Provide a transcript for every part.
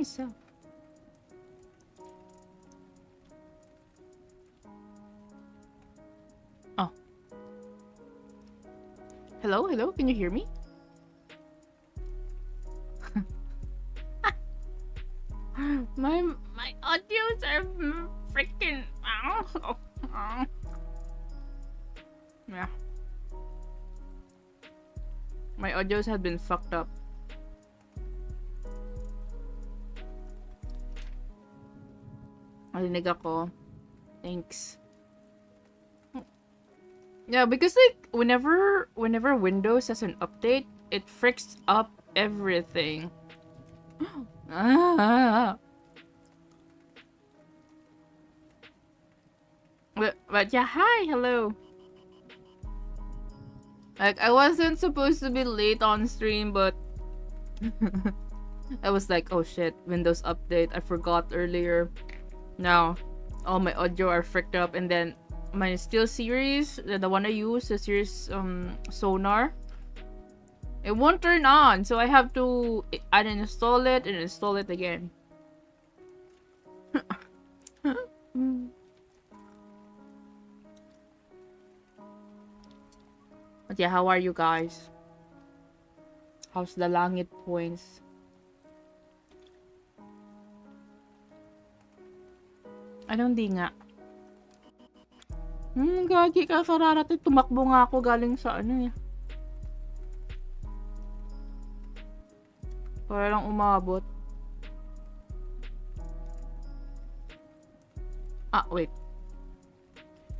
myself. Oh. Hello, hello, can you hear me? my audios are freaking yeah. My audios have been fucked up. Marinig ako. Thanks. Yeah, because like whenever Windows has an update, it freaks up everything. Ah. But yeah, hi, hello. Like I wasn't supposed to be late on stream, but I was like, oh shit, Windows update. I forgot earlier. Now, all my audio are freaked up, and then my Steel series, the one I use, the series Sonar, it won't turn on, so I have to uninstall it and install it again. But yeah, how are you guys? How's the langit points? Anong di nga? Gagi ka kararating. Tumakbo nga ako galing sa ano eh. Para lang umabot. Ah, wait.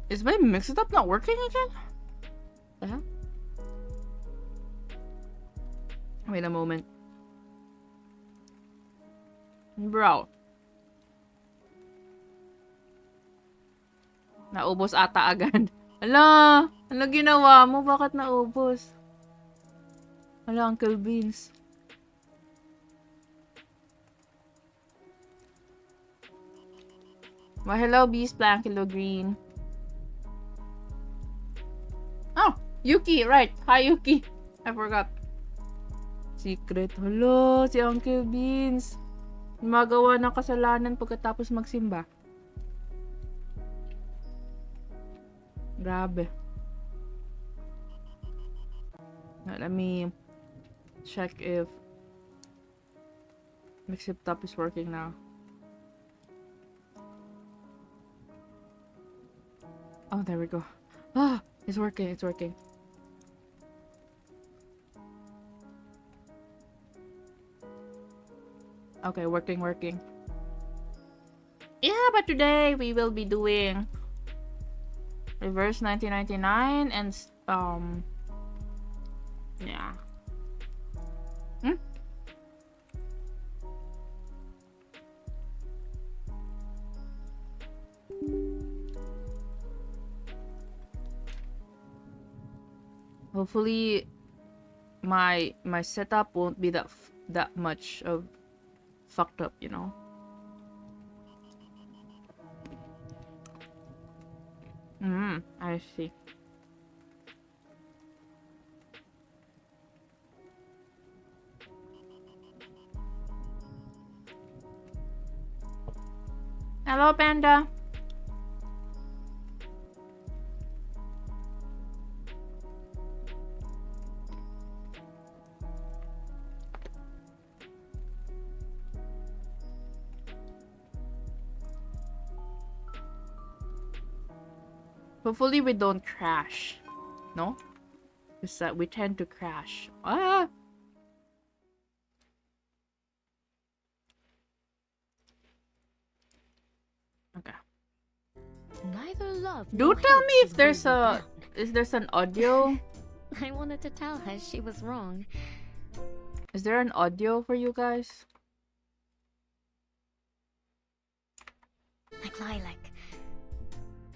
Is my mix-it-up not working again? The hell? Wait a moment. Bro. Naubos ata agad. Ala! Ano ginawa mo? Bakit naubos? Ala, Uncle Beans. Well, hello, Beast Blank. Hello, Green. Oh! Yuki! Right! Hi, Yuki! I forgot. Secret. Hello, si Uncle Beans. Magawa ng kasalanan pagkatapos magsimba. Grabe. Now, let me check if Mix-it-up is working now. Oh, there we go. Ah, it's working, it's working. Okay, working. Yeah, but today we will be doing Reverse 1999 and yeah. Hopefully my setup won't be that much of fucked up, you know. I see. Hello, Panda. Hopefully we don't crash. No? Because we tend to crash. Ah! Okay. Neither love. Do tell me if there's an audio. I wanted to tell her she was wrong. Is there an audio for you guys? Like lilac.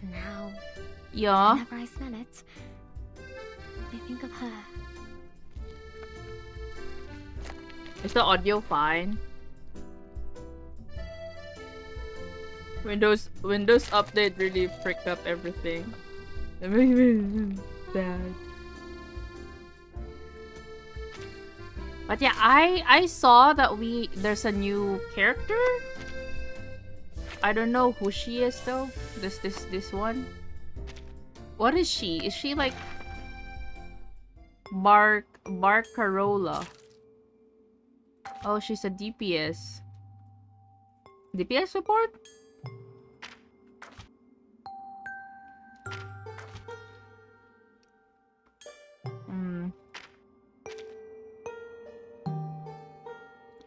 Now, yeah. whenever I smell it, I think of her. Is the audio fine? Windows update really fricked up everything. Sad. But yeah, I saw that there's a new character. I don't know who she is though. This one. What is she? Is she like Barcarola? Oh, she's a DPS. DPS support?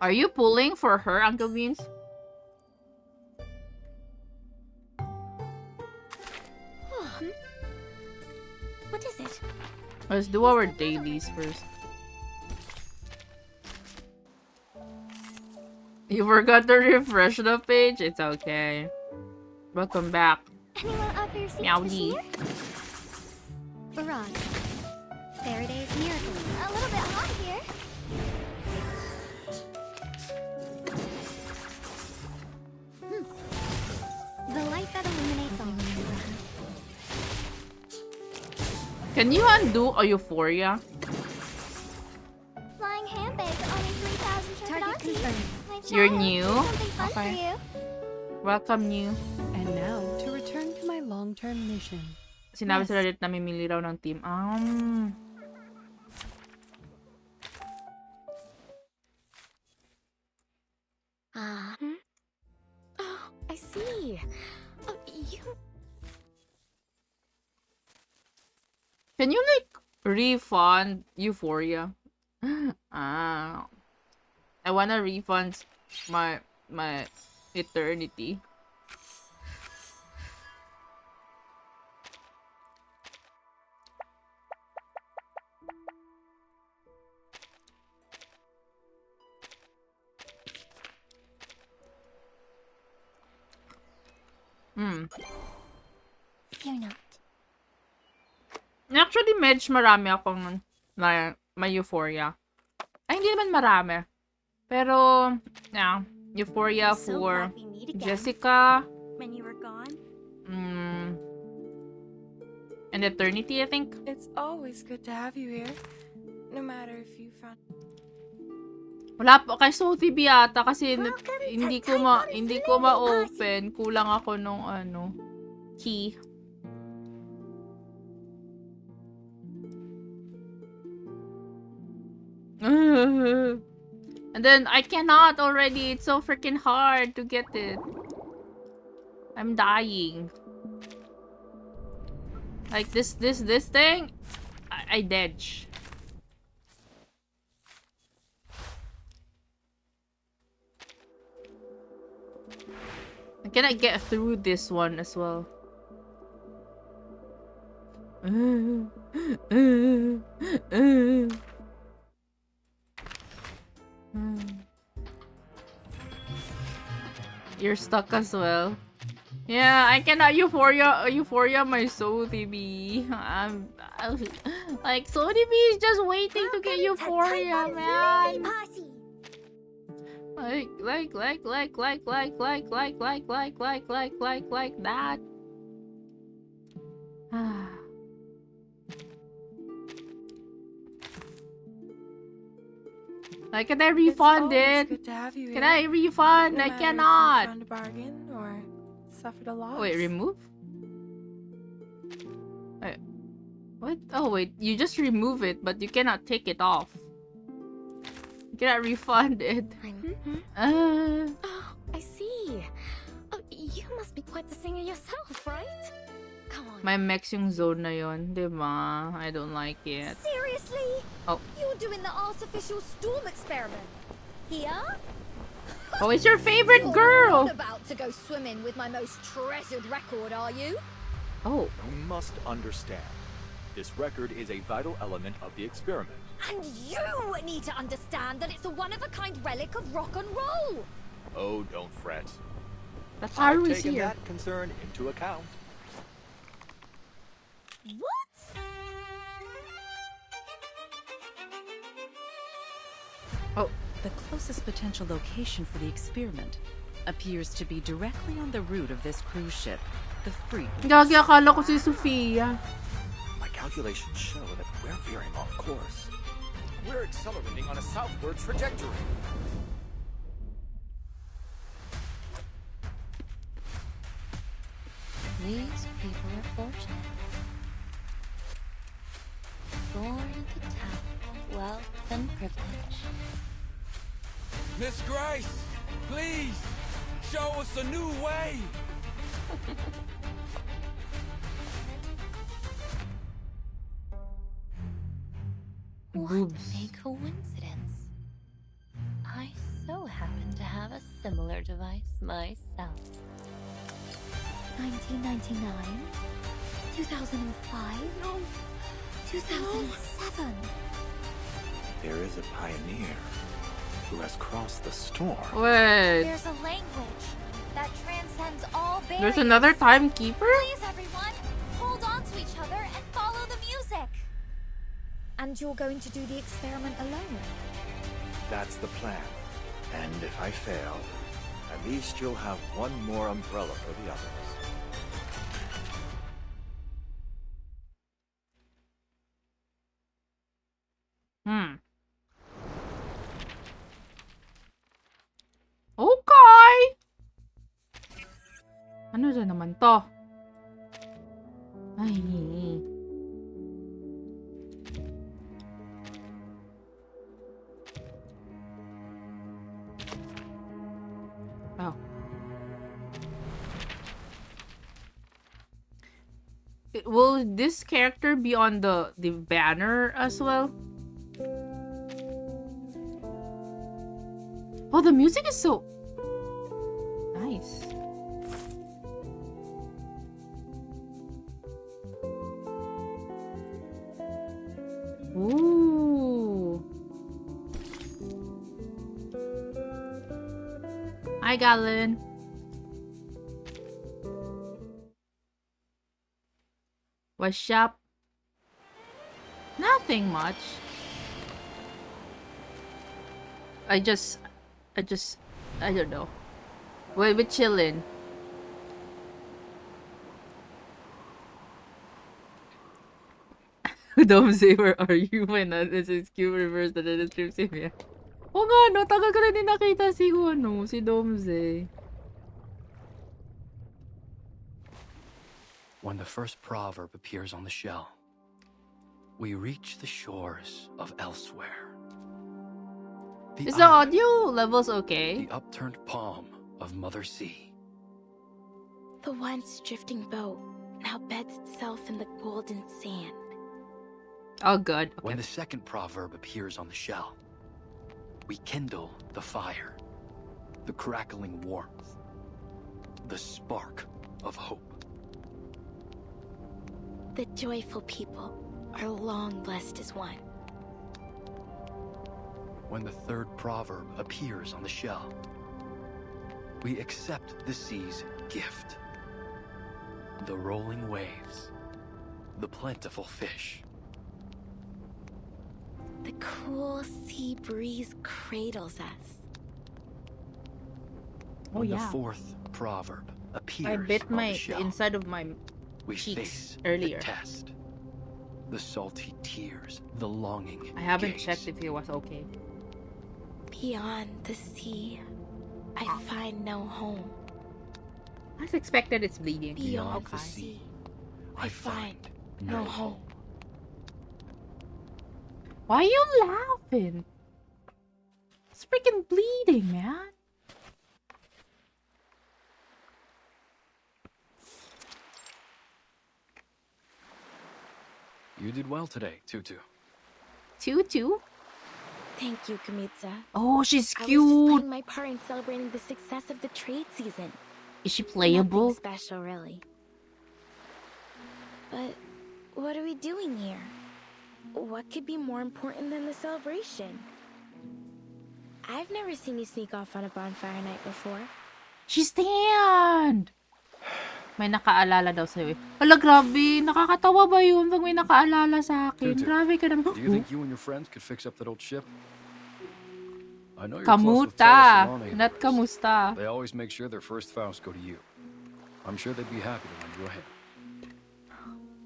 Are you pulling for her, Uncle Beans? What is it? Let's do our dailies first. You forgot to refresh the page? It's okay. Welcome back. Anyone up here seen Meowdy. Barrage. Faraday's miracle. A little bit hot here. The light that illuminates all. Can you undo a Euphoria? Flying handbags are only 3,000 target confirmed. You're new? Something fun for Okay. you. Welcome, new. And now, to return to my long-term mission. Sinabi sa Reddit na mimili raw ng team. Oh, I see. Oh, you... Can you like refund Euphoria? I wanna refund my eternity. Fear not. Actually, medj marami akong may Euphoria. Ay, hindi naman marami. Pero, yeah, Euphoria for Jessica. When you were gone. And Eternity, I think. It's always good to have you here. No matter if you found... Wala po kay Sophie Biata kasi hindi ko ma-open. Kulang ako nung key. And then I cannot already. It's so freaking hard to get it. I'm dying. Like this thing, I dodge. Can I get through this one as well? You're stuck as well. Yeah, I cannot Euphoria my soul TB. I'm like Soul TB is just waiting to get Euphoria, man. Like that. Like, can I refund it? Good to have you Can here. I refund? No I matter if you cannot. found a bargain or suffered a loss. Wait, remove? Wait, what? Oh wait, you just remove it, but you cannot take it off. You cannot refund it. Oh, I see. Oh, you must be quite the singer yourself, right? Come on. My Mex yung zone na yun, diba? I don't like it. Seriously? Oh. You're doing the artificial storm experiment here? Oh, it's your favorite You're girl! not about to go swimming with my most treasured record, are you? Oh. You must understand. This record is a vital element of the experiment. And you need to understand that it's a one-of-a-kind relic of rock and roll. Oh, don't fret. That's I've Haru is taken here. that concern into account. What? Oh. The closest potential location for the experiment appears to be directly on the route of this cruise ship, the Freak. Gagi, akala ko si Sofia. My calculations show that we're veering off course. We're accelerating on a southward trajectory. These people are fortunate. Born at the top of wealth and privilege. Miss Grace, please, show us a new way. What Boobs. a coincidence. I so happen to have a similar device myself. 1999? 2005? 2007? There is a pioneer who has crossed the storm. Wait, There's a language that transcends all barriers. there's another timekeeper? Please, everyone, hold on to each other and follow the music. And you're going to do the experiment alone? That's the plan. And if I fail, at least you'll have one more umbrella for the others. Okay. Ano na naman to? Ay. Oh. Will this character be on the banner as well? Oh, the music is so nice. Ooh. Hi, Galen. What's up? Nothing much. I don't know. We're chilling. Domsay, where are you? When this is Q reverse the stream sim ya. Oo nga, no? Tagal ko na din nakita si Domsay. When the first proverb appears on the shell, we reach the shores of elsewhere. Is the audio levels okay? The upturned palm of Mother Sea. The once drifting boat now beds itself in the golden sand. Oh, good. Okay. When the second proverb appears on the shell, we kindle the fire, the crackling warmth, the spark of hope. The joyful people are long blessed as one. When the third proverb appears on the shell, we accept the sea's gift. The rolling waves, the plentiful fish. The cool sea breeze cradles us. Oh, When yeah. the fourth proverb appears I bit on my the shell, inside of my we cheeks face earlier. the test. The salty tears, the longing I haven't gaze. checked if it was okay. Beyond the sea, I find no home. As expected, it's bleeding. Beyond the the sea, sea, I find no home. Why are you laughing? It's freaking bleeding, man. You did well today, Tutu. Tutu? Thank you, Kamitsa. Oh, she's I was just cute. playing my part in celebrating the success of the trade season. Is she playable? Nothing special, really. But what are we doing here? What could be more important than the celebration? I've never seen you sneak off on a bonfire night before. She stand! May nakaalala daw sa'yo eh. Wala, grabe. Nakakatawa ba yun pag may nakaalala sa akin? Tutu, Grabe ka naman. Do you think you and your friends could fix up that old ship? I know you're close with Teles Kamuta! and Arne, Not of course. kamusta. They always make sure their first vows go to you. I'm sure they'd be happy to lend you a hand.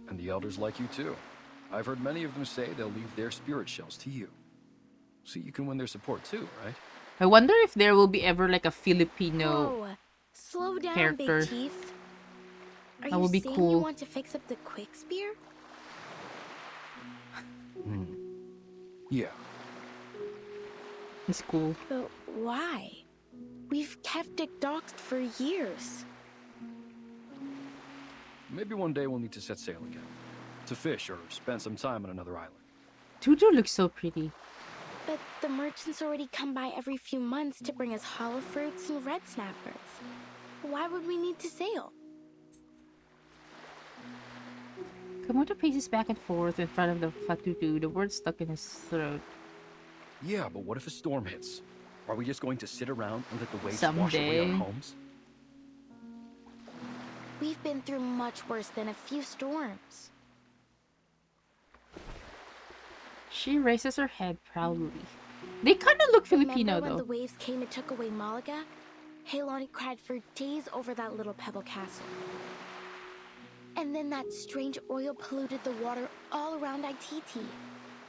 And the elders like you too. I've heard many of them say they'll leave their spirit shells to you. so you can win their support too, right? I wonder if there will be ever like a Filipino Whoa, slow down, character. Big Chief. Are That you would be saying cool. you want to fix up the quick spear? Yeah. It's cool. But why? We've kept it docked for years. Maybe one day we'll need to set sail again. To fish or spend some time on another island. Tutu looks so pretty. But the merchants already come by every few months to bring us hollow fruits and red snappers. Why would we need to sail? Kamoto paces back and forth in front of the Fatutu, the words stuck in his throat. Yeah, but what if a storm hits? Are we just going to sit around and let the waves wash away our Someday. homes? We've been through much worse than a few storms. She raises her head proudly. They kind of look Filipino, Remember when though. the waves came and took away Malaga? Haloni cried for days over that little pebble castle. And then that strange oil polluted the water all around Ititi.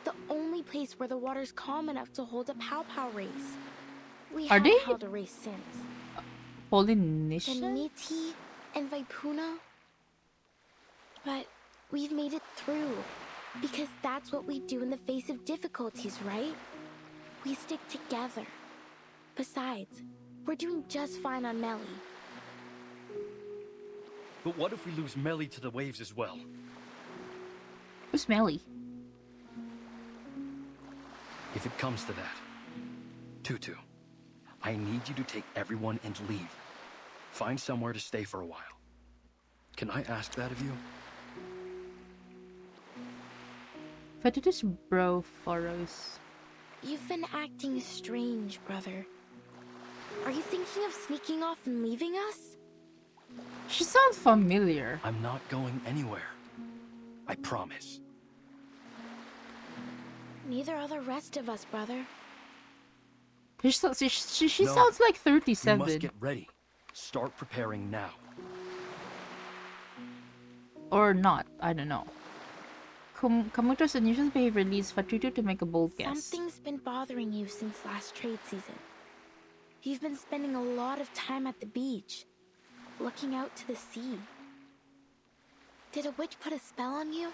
The only place where the water's calm enough to hold a pow-pow race. We Are haven't they held a race since. Polynesian? Niti and Vaipuna. But we've made it through. Because that's what we do in the face of difficulties, right? We stick together. Besides, we're doing just fine on Melly. But what if we lose Melly to the waves as well? Who's Melly? If it comes to that, Tutu, I need you to take everyone and leave. Find somewhere to stay for a while. Can I ask that of you? Fatutu's brow furrows. You've been acting strange, brother. Are you thinking of sneaking off and leaving us? She sounds familiar. I'm not going anywhere. I promise. Neither are the rest of us, brother. She No. sounds like You 37. must get ready. Start preparing now. Or not, I don't know. Kamuto's unusual behavior leads Fatutu to make a bold guess. Something's been bothering you since last trade season. You've been spending a lot of time at the beach, looking out to the sea. Did a witch put a spell on you?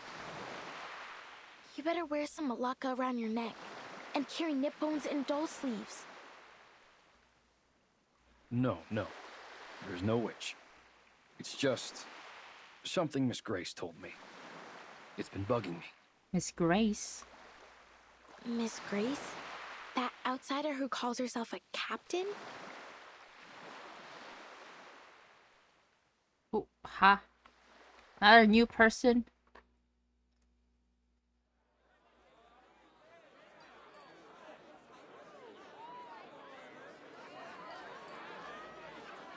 You better wear some malacca around your neck and carry nip bones and doll sleeves. No. There's no witch. It's just something Miss Grace told me. It's been bugging me. Miss Grace. Miss Grace? That outsider who calls herself a captain? Oh, ha. Another new person.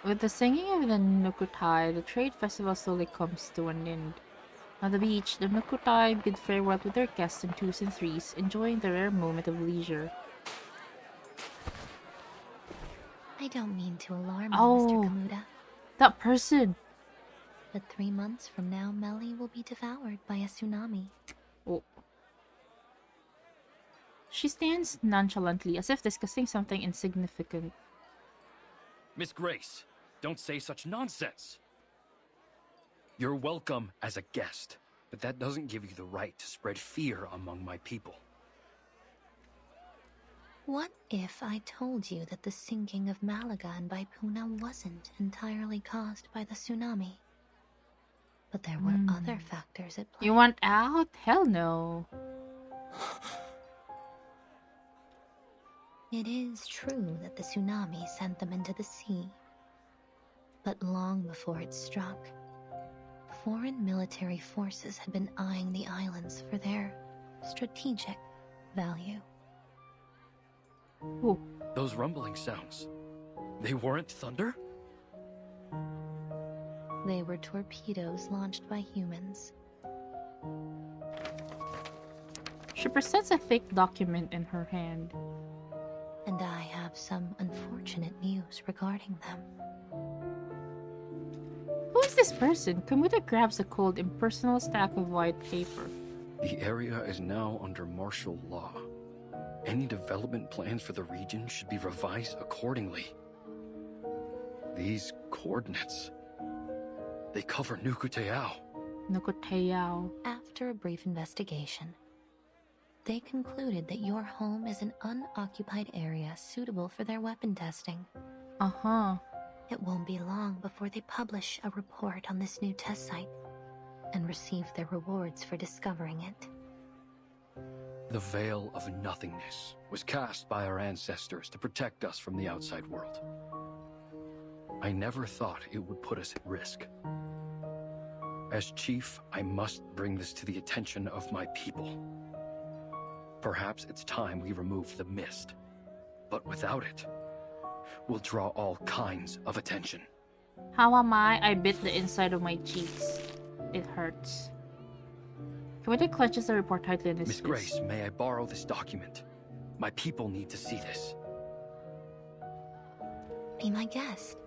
With the singing of the Nukutai, the trade festival slowly comes to an end. On the beach, the Nukutai bid farewell to their guests in twos and threes, enjoying the rare moment of leisure. I don't mean to alarm you, Oh. Mr. Kamuda, That person! but 3 months from now, Melly will be devoured by a tsunami. Oh. She stands nonchalantly, as if discussing something insignificant. Miss Grace, don't say such nonsense. You're welcome as a guest, but that doesn't give you the right to spread fear among my people. What if I told you that the sinking of Malaga and Vaipuna wasn't entirely caused by the tsunami? But there were other factors at play. You want out? Hell no. It is true that the tsunami sent them into the sea. But long before it struck, foreign military forces had been eyeing the islands for their strategic value. Oh. Those rumbling sounds, they weren't thunder? They were torpedoes launched by humans. She presents a thick document in her hand. And I have some unfortunate news regarding them. Who is this person? Kamuta grabs a cold, impersonal stack of white paper. The area is now under martial law. Any development plans for the region should be revised accordingly. These coordinates, they cover Nukuteao. Nukoteyao. After a brief investigation, they concluded that your home is an unoccupied area suitable for their weapon testing. Uh-huh. It won't be long before they publish a report on this new test site and receive their rewards for discovering it. The veil of nothingness was cast by our ancestors to protect us from the outside world. I never thought it would put us at risk. As chief, I must bring this to the attention of my people. Perhaps it's time we remove the mist, but without it, we'll draw all kinds of attention. How am I? I bit the inside of my cheeks. It hurts. Commander clenches the report tightly in his Miss fist. Grace, may I borrow this document? My people need to see this. Be my guest.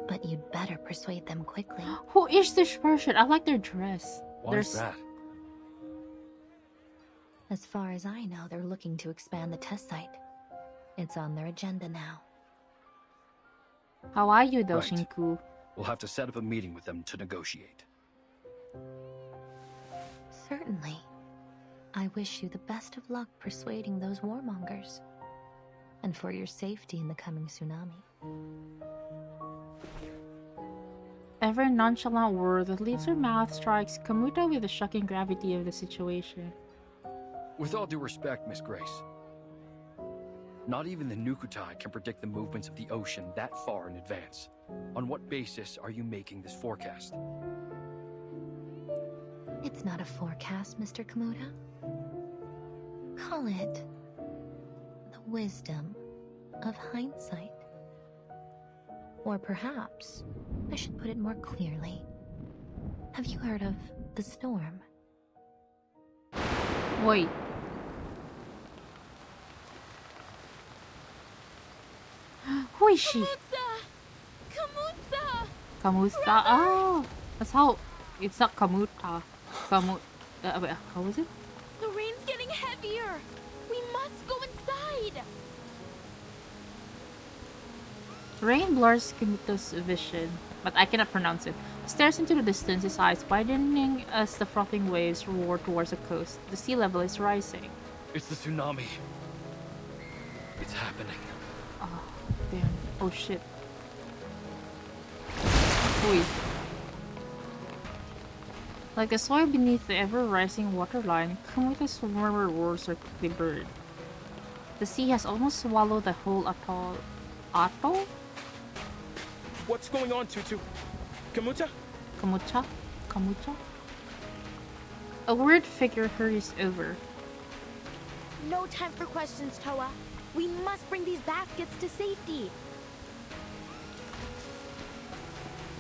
But you'd better persuade them quickly. Who is this person? I like their dress. Why is that? As far as I know, they're looking to expand the test site. It's on their agenda now. How are you, though, Right. Shinku? We'll have to set up a meeting with them to negotiate. Certainly. I wish you the best of luck persuading those warmongers. And for your safety in the coming tsunami. Ever nonchalant word that leaves her mouth strikes Kamuta with the shocking gravity of the situation. With all due respect, Miss Grace, not even the Nukutai can predict the movements of the ocean that far in advance. On what basis are you making this forecast? It's not a forecast, Mr. Kamuta. Call it the wisdom of hindsight. Or perhaps I should put it more clearly. Have you heard of the storm? Wait. Who is she? Kamuta! Kamuta. Oh, that's how. It's not Kamuta. Wait, how was it? The rain's getting heavier! We must go inside! Rain blurs Kamuta's vision, but I cannot pronounce it. Stares into the distance, his eyes widening as the frothing waves roar towards the coast. The sea level is rising. It's the tsunami. It's happening. Oh, damn. Oh shit. Oi. Like the soil beneath the ever-rising waterline, Kamuta's warmer roars are quickly buried. The sea has almost swallowed the whole atoll. Atoll? What's going on, Tutu? Kamuta? Kamucha? Kamucha? A weird figure hurries over. No time for questions, Toa. We must bring these baskets to safety.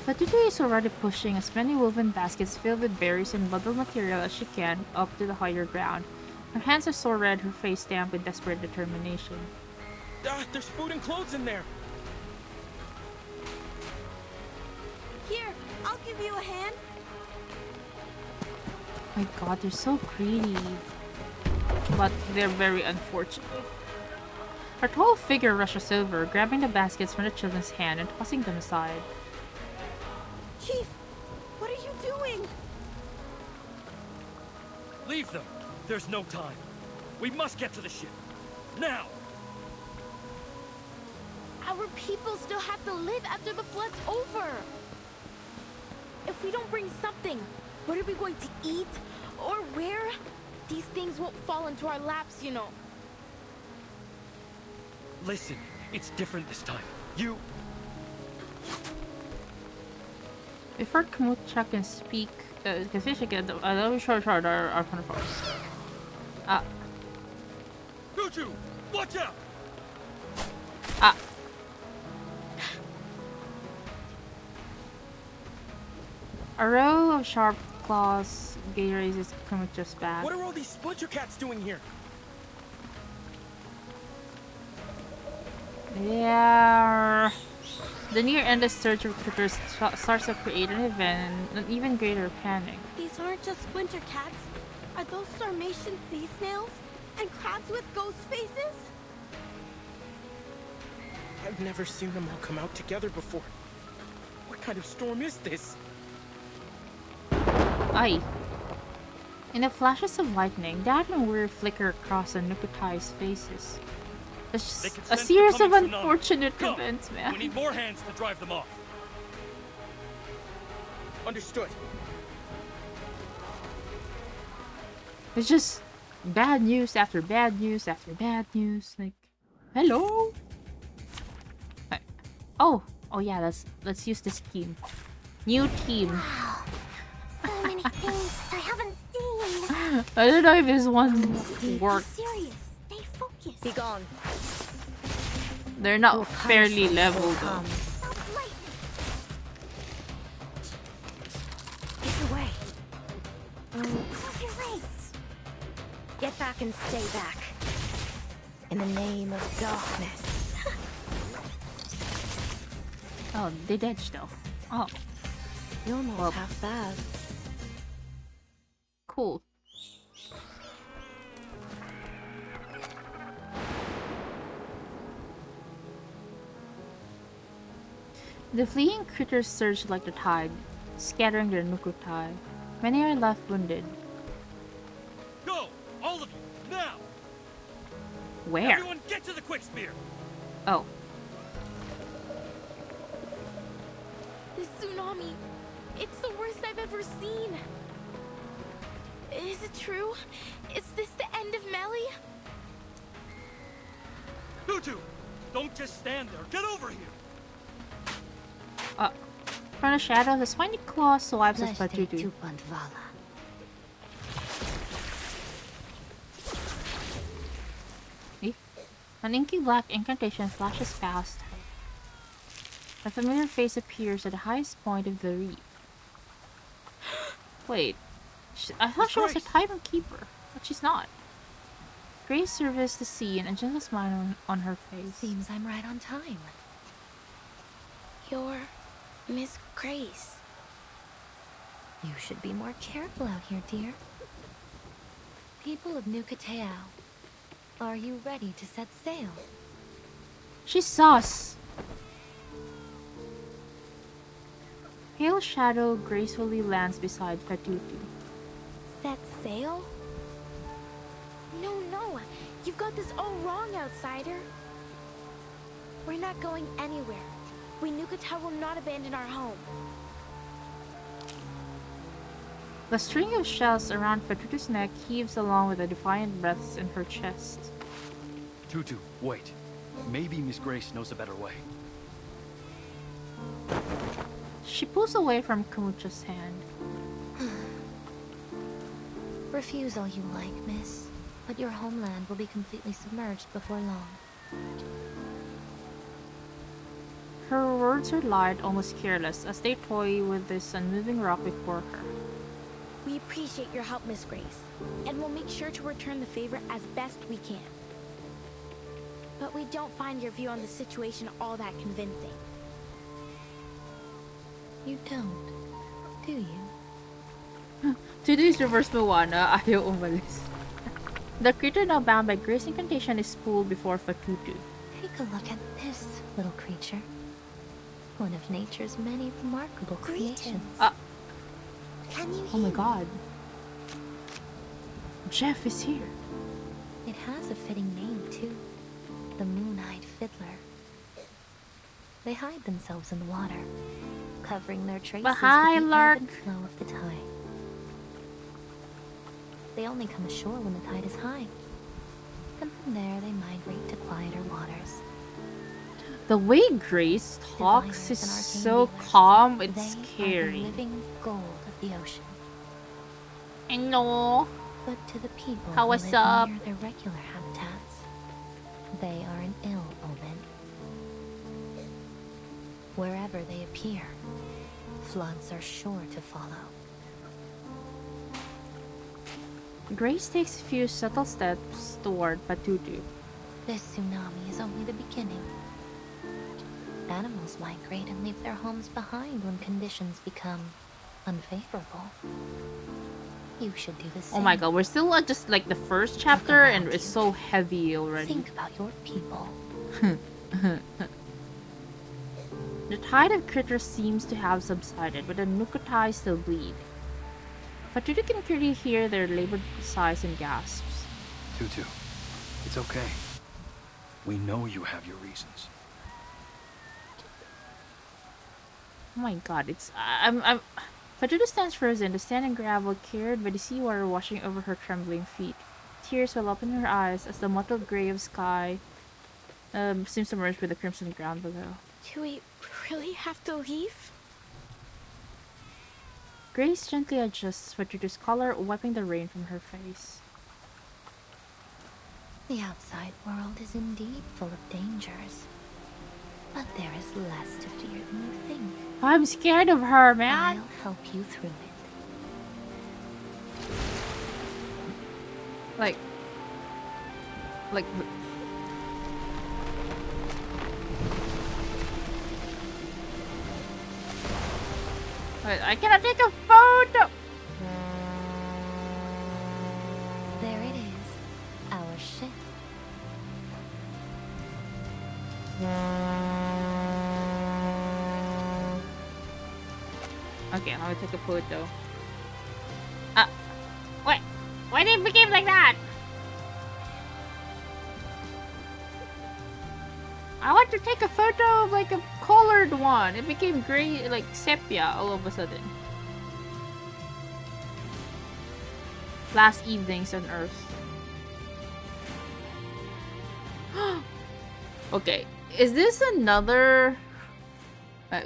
Fatutu is already pushing as many woven baskets filled with berries and bundled material as she can up to the higher ground. Her hands are so red, her face stamped with desperate determination. There's food and clothes in there. Here, I'll give you a hand. My god, they're so greedy. But they're very unfortunate. Her tall figure rushes over, grabbing the baskets from the children's hand and tossing them aside. Chief, what are you doing? Leave them. There's no time. We must get to the ship. Now! Our people still have to live after the flood's over. If we don't bring something, what are we going to eat? Or where? These things won't fall into our laps, you know. Listen, it's different this time. You... Before Kamucha can speak, can finish again, let me show our front of us. Tutu, watch out! A row of sharp claws grazes Kamucha's back. What are all these splinter cats doing here? Yeah. The near-endless surge of critters starts to create an even greater panic. These aren't just splinter cats. Are those Sarmatian sea snails? And crabs with ghost faces? I've never seen them all come out together before. What kind of storm is this? Aye. In the flashes of lightning, Dad and Weir flicker across the Nukutai's faces. It's They can just a sense series the of coming tsunami. unfortunate Go. events, man. We need more hands to drive them off. Understood. It's just bad news after bad news after bad news. Like, hello? Oh yeah, let's use this team. New team. Wow. So many things I haven't seen. I don't know if this one Be works. serious. Stay focused. Be gone. They're not fairly leveled though. Stop lightning. Get away. Close your legs. Get back and stay back. In the name of darkness. Oh, they dodged though. Oh, You're almost Well. half bad. cool. The fleeing critters surge like the tide, scattering their Nukutai. Many are left wounded. Go! All of you! Now! Where? Everyone get to the quick spear! Oh, This tsunami, it's the worst I've ever seen. Is it true? Is this the end of Melly? Tutu! Don't just stand there! Get over here! from the shadows, a spiny claw swipes at Fleshte Patutu. Tupandvala. An inky black incantation flashes past. A familiar face appears at the highest point of the reef. Wait, I thought she was a timekeeper, but she's not. Grace surveys the sea and a gentle smile on her face. Seems I'm right on time. You're Miss Grace. You should be more careful out here, dear. People of Nukateo, are you ready to set sail? She's sus! Pale shadow gracefully lands beside Fatutu. Set sail? No, you've got this all wrong, outsider. We're not going anywhere. We Nukata will not abandon our home. The string of shells around Fatutu's neck heaves along with the defiant breaths in her chest. Tutu, wait. Maybe Miss Grace knows a better way. She pulls away from Kamucha's hand. Refuse all you like, miss, but your homeland will be completely submerged before long. Her words are light, almost careless, as they toy with this unmoving rock before her. We appreciate your help, Miss Grace, and we'll make sure to return the favor as best we can. But we don't find your view on the situation all that convincing. You don't, do you? Today's reverse Moana, ayaw umalis. The creature now bound by Grace incantation is pulled before Fatutu. Take a look at this little creature. One of nature's many remarkable creations. Can you Oh my hear me? god. Jeff is here. It has a fitting name, too. The Moon-Eyed Fiddler. They hide themselves in the water, covering their traces with hi, the Lark. ebb and flow of the tide. They only come ashore when the tide is high. And from there they migrate to quieter waters. The way Grace talks Diviners is and arcane so dealers, calm, it's they are the scary. living gold of the ocean. Hello. But to the people How who was live up? near their regular habitats, they are an ill omen. Wherever they appear, floods are sure to follow. Grace takes a few subtle steps toward Fatutu. This tsunami is only the beginning. Animals migrate and leave their homes behind when conditions become unfavorable. You should do the same. Oh my god, we're still at just like the first chapter and it's so heavy already. Think about your people. The tide of critters seems to have subsided, but the Nukutai still bleed. Fatudu can clearly hear their labored sighs and gasps. Tutu, it's okay. We know you have your reasons. Oh my god, it's... Fatudu stands frozen, the sand and gravel carried by the seawater washing over her trembling feet. Tears well up in her eyes as the mottled gray of sky seems to merge with the crimson ground below. Do we really have to leave? Grace gently adjusts Fatudu's collar, wiping the rain from her face. The outside world is indeed full of dangers. But there is less to fear than you think. I'm scared of her, man! I'll help you through it. Like... Wait, I cannot take a photo! There it is. Our ship. Okay, I'm gonna take a photo. Wait! Why did it become like that? I want to take a photo of like a colored one. It became gray, like sepia all of a sudden. Last evenings on Earth. Okay, is this another...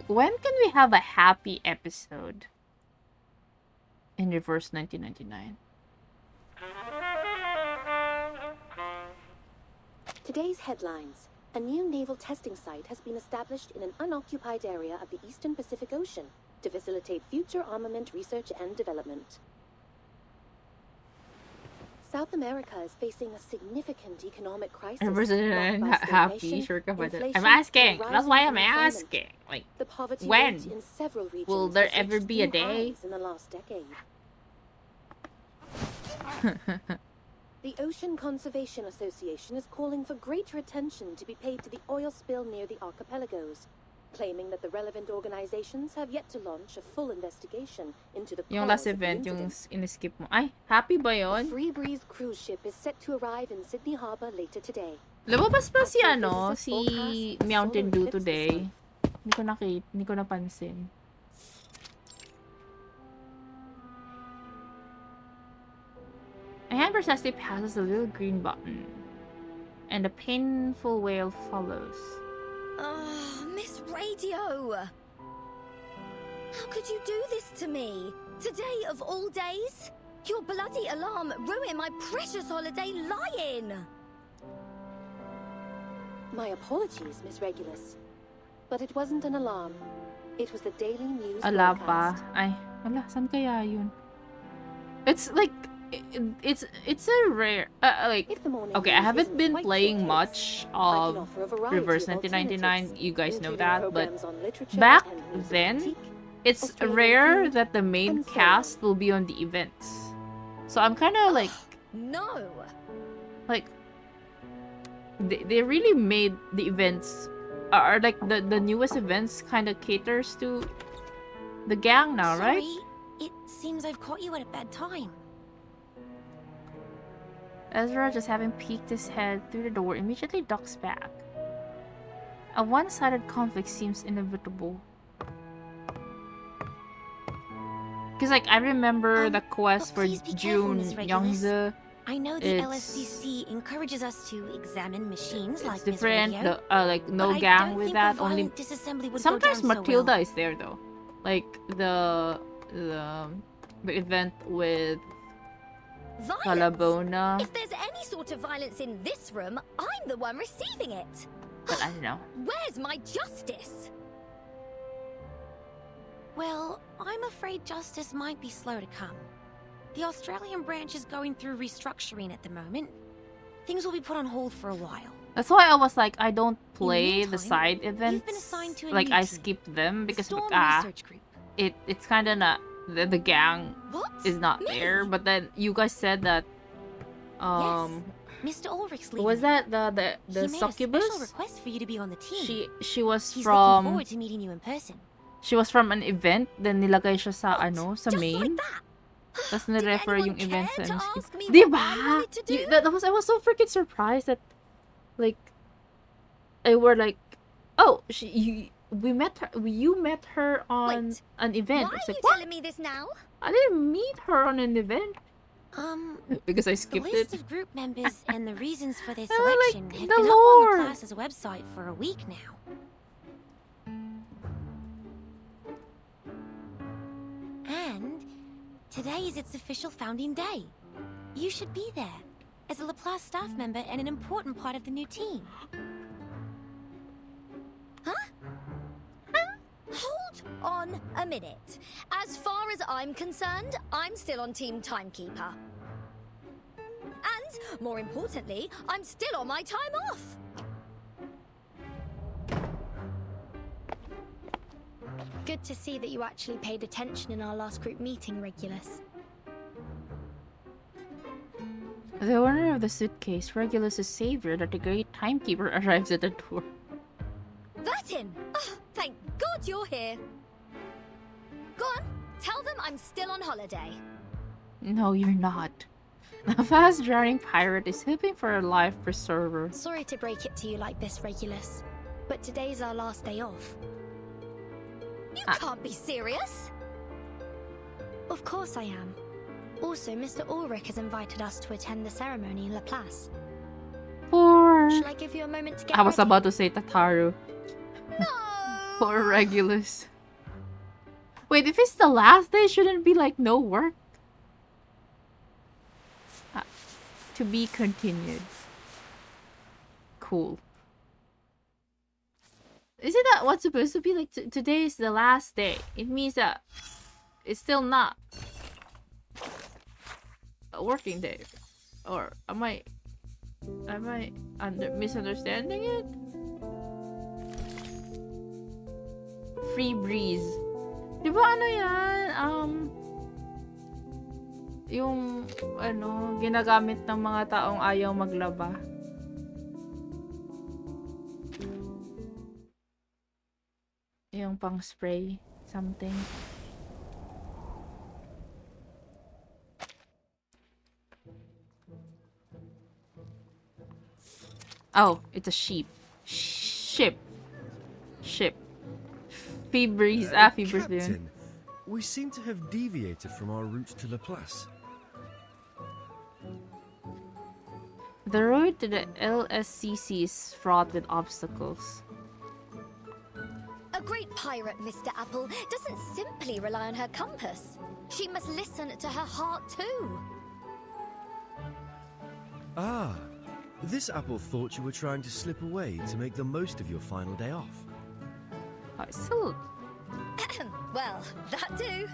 when can we have a happy episode? In reverse 1999. Today's headlines. A new naval testing site has been established in an unoccupied area of the Eastern Pacific Ocean to facilitate future armament research and development. South America is facing a significant economic crisis. I'm happy, sure, inflation, I'm asking. and That's why rising I'm unemployment. asking. Like, The poverty when rate in several regions will there has ever reached be a new day? highs in the last decade. The Ocean Conservation Association is calling for greater attention to be paid to the oil spill near the archipelagos, claiming that the relevant organizations have yet to launch a full investigation into the Yung cause last of the event, yung incident. in-skip mo. Ay, happy ba The yun? Free Breeze cruise ship is set to arrive in Sydney Harbor later today. Lumabas pa si Astrophysicists si forecast a Mountain solar Dew eclipse this today. month. Hindi ko napansin. A hand precisely passes the little green button, and a painful wail follows. Oh, Miss Radio! How could you do this to me? Today of all days? Your bloody alarm ruined my precious holiday lying! My apologies, Miss Regulus. But it wasn't an alarm. It was the daily news Ala broadcast. pa. Ay, wala, saan kaya yun? It's like, it's a rare, like, If the morning okay, I news haven't isn't been quite playing so much close, I can of offer a variety Reverse of 1999, alternatives, you guys know including that, but programs on literature back and music then, critique, it's Australian rare food, that the main and so on. cast will be on the events. So I'm kind of like, No! like, they really made the events, are like the newest events kind of caters to the gang now, right? Sorry, it seems I've caught you at a bad time. Ezra, just having peeked his head through the door, immediately ducks back. A one-sided conflict seems inevitable. Because, like, I remember the quest for please be careful, June Miss Regulus. Youngza. I know the It's- LSCC encourages us to examine machines It's like different. Miss Radio, Like, no but I gang don't with think that. a Only violent disassembly would sometimes go down Matilda so well. is there though. Like the event with Violence? Calabona. If there's any sort of violence in this room, I'm the one receiving it! But I don't know. Where's my justice? Well, I'm afraid justice might be slow to come. The Australian branch is going through restructuring at the moment. Things will be put on hold for a while. That's why I was like, I don't play the meantime, side you've events. been assigned to a Like new I team, skip them because Storm it's Research Group. it's kind of not the gang What? is not Me? there. But then you guys said that Mr. Ulrich's leaving. was that the He made a succubus? special request for you to be on the team. She was He's looking from forward to meeting you in person. she was from an event, then nilagay siya sa sa Just main. like that? Tapos nirefer yung anyone event care sa to ask me Di what ba? I wanted to do? I was so freaking surprised that like I were like, oh, we met her. You met her on an event. Why It's are like, you what? telling me this now? I didn't meet her on an event. Because I The skipped list it. of group members and the reasons for their I like selection have the been up on lore. the class's website for a week now. And today is its official founding day. You should be there, as a Laplace staff member and an important part of the new team. Hold on a minute. As far as I'm concerned, I'm still on Team Timekeeper. And, more importantly, I'm still on my time off. Good to see that you actually paid attention in our last group meeting, Regulus. The owner of the suitcase, Regulus' savior, that the great timekeeper arrives at the door. That's him! Oh, thank God you're here. Go on, tell them I'm still on holiday. No, you're not. A fast-drowning pirate is hoping for a life preserver. Sorry to break it to you like this, Regulus, but today's our last day off. You can't be serious! Of course I am. Also, Mr. Ulrich has invited us to attend the ceremony in Laplace. Poor... Shall I give you a moment to get I was ready? about to say Tataru. No! Poor Regulus. Wait, if it's the last day, shouldn't it be like no work? To be continued. Cool. Isn't that what's supposed to be? Like, today is the last day. It means that it's still not a working day. Or am I misunderstanding it? Free breeze. Di ba ano yan? Yung ginagamit ng mga taong ayaw maglaba. Yung pang spray something. Oh, it's a sheep. Ship. Fibres. Fibres ba yun? Captain, we seem to have deviated from our route to Laplace. The road to the LSCC is fraught with obstacles. A great pirate, Mr. Apple, doesn't simply rely on her compass. She must listen to her heart too. Ah, this apple thought you were trying to slip away to make the most of your final day off. So, Well, that too.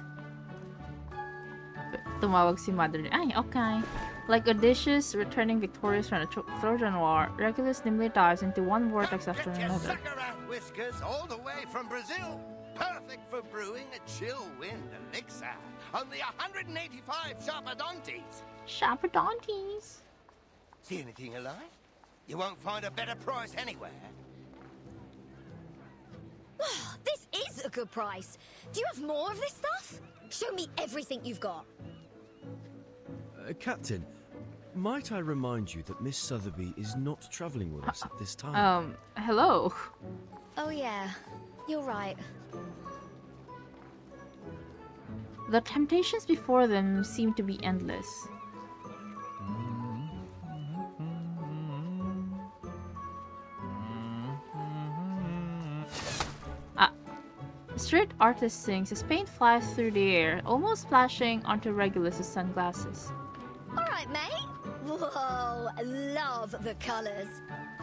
tumawag si Mother. Ay, okay. Like Odysseus returning victorious from the Trojan War, Regulus nimbly dives into one vortex after another. Whiskers all the way from Brazil. Perfect for brewing a chill wind elixir. Only 185 Sharpadontes. Sharpadontes. See anything alive? You won't find a better price anywhere. This is a good price. Do you have more of this stuff? Show me everything you've got. Captain, might I remind you that Miss Sotheby is not travelling with us at this time? Hello. Oh yeah, you're right. The temptations before them seem to be endless. Street artist sings as paint flies through the air, almost splashing onto Regulus' sunglasses. Alright, mate. Whoa, love the colors.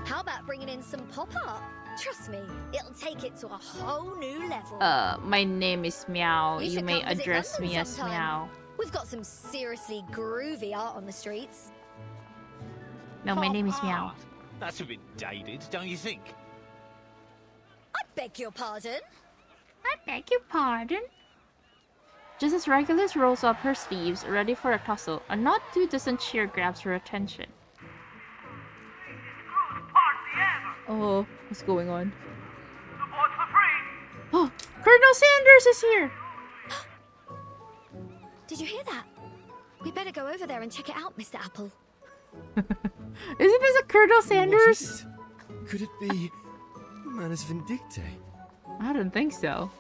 How about bringing in some pop art? Trust me, it'll take it to a whole new level. My name is Meow. You should may come visit address London me as sometime. Meow. We've got some seriously groovy art on the streets. No, my name is Meow. That's a bit dated, don't you think? I beg your pardon? I beg your pardon? Just as Regulus rolls up her sleeves, ready for a tussle, a not too distant cheer grabs her attention. Oh, what's going on? Oh, Colonel Sanders is here! Did you hear that? We better go over there and check it out, Mr. Apple. Isn't this a Colonel Sanders? What is it? Could it be Manus Vindictae? I don't think so.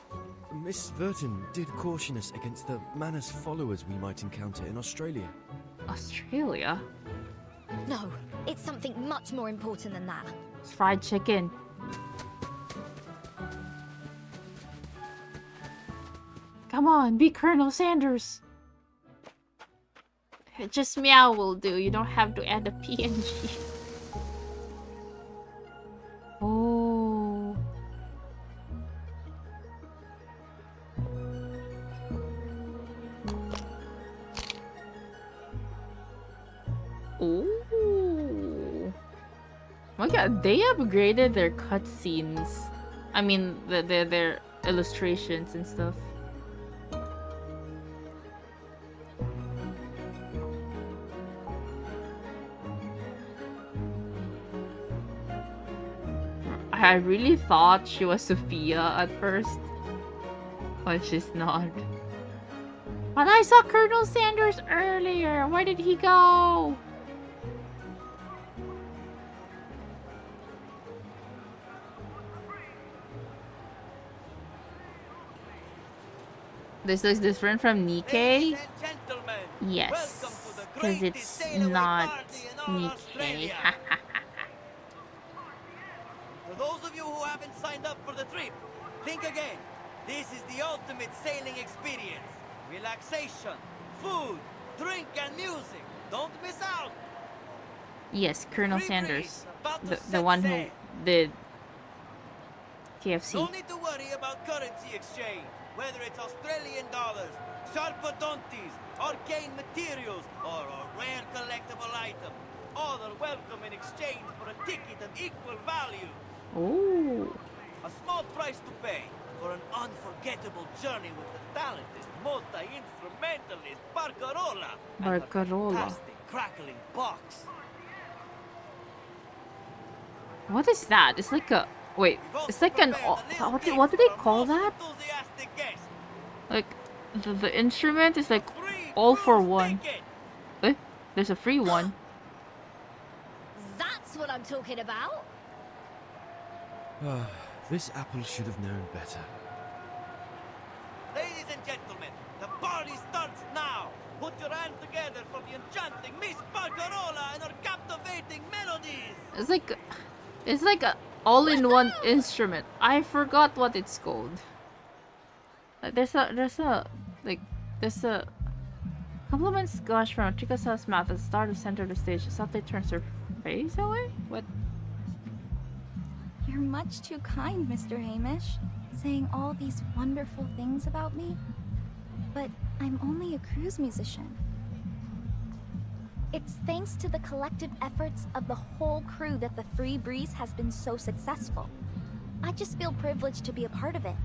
Miss Verton did caution us against the Manus followers we might encounter in Australia. Australia? No, it's something much more important than that. It's fried chicken. Come on, be Colonel Sanders. Just meow will do. You don't have to add a PNG. Oh. Ooh. My god, they upgraded their cutscenes. I mean, their illustrations and stuff. I really thought she was Sophia at first, but she's not. But I saw Colonel Sanders earlier. Where did he go? This looks different from Nikkei. Yes, because it's not Nikkei. For those of you who haven't signed up for the trip, think again. This is the ultimate sailing experience. Relaxation, food, drink, and music. Don't miss out. Yes, Colonel Sanders, the one who did KFC. No need to worry about currency exchange, whether it's Australian dollars, sharpadontes, arcane materials, or a rare collectible item. All are welcome in exchange for a ticket of equal value. Ooh. A small price to pay for an unforgettable journey with the talented multi-instrumentalist Barcarola. And a fantastic crackling box. What is that? It's like a wait. It's like an what do they call that? Like the instrument is like all for one. Eh? There's a free one. That's what I'm talking about. This apple should have known better. Ladies and gentlemen, the party starts now. Put your hands together for the enchanting Miss Barcarola and her captivating melodies. It's like a all-in-one instrument. I forgot what it's called. There's a compliments gush from Chikasa's mouth at the start of center of the stage. Softly turns her face away. What? You're much too kind, Mr. Hamish, saying all these wonderful things about me. But I'm only a cruise musician. It's thanks to the collective efforts of the whole crew that the Free Breeze has been so successful. I just feel privileged to be a part of it.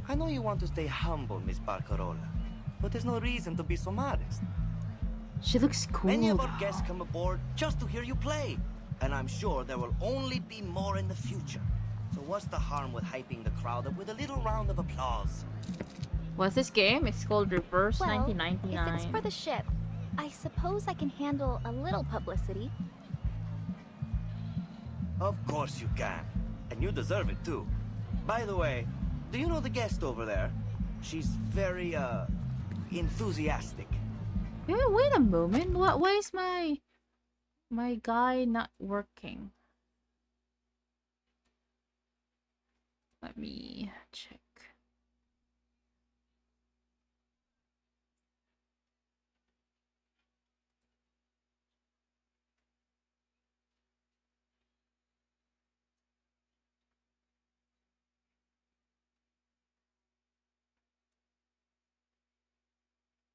I know you want to stay humble, Miss Barcarola, but there's no reason to be so modest. She looks cool. Many of our guests come aboard just to hear you play, and I'm sure there will only be more in the future. So what's the harm with hyping the crowd up with a little round of applause? What's this game? It's called Reverse Well, 1999. if it's for the ship, I suppose I can handle a little publicity. Of course you can, and you deserve it too. By the way, do you know the guest over there? She's very, enthusiastic. Wait a moment. Why is my guy not working? Let me check.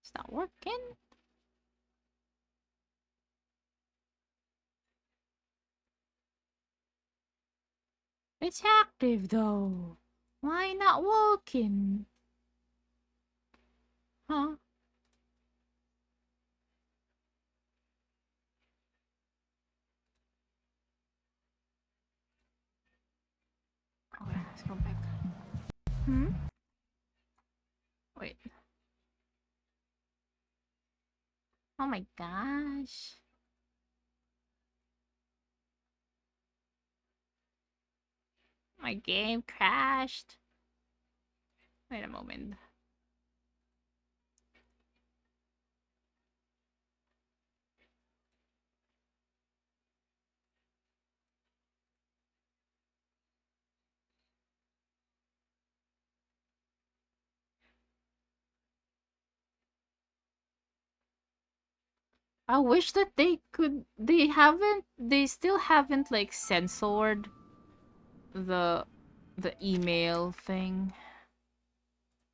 It's not working. It's active though. Why not working? Huh? Okay, let's go back. Wait. Oh my gosh. My game crashed. Wait a moment. I wish that they still haven't like censored the email thing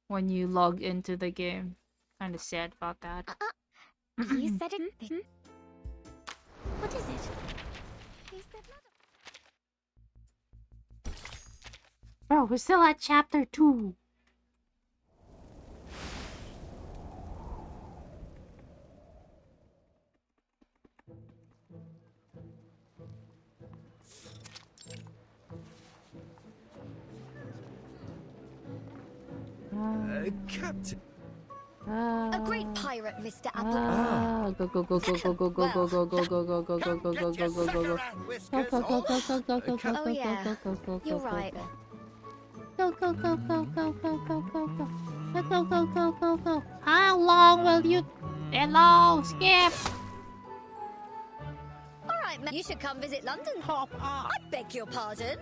when you log into the game. Kind of sad about that. You said it. What is it? You said Bro, we're still at chapter 2. Captain. a great pirate, Mr. Apple. Go go go go go go go go go go go go go go go go go go go. Oh yeah, you're right. Go go go go go go go go go. Go go go go go. How long will you? Hello, Skip. All right, you should come visit London. Hop up. I beg your pardon.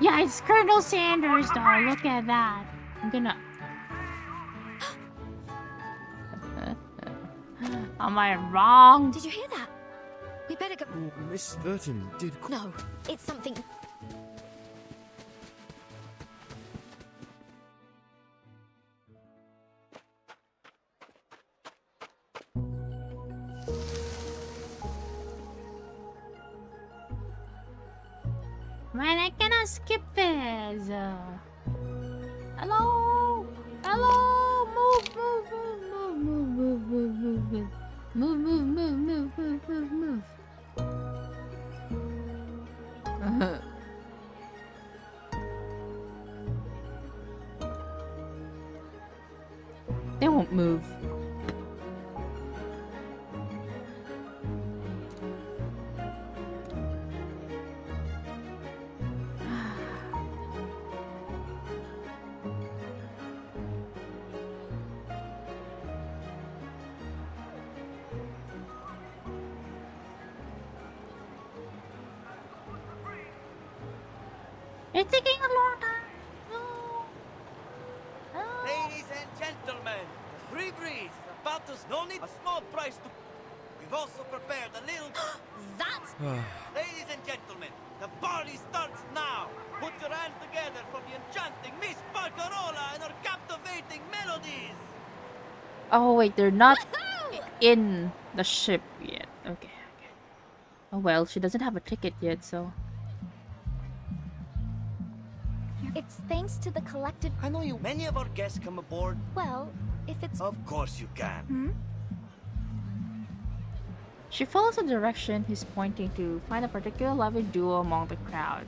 Yeah, it's Colonel Sanders though. Look at that. I'm gonna. Am I wrong? Did you hear that? We better go. Oh, Miss Burton did. No, it's something. Man, I cannot skip this. Hello, hello, move, move, move, move, move, move, move, move, move, move, move, move, move, move. They won't move. It's taking a long time. Ladies and gentlemen, the free breeze is about to no need a small price to. We've also prepared a little. That's. Ladies and gentlemen, the party starts now. Put your hands together for the enchanting Miss Barcarola and her captivating melodies. Oh wait, they're not in the ship yet. Okay, okay. Oh well, she doesn't have a ticket yet, so. It's thanks to the collective. I know you. Many of our guests come aboard. Well, if it's. Of course you can. She follows the direction he's pointing to find a particular lovely duo among the crowd.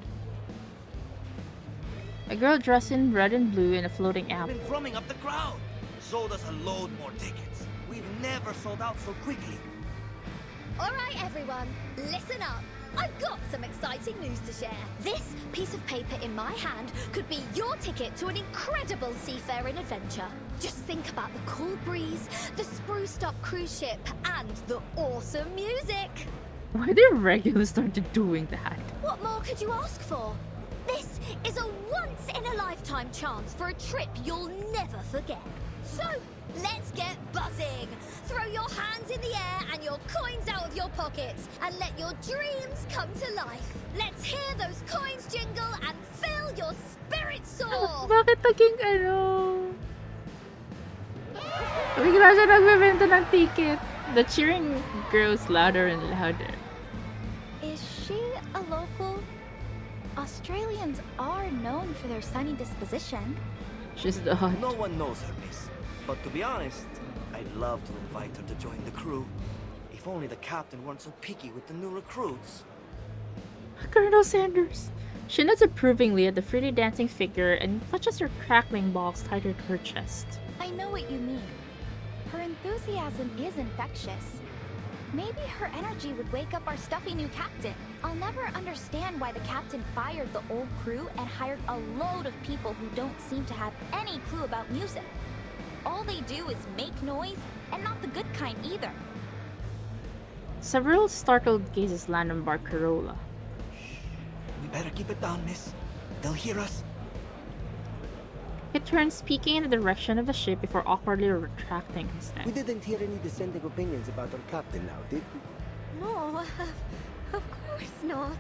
A girl dressed in red and blue in a floating apple. Been drumming up the crowd. Sold us a load more tickets. We've never sold out so quickly. All right, everyone, listen up. I've got some exciting news to share. This piece of paper in my hand could be your ticket to an incredible seafaring adventure. Just think about the cool breeze, the spruced up cruise ship, and the awesome music. Why did regulars started doing that? What more could you ask for? This is a once-in-a-lifetime chance for a trip you'll never forget. So, let's get buzzing. Throw your hands in the air and your coins out of your pockets and let your dreams come to life. Let's hear those coins jingle and fill your spirits soar. Bakit naging ano? Bigla siya nagbebenta ng ticket. The cheering grows louder and louder. Is she a local? Australians are known for their sunny disposition. She's not. No one knows her, miss. But to be honest, I'd love to invite her to join the crew. If only the captain weren't so picky with the new recruits. Colonel Sanders. She nods approvingly at the fruity dancing figure and clutches her crackling balls tighter to her chest. I know what you mean. Her enthusiasm is infectious. Maybe her energy would wake up our stuffy new captain. I'll never understand why the captain fired the old crew and hired a load of people who don't seem to have any clue about music. All they do is make noise, and not the good kind either. Several startled gazes land on Barcarola. We better keep it down, miss. They'll hear us. He turns, peeking in the direction of the ship before awkwardly retracting his neck. We didn't hear any dissenting opinions about our captain now, did we? No, of course not.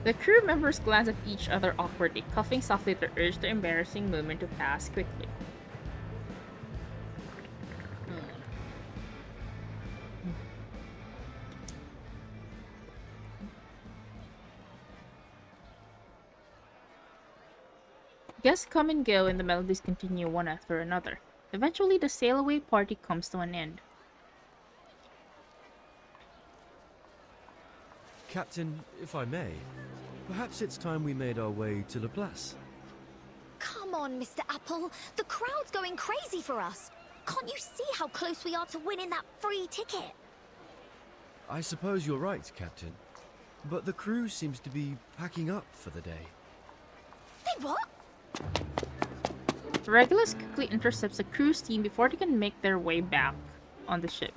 The crew members glance at each other awkwardly, coughing softly to urge the embarrassing moment to pass quickly. Guests come and go and the melodies continue one after another. Eventually, the sail-away party comes to an end. Captain, if I may, perhaps it's time we made our way to Laplace. Come on, Mr. Apple. The crowd's going crazy for us. Can't you see how close we are to winning that free ticket? I suppose you're right, Captain. But the crew seems to be packing up for the day. They what? Regulus quickly intercepts the crew's team before they can make their way back on the ship.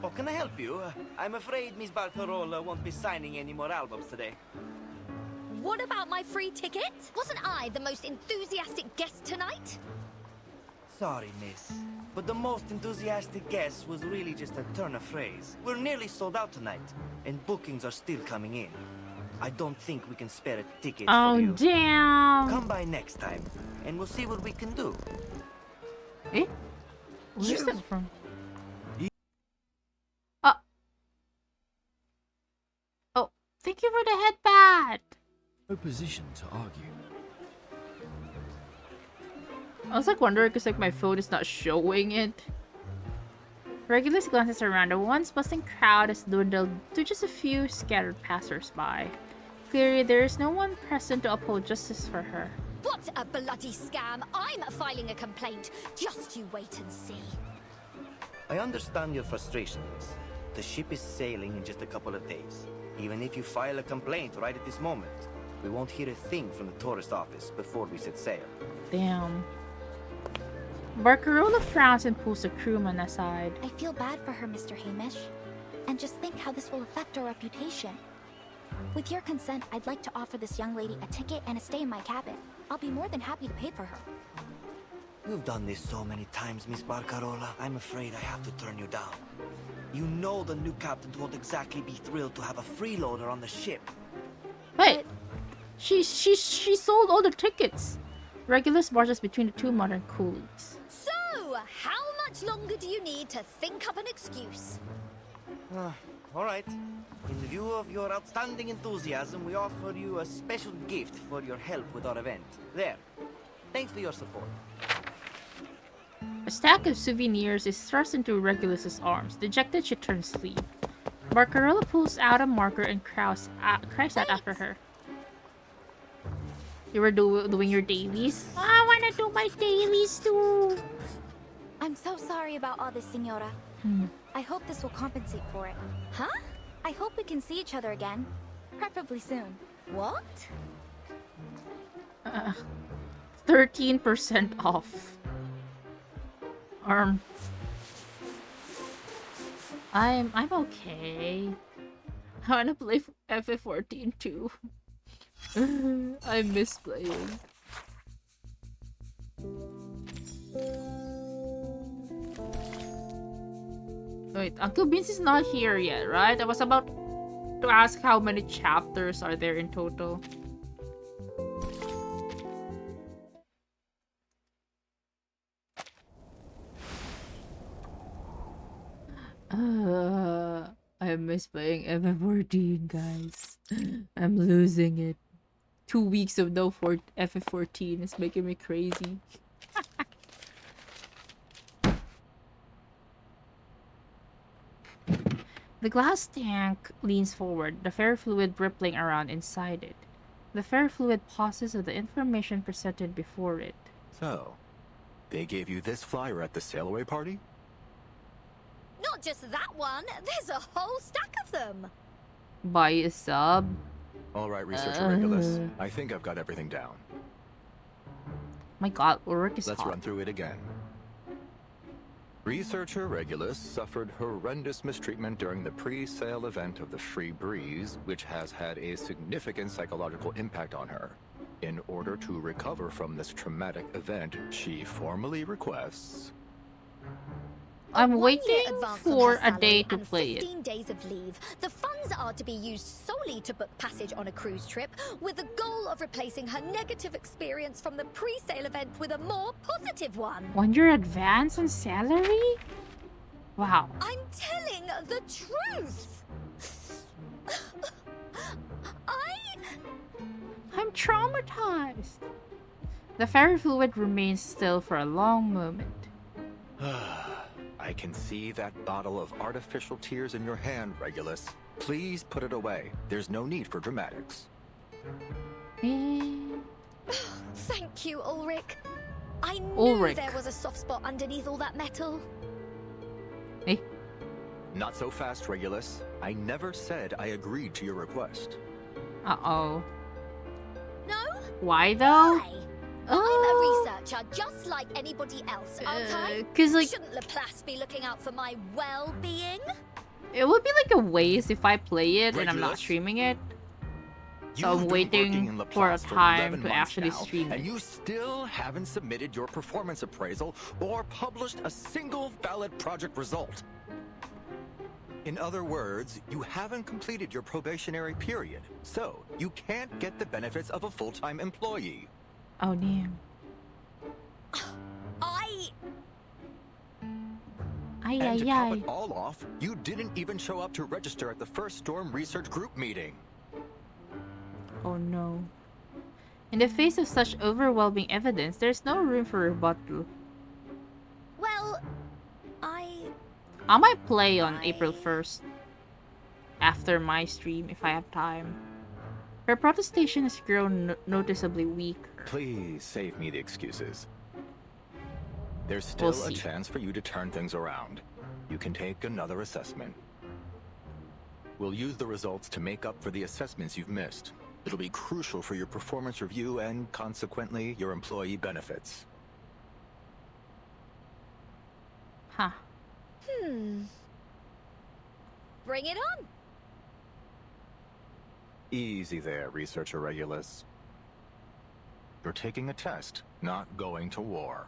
Oh, can I help you? I'm afraid Miss Barcarola won't be signing any more albums today. What about my free ticket? Wasn't I the most enthusiastic guest tonight? Sorry, miss. But the most enthusiastic guess was really just a turn of phrase. We're nearly sold out tonight, and bookings are still coming in. I don't think we can spare a ticket for you. Oh, damn! Come by next time, and we'll see what we can do. Eh? Where's that from? Oh, thank you for the headband! No position to argue. I was like wondering because like my phone is not showing it. Regulus glances around. The once bustling crowd has dwindled to just a few scattered passers-by. Clearly, there is no one present to uphold justice for her. What a bloody scam! I'm filing a complaint. Just you wait and see. I understand your frustrations. The ship is sailing in just a couple of days. Even if you file a complaint right at this moment, we won't hear a thing from the tourist office before we set sail. Damn. Barcarola frowns and pulls the crewman aside. I feel bad for her, Mr. Hamish. And just think how this will affect our reputation. With your consent, I'd like to offer this young lady a ticket and a stay in my cabin. I'll be more than happy to pay for her. You've done this so many times, Miss Barcarola. I'm afraid I have to turn you down. You know the new captain won't exactly be thrilled to have a freeloader on the ship. Wait, she sold all the tickets. Regulus barges between the two modern coolies. So, how much longer do you need to think up an excuse? All right. In view of your outstanding enthusiasm, we offer you a special gift for your help with our event. There. Thanks for your support. A stack of souvenirs is thrust into Regulus's arms. Dejected, she turns to leave. Barcarola pulls out a marker and cries out after her. You were doing your dailies? I wanna do my dailies too! I'm so sorry about all this, Senora. I hope this will compensate for it. Huh? I hope we can see each other again. Preferably soon. What? 13% off. I'm okay. I wanna play FF14 too. I miss playing. Wait, Uncle Beans is not here yet, right? I was about to ask how many chapters are there in total. I miss playing FF14, guys. I'm losing it. 2 weeks of no FF14 is making me crazy. The glass tank leans forward, the ferrofluid rippling around inside it. The ferrofluid pauses at the information presented before it. So, they gave you this flyer at the sail-away party? Not just that one, there's a whole stack of them. Buy a sub. All right, Researcher Regulus. I think I've got everything down. My god, Ulrich is Let's hot. run through it again. Researcher Regulus suffered horrendous mistreatment during the pre-sale event of the Free Breeze, which has had a significant psychological impact on her. In order to recover from this traumatic event, she formally requests... I'm waiting Advance for on her a day salary to and play it. 15 days of leave. The funds are to be used solely to book passage on a cruise trip, with the goal of replacing her negative experience from the pre-sale event with a more positive one. 1 year advance on salary? Wow. I'm telling the truth. I'm traumatized. The ferrofluid remains still for a long moment. I can see that bottle of artificial tears in your hand, Regulus. Please put it away. There's no need for dramatics. Thank you, Ulrich. I knew Ulrich. there was a soft spot underneath all that metal. Not so fast, Regulus. I never said I agreed to your request. Uh-oh. No? Why though? Why? I'm a researcher, just like anybody else, aren't I? 'Cause, like- Shouldn't Laplace be looking out for my well-being? It would be like a waste if I play it and I'm not Regulus? streaming it. So You've I'm been waiting working in for a Laplace time 11 to months actually now, stream it. and you still haven't submitted your performance appraisal or published a single valid project result. In other words, you haven't completed your probationary period, so you can't get the benefits of a full-time employee. Oh damn. And to top it all off, you didn't even show up to register at the first Storm Research Group meeting. Oh no. In the face of such overwhelming evidence, there's no room for rebuttal. Well, I might play on April 1st. After my stream, if I have time. Her protestation has grown noticeably weaker. Please save me the excuses. There's still We'll a see. chance for you to turn things around. You can take another assessment. We'll use the results to make up for the assessments you've missed. It'll be crucial for your performance review and, consequently, your employee benefits. Huh. Bring it on. Easy there, Researcher Regulus. You're taking a test, not going to war.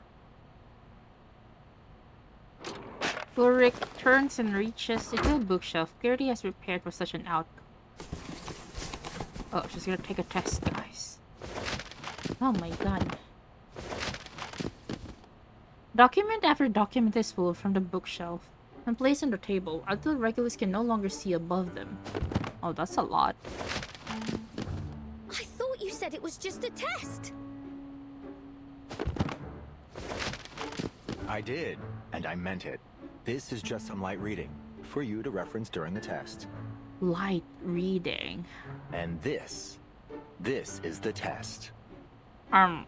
Ulrich turns and reaches into a bookshelf Gertie has prepared for such an outcome. Oh, she's gonna take a test, guys. Oh my god. Document after document is pulled from the bookshelf and placed on the table until Regulus can no longer see above them. Oh, that's a lot. I thought you said it was just a test. I did, and I meant it. This is just some light reading, for you to reference during the test. Light reading. And this is the test. Wow.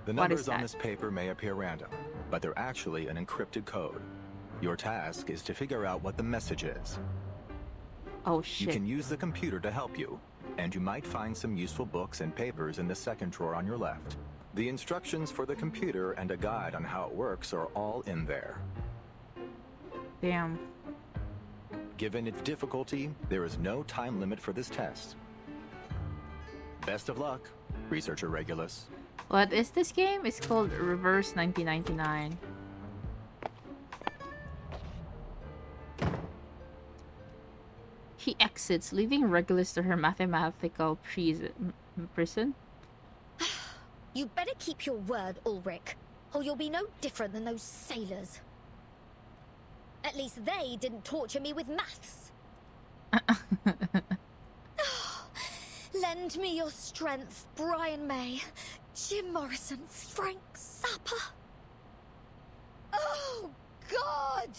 The What is numbers on that? this paper may appear random, but they're actually an encrypted code. Your task is to figure out what the message is. Oh You shit. can use the computer to help you, and you might find some useful books and papers in the second drawer on your left. The instructions for the computer and a guide on how it works are all in there. Damn. Given its difficulty, there is no time limit for this test. Best of luck, Researcher Regulus. What is this game? It's called Reverse 1999. He exits, leaving Regulus to her mathematical prison. You better keep your word, Ulrich, or you'll be no different than those sailors. At least they didn't torture me with maths. Lend me your strength, Brian May, Jim Morrison, Frank Zappa. Oh, God!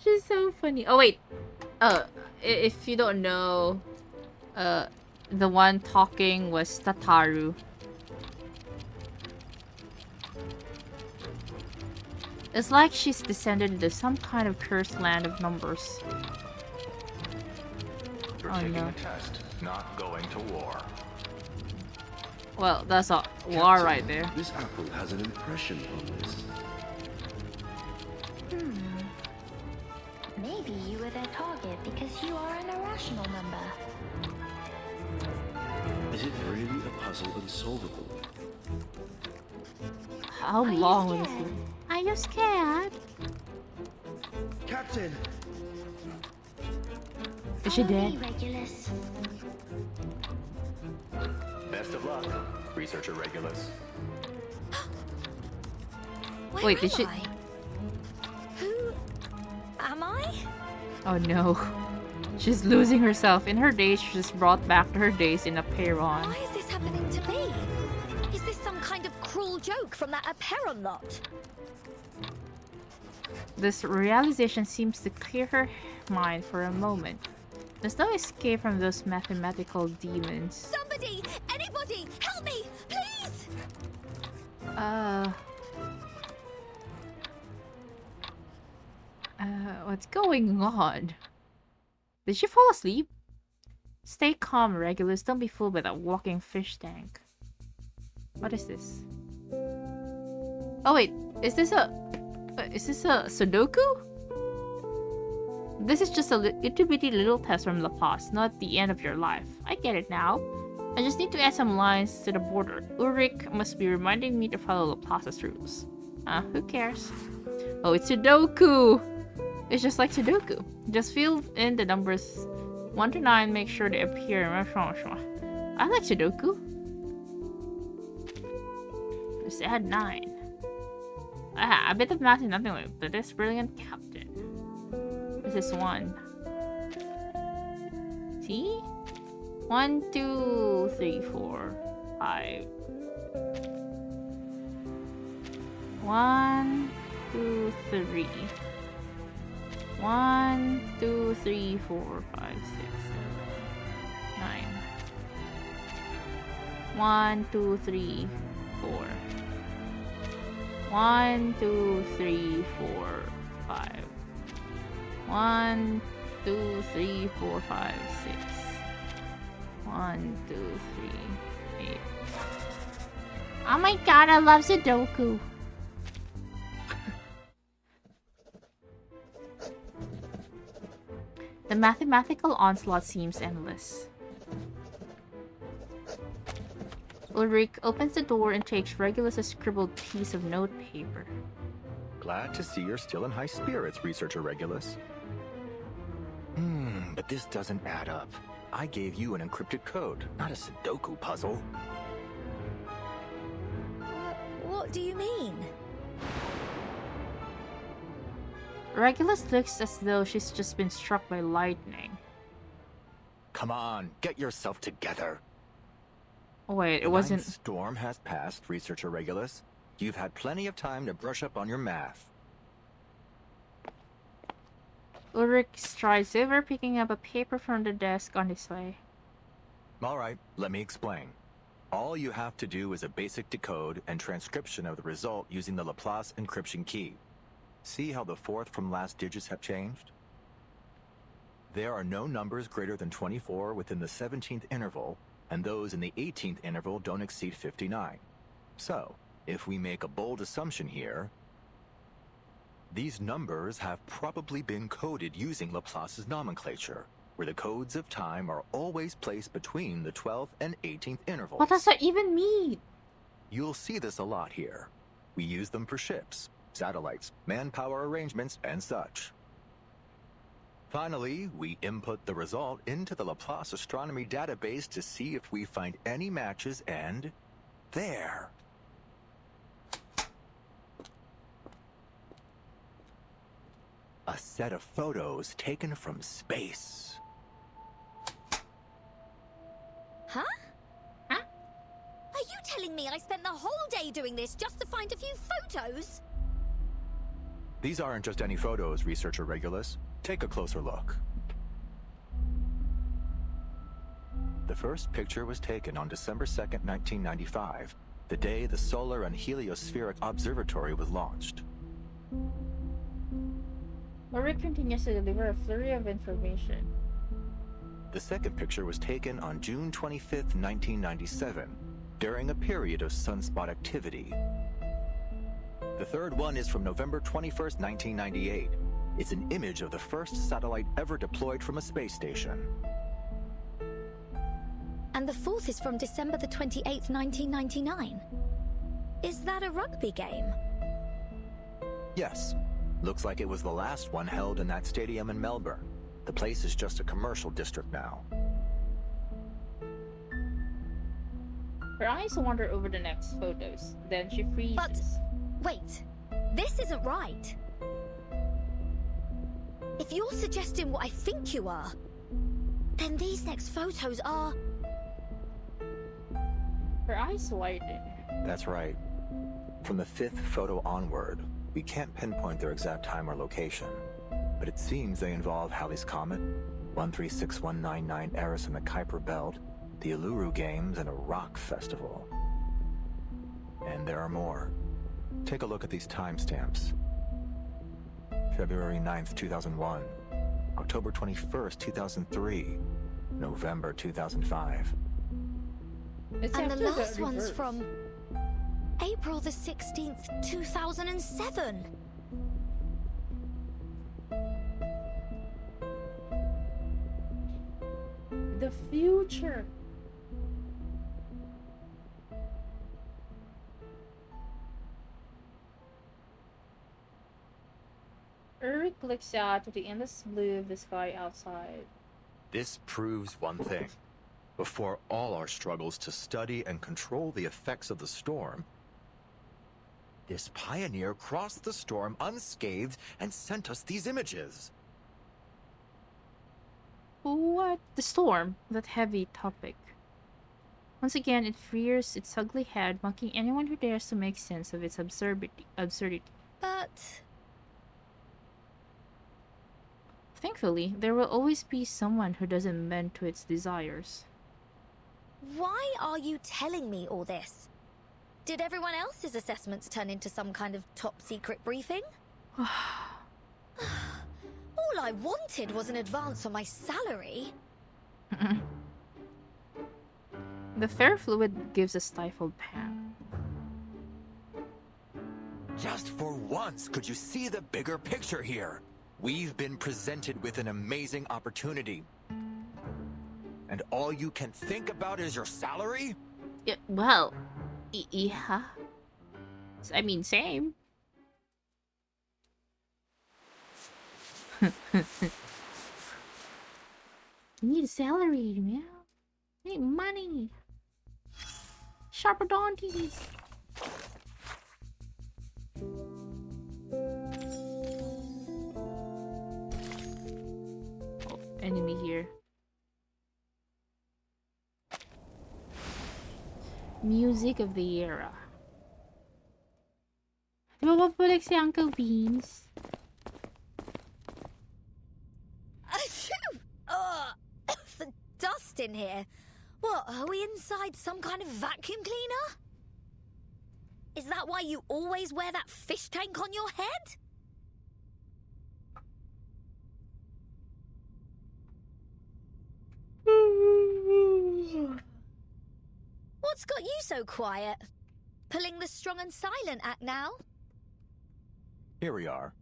She's so funny. Oh, wait. If you don't know, the one talking was Tataru. It's like she's descended into some kind of cursed land of numbers. You're taking a test, not going to war. Well, that's a war right there. This apple has an impression on this. Maybe you were their target because you are an irrational number. Is it really a puzzle unsolvable? How long will this be? Are you scared? Captain! Is she dead? Regulus. Best of luck, Researcher Regulus. Wait, did she? Who am I? Oh no. She's losing herself. In her days, she's brought back to her days in Aperon. Why is this happening to me? Is this some kind of cruel joke from that Aperon lot? This realization seems to clear her mind for a moment. There's no escape from those mathematical demons. Somebody! Anybody! Help me! Please! What's going on? Did she fall asleep? Stay calm, Regulus. Don't be fooled by that walking fish tank. What is this? Oh wait, is this a Sudoku? This is just a itty bitty little test from Laplace, not the end of your life. I get it now. I just need to add some lines to the border. Ulrich must be reminding me to follow Laplace's rules. Who cares? Oh, it's Sudoku! It's just like Sudoku. Just fill in the numbers 1 to 9, make sure they appear in I like Sudoku. Just add 9. A bit of math is nothing like but this brilliant captain. This is 1. See? 1, 2, 3, 4, 5. 1, 2, 3. 1, 2, 3, 4, 5, 6, 7, 9. 1, 2, 3, 4. 1, 2, 3, 4, 5. 1, 2, 3, 4, 5, 6. 1, 2, 3, 8. Oh my god, I love Sudoku. The mathematical onslaught seems endless. Ulrich opens the door and takes Regulus's scribbled piece of notepaper. Glad to see you're still in high spirits, Researcher Regulus. But this doesn't add up. I gave you an encrypted code, not a Sudoku puzzle. What do you mean? Regulus looks as though she's just been struck by lightning. Come on, get yourself together. Oh wait, The it wasn't... ninth storm has passed, Researcher Regulus. You've had plenty of time to brush up on your math. Ulrich strides over, picking up a paper from the desk on his way. All right, let me explain. All you have to do is a basic decode and transcription of the result using the Laplace encryption key. See how the fourth from last digits have changed? There are no numbers greater than 24 within the 17th interval, and those in the 18th interval don't exceed 59. So, if we make a bold assumption here, these numbers have probably been coded using Laplace's nomenclature, where the codes of time are always placed between the 12th and 18th intervals. What does that even mean? You'll see this a lot here. We use them for ships, satellites, manpower arrangements, and such. Finally, we input the result into the Laplace astronomy database to see if we find any matches, and there. A set of photos taken from space. Huh? Are you telling me I spent the whole day doing this just to find a few photos? These aren't just any photos, Researcher Regulus. Take a closer look. The first picture was taken on December 2nd, 1995, the day the Solar and Heliospheric Observatory was launched. Lori continues to deliver a flurry of information. The second picture was taken on June 25th, 1997, during a period of sunspot activity. The third one is from November 21st, 1998. It's an image of the first satellite ever deployed from a space station. And the fourth is from December the 28th, 1999. Is that a rugby game? Yes. Looks like it was the last one held in that stadium in Melbourne. The place is just a commercial district now. Her eyes wander over the next photos. Then she freezes. But wait, this isn't right. If you're suggesting what I think you are, then these next photos are... Her eyes widen. That's right. From the fifth photo onward, we can't pinpoint their exact time or location, but it seems they involve Halley's Comet, 136199 Eris in the Kuiper Belt, the Uluru Games, and a rock festival. And there are more. Take a look at these timestamps. February 9th, 2001, October 21st, 2003, November 2005. And the last one's from April the 16th, 2007. The future. Eric looks out to the endless blue of the sky outside. This proves one thing. Before all our struggles to study and control the effects of the storm, this pioneer crossed the storm unscathed and sent us these images. What? The storm, that heavy topic. Once again, it rears its ugly head, mocking anyone who dares to make sense of its absurdity. But... thankfully, there will always be someone who doesn't bend to its desires. why are you telling me all this? Did everyone else's assessments turn into some kind of top-secret briefing? All I wanted was an advance on my salary. The fair fluid gives a stifled pang. Just for once, could you see the bigger picture here? We've been presented with an amazing opportunity. And all you can think about is your salary? Yeah, well, yeah. I mean, same. You need a salary, man. You need money. Sharper donkeys. Oh, enemy here. Music of the era. Di ba babalik si Uncle Beans? The dust in here. What, are we inside some kind of vacuum cleaner? Is that why you always wear that fish tank on your head? What's got you so quiet? Pulling the strong and silent act now? Here we are.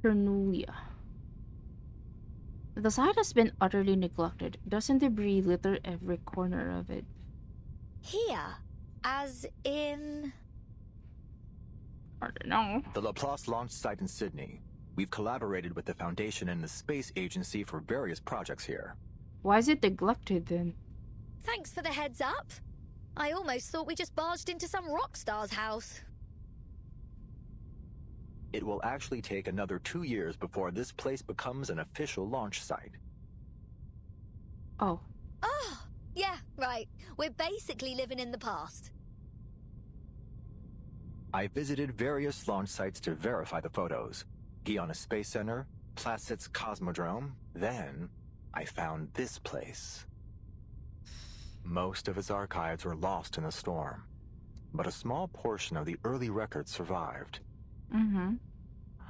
Cornelia. The site has been utterly neglected. Dust and debris litter every corner of it. Here? As in... I don't know. The Laplace launch site in Sydney. We've collaborated with the Foundation and the Space Agency for various projects here. Why is it neglected then? Thanks for the heads up. I almost thought we just barged into some rock star's house. It will actually take another 2 years before this place becomes an official launch site. Oh. Oh, yeah, right. We're basically living in the past. I visited various launch sites to verify the photos. Guiana Space Center, Placet's Cosmodrome. Then, I found this place. Most of its archives were lost in the storm, but a small portion of the early records survived. Mm-hmm.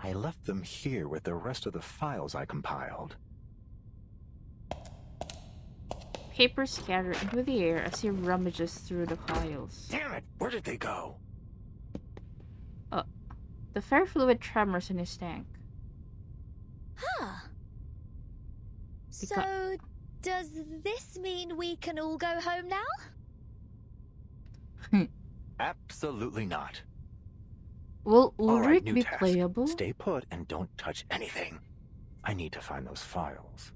I left them here with the rest of the files I compiled. Papers scattered into the air as he rummages through the files. Damn it! Where did they go? The ferrofluid tremors in his tank. Huh. So, does this mean we can all go home now? Absolutely not. Will All right, Ulrich new be task. playable? Stay put and don't touch anything. I need to find those files.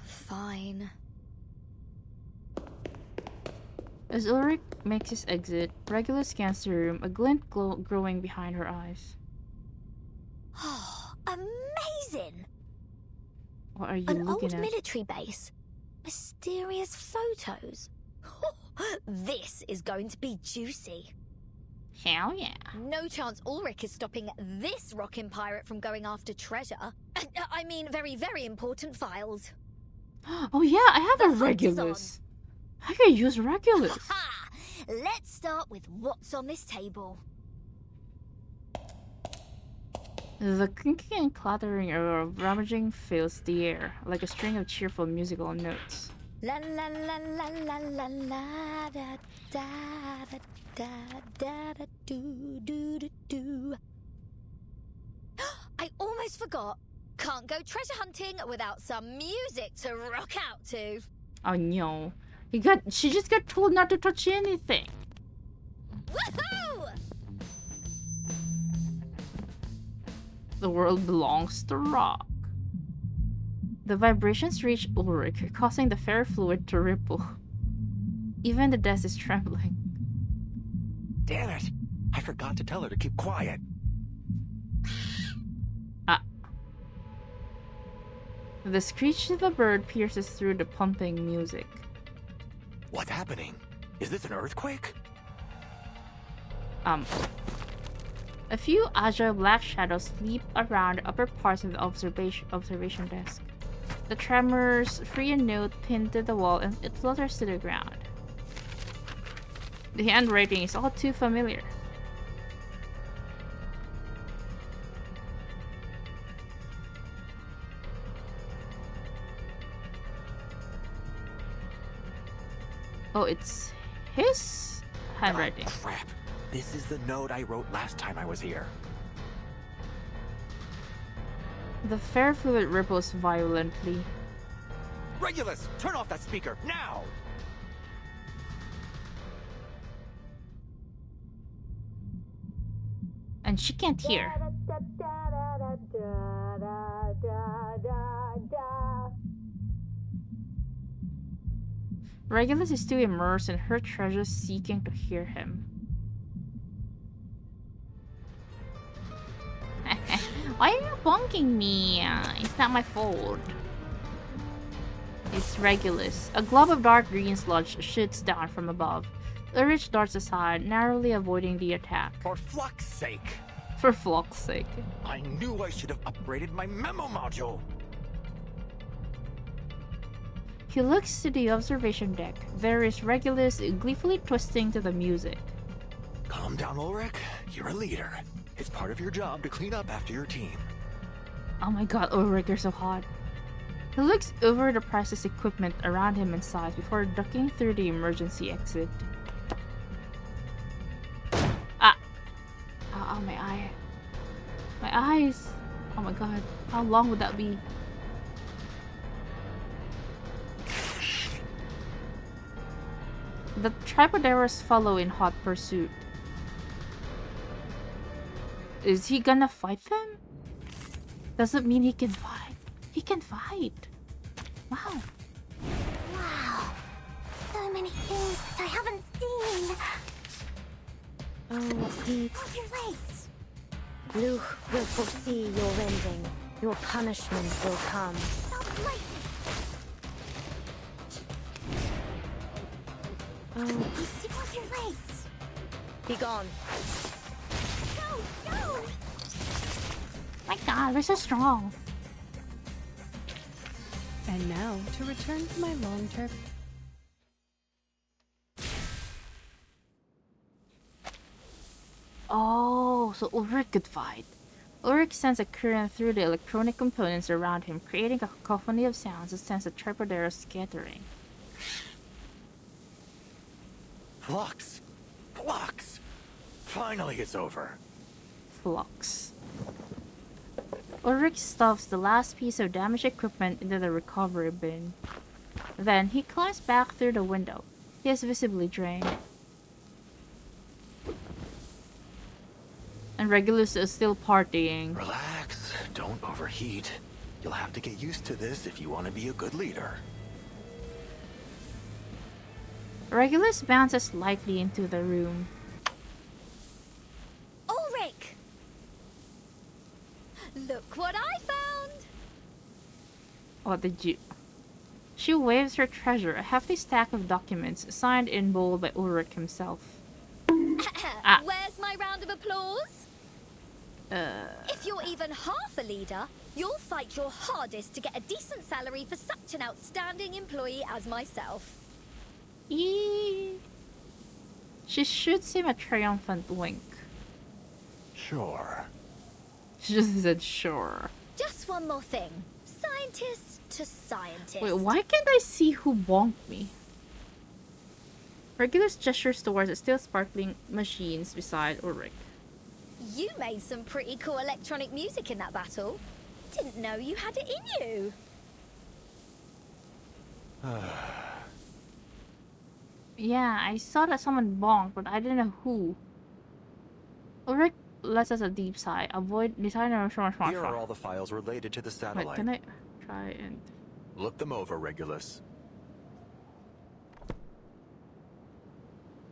Fine. As Ulrich makes his exit, Regulus scans the room, a glint growing behind her eyes. Oh, amazing! What are you An looking old at? military base. Mysterious photos. This is going to be juicy. Hell yeah. No chance Ulrich is stopping this rockin' pirate from going after treasure. I mean, very, very important files. Oh yeah, I have a Regulus. I can use Regulus. Ha! Let's start with what's on this table. The clinking and clattering of rummaging fills the air, like a string of cheerful musical notes. La la la la la la la da da da da da da do do do do. I almost forgot. Can't go treasure hunting without some music to rock out to. Oh no. She just got told not to touch anything. Woohoo! The world belongs to rock. The vibrations reach Ulrich, causing the ferrofluid to ripple. Even the desk is trembling. Damn it! I forgot to tell her to keep quiet. The screech of a bird pierces through the pumping music. What's happening? Is this an earthquake? A few agile black shadows leap around the upper parts of the observation desk. The tremors free a note pinned to the wall and it flutters to the ground. The handwriting is all too familiar. Oh, it's his handwriting. Oh, crap. This is the note I wrote last time I was here. The ferrofluid ripples violently. Regulus, turn off that speaker, now! And she can't hear. Regulus is too immersed in her treasures, seeking to hear him. Why are you bonking me? It's not my fault. It's Regulus. A glob of dark green sludge shoots down from above. Ulrich darts aside, narrowly avoiding the attack. For fuck's sake! For fuck's sake. I knew I should have upgraded my memo module! He looks to the observation deck. There is Regulus gleefully twisting to the music. Calm down, Ulrich. You're a leader. It's part of your job to clean up after your team. Oh my god, Ulrich, you're so hot. He looks over the priceless equipment around him and sighs before ducking through the emergency exit. Ah! Oh, my eye. My eyes! Oh my god, how long would that be? The Tripoderos follow in hot pursuit. Is he gonna fight them? Doesn't mean he can fight. He can fight. Wow. Wow. many things that I haven't seen. Oh, Pete. Your legs. Luke will foresee your ending. Your punishment will come. Stop lightning. Oh, Support your legs. be gone. Go. My god, we're so strong. And now, to return to my long-term... Oh, so Ulrich could fight. Ulrich sends a current through the electronic components around him, creating a cacophony of sounds that sends the Tripodero scattering. Flux! Flux! Finally it's over. Flux. Ulrich stuffs the last piece of damaged equipment into the recovery bin. Then he climbs back through the window. He is visibly drained. And Regulus is still partying. Relax, don't overheat. You'll have to get used to this if you want to be a good leader. Regulus bounces lightly into the room. Ulrich! Look what I found! What did you... She waves her treasure, a hefty stack of documents, signed in bold by Ulrich himself. Where's my round of applause? If you're even half a leader, you'll fight your hardest to get a decent salary for such an outstanding employee as myself. She shoots him a triumphant wink. Sure. She just said sure. Just one more thing. Scientist to scientist. Wait, why can't I see who bonked me? Regulus gestures towards the still sparkling machines beside Ulrich. You made some pretty cool electronic music in that battle. Didn't know you had it in you. Yeah, I saw that someone bonked, but I didn't know who. Ulrich lets us a deep sigh. Avoid designer. Here are all the files related to the satellite. Wait, can I try and look them over, Regulus?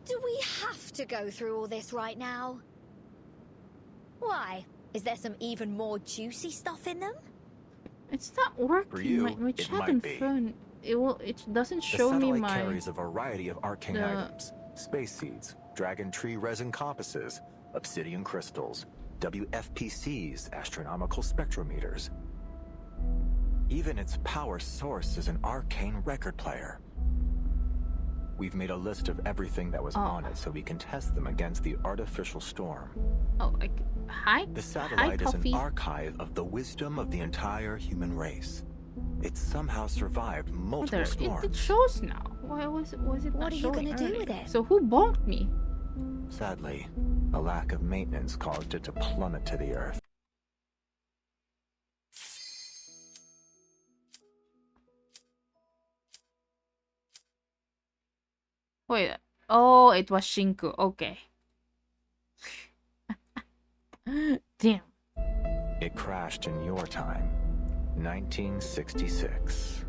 Do we have to go through all this right now? Why? Is there some even more juicy stuff in them? It's not working. For you, my it chat might and be. phone. It doesn't The show me satellite my. carries a variety of arcane items: space seeds, dragon tree resin compasses, obsidian crystals, WFPCs, astronomical spectrometers. Even its power source is an arcane record player. We've made a list of everything that was on it so we can test them against the artificial storm. Oh, like, hi? The satellite is an Coffee. archive of the wisdom of the entire human race. It somehow survived multiple storms. It shows now. Why was it What not are you showing gonna do earlier? with it? So who bonked me? Sadly, a lack of maintenance caused it to plummet to the earth. Wait. Oh, it was Shinku. Okay. Damn. It crashed in your time, 1966.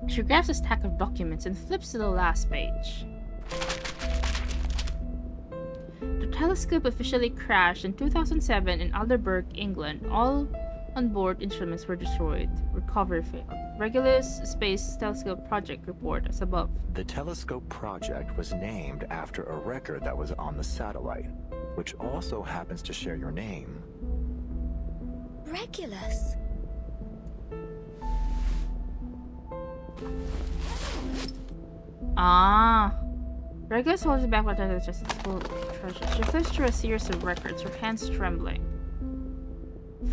She grabs a stack of documents and flips to the last page. The telescope officially crashed in 2007 in Aldeburgh, England. All onboard instruments were destroyed. Recovery failed. Regulus Space Telescope Project report as above. The telescope project was named after a record that was on the satellite, which also happens to share your name. Regulus. Ah. Regulus holds it back with her just its full treasure. She flips through a series of records, her hands trembling.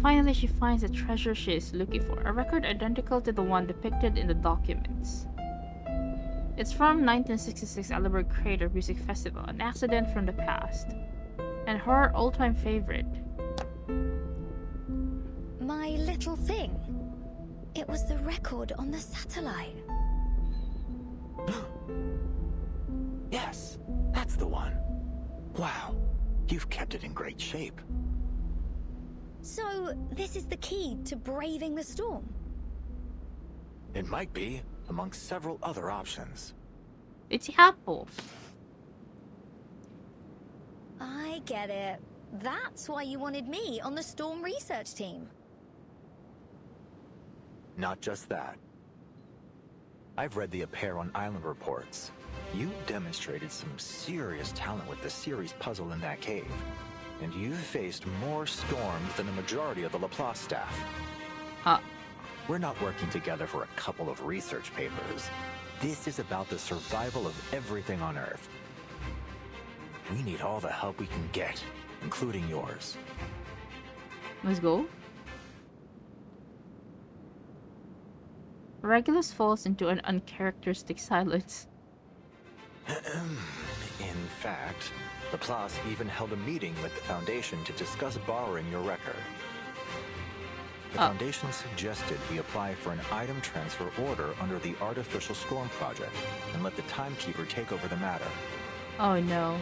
Finally, she finds the treasure she is looking for, a record identical to the one depicted in the documents. It's from 1966 Aldeburgh Crater Music Festival, an accident from the past, and her all-time favorite. My little thing. It was the record on the satellite. Yes, that's the one. Wow, you've kept it in great shape. So, this is the key to braving the storm? It might be, amongst several other options. It's Apple. I get it. That's why you wanted me on the storm research team. Not just that. I've read the Appear on Island reports. You demonstrated some serious talent with the series puzzle in that cave. And you've faced more storms than the majority of the Laplace staff. We're not working together for a couple of research papers. This is about the survival of everything on Earth. We need all the help we can get, including yours. Let's go. Regulus falls into an uncharacteristic silence. In fact, Laplace even held a meeting with the Foundation to discuss borrowing your record. The Foundation suggested we apply for an item transfer order under the Artificial Storm Project and let the Timekeeper take over the matter. Oh no.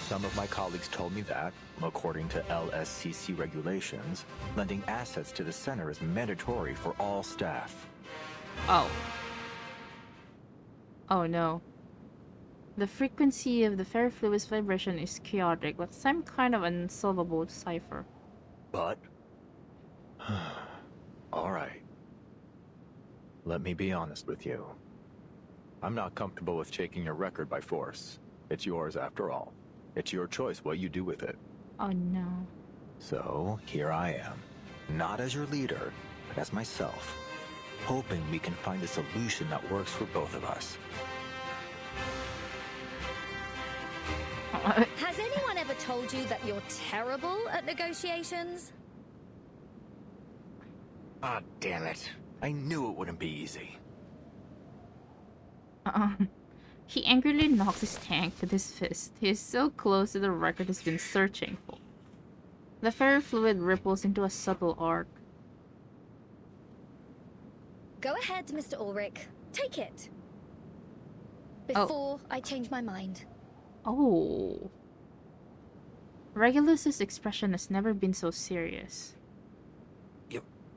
Some of my colleagues told me that, according to LSCC regulations, lending assets to the center is mandatory for all staff. Oh. Oh no. The frequency of the ferrofluid's vibration is chaotic, but some kind of unsolvable to cipher. But... Alright. Let me be honest with you. I'm not comfortable with taking your record by force. It's yours after all. It's your choice what you do with it. Oh no. So, here I am. Not as your leader, but as myself. Hoping we can find a solution that works for both of us. Has anyone ever told you that you're terrible at negotiations? Ah, damn it. I knew it wouldn't be easy. He angrily knocks his tank with his fist. He is so close to the record he's been searching for. The ferrofluid ripples into a subtle arc. Go ahead, Mr. Ulrich. Take it. Before I change my mind. Oh. Regulus's expression has never been so serious.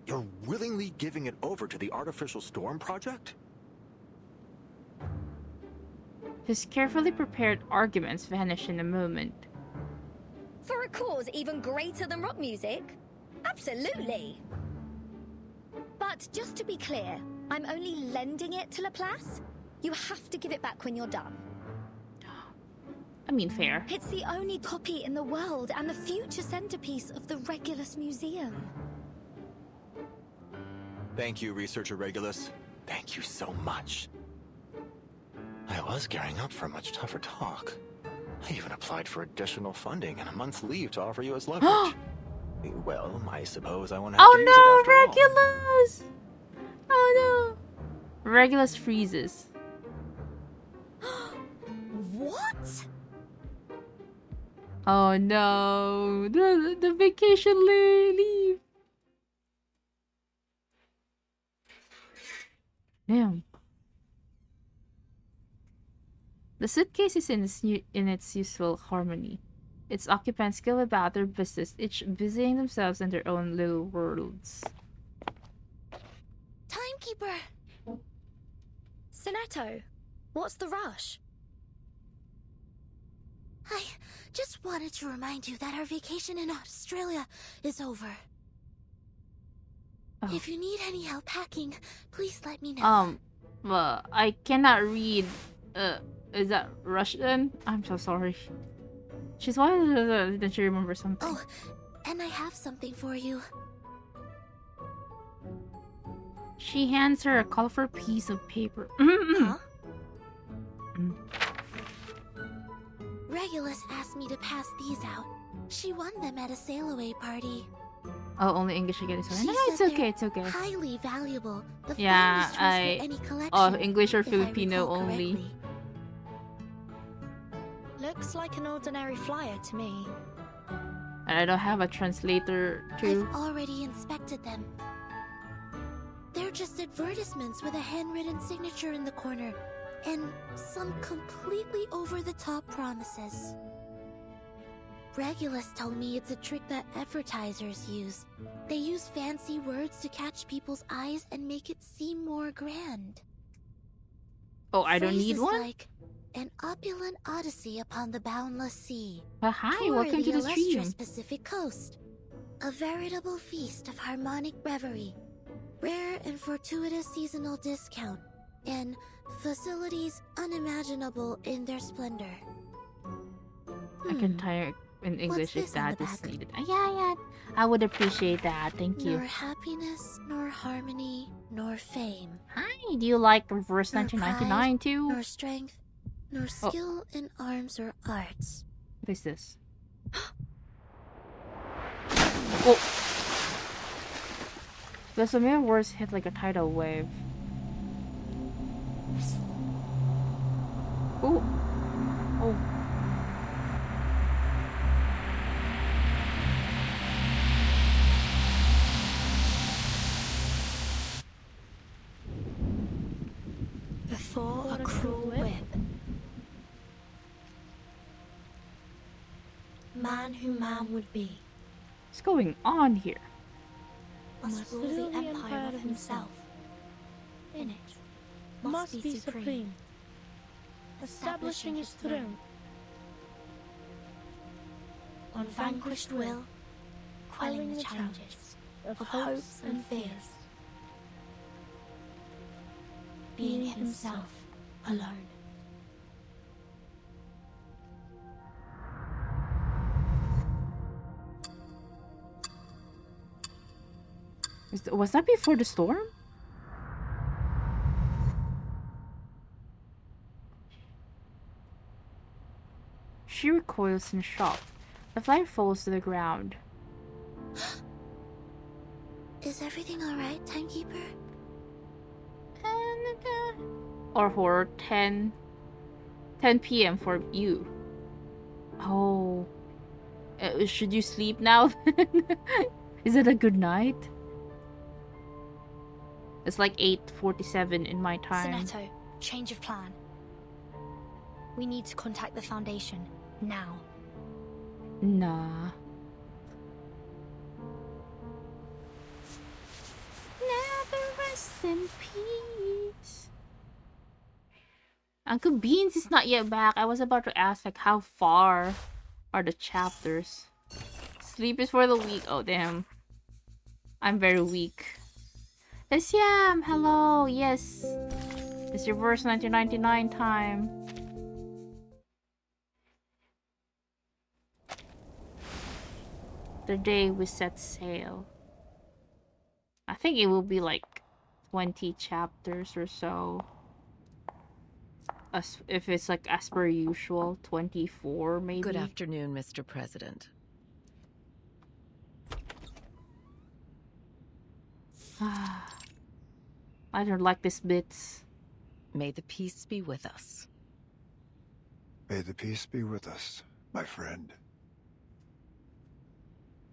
You're willingly giving it over to the Artificial Storm Project? His carefully prepared arguments vanish in a moment. For a cause even greater than rock music? Absolutely. But just to be clear, I'm only lending it to Laplace. You have to give it back when you're done. I mean, fair. It's the only copy in the world and the future centerpiece of the Regulus Museum. Thank you, Researcher Regulus. Thank you so much. I was gearing up for a much tougher talk. I even applied for additional funding and a month's leave to offer you as leverage. Well, I suppose I won't have to use it after all. Regulus! Oh no! Regulus freezes. What? Oh no! The vacation leave! Damn. The suitcase is in its usual harmony. Its occupants go about their business, each busying themselves in their own little worlds. Timekeeper! Sonetto, what's the rush? I just wanted to remind you that our vacation in Australia is over. Oh. If you need any help packing, please let me know. I cannot read. Is that Russian? I'm so sorry. She's why didn't she remember something? Oh, and I have something for you. She hands her a colorful piece of paper. Huh? Regulus asked me to pass these out. She won them at a sail-away party. Oh, only English again. She No, it's said okay. It's okay. Highly valuable. The Yeah, finest choice for any collection, Oh, English or if I Filipino recall only. correctly. Looks like an ordinary flyer to me. And I don't have a translator too. I've already inspected them. They're just advertisements with a handwritten signature in the corner, and some completely over-the-top promises. Regulus told me it's a trick that advertisers use. They use fancy words to catch people's eyes and make it seem more grand. Oh, I don't need Phrases one? like an opulent odyssey upon the boundless sea. Hi, Tour welcome to the illustrious stream. Pacific coast. A veritable feast of harmonic reverie. Rare and fortuitous seasonal discount. And facilities unimaginable in their splendor. I can type in English if this on that the is back? needed. Yeah. I would appreciate that. Thank you. Nor happiness, nor harmony, nor fame. Hi, do you like Reverse Nor 1999 pride, too? nor strength, nor skill in arms or arts. What is this? Oh! The familiar words hit like a tidal wave. Ooh! Oh. Before a cruel whip, man who man would be, What's going on here? must rule the empire of himself. In it, must be supreme, establishing his throne. On vanquished will, quelling the challenges of hopes and fears. Being himself alone. Was that before the storm? She recoils in shock. The flyer falls to the ground. Is everything alright, Timekeeper? Or horror 10 p.m. for you. Oh. Should you sleep now? Is it a good night? It's like 8:47 in my time. Sonetto, change of plan. We need to contact the Foundation, now. Nah. Never rest in peace. Uncle Beans is not yet back. I was about to ask, like, how far are the chapters? Sleep is for the weak. Oh, damn. I'm very weak. Yam, hello. Yes. It's reverse 1999 time. The day we set sail. I think it will be like 20 chapters or so. If it's like as per usual, 24 maybe. Good afternoon, Mr. President. I don't like these bits. May the peace be with us. May the peace be with us, my friend.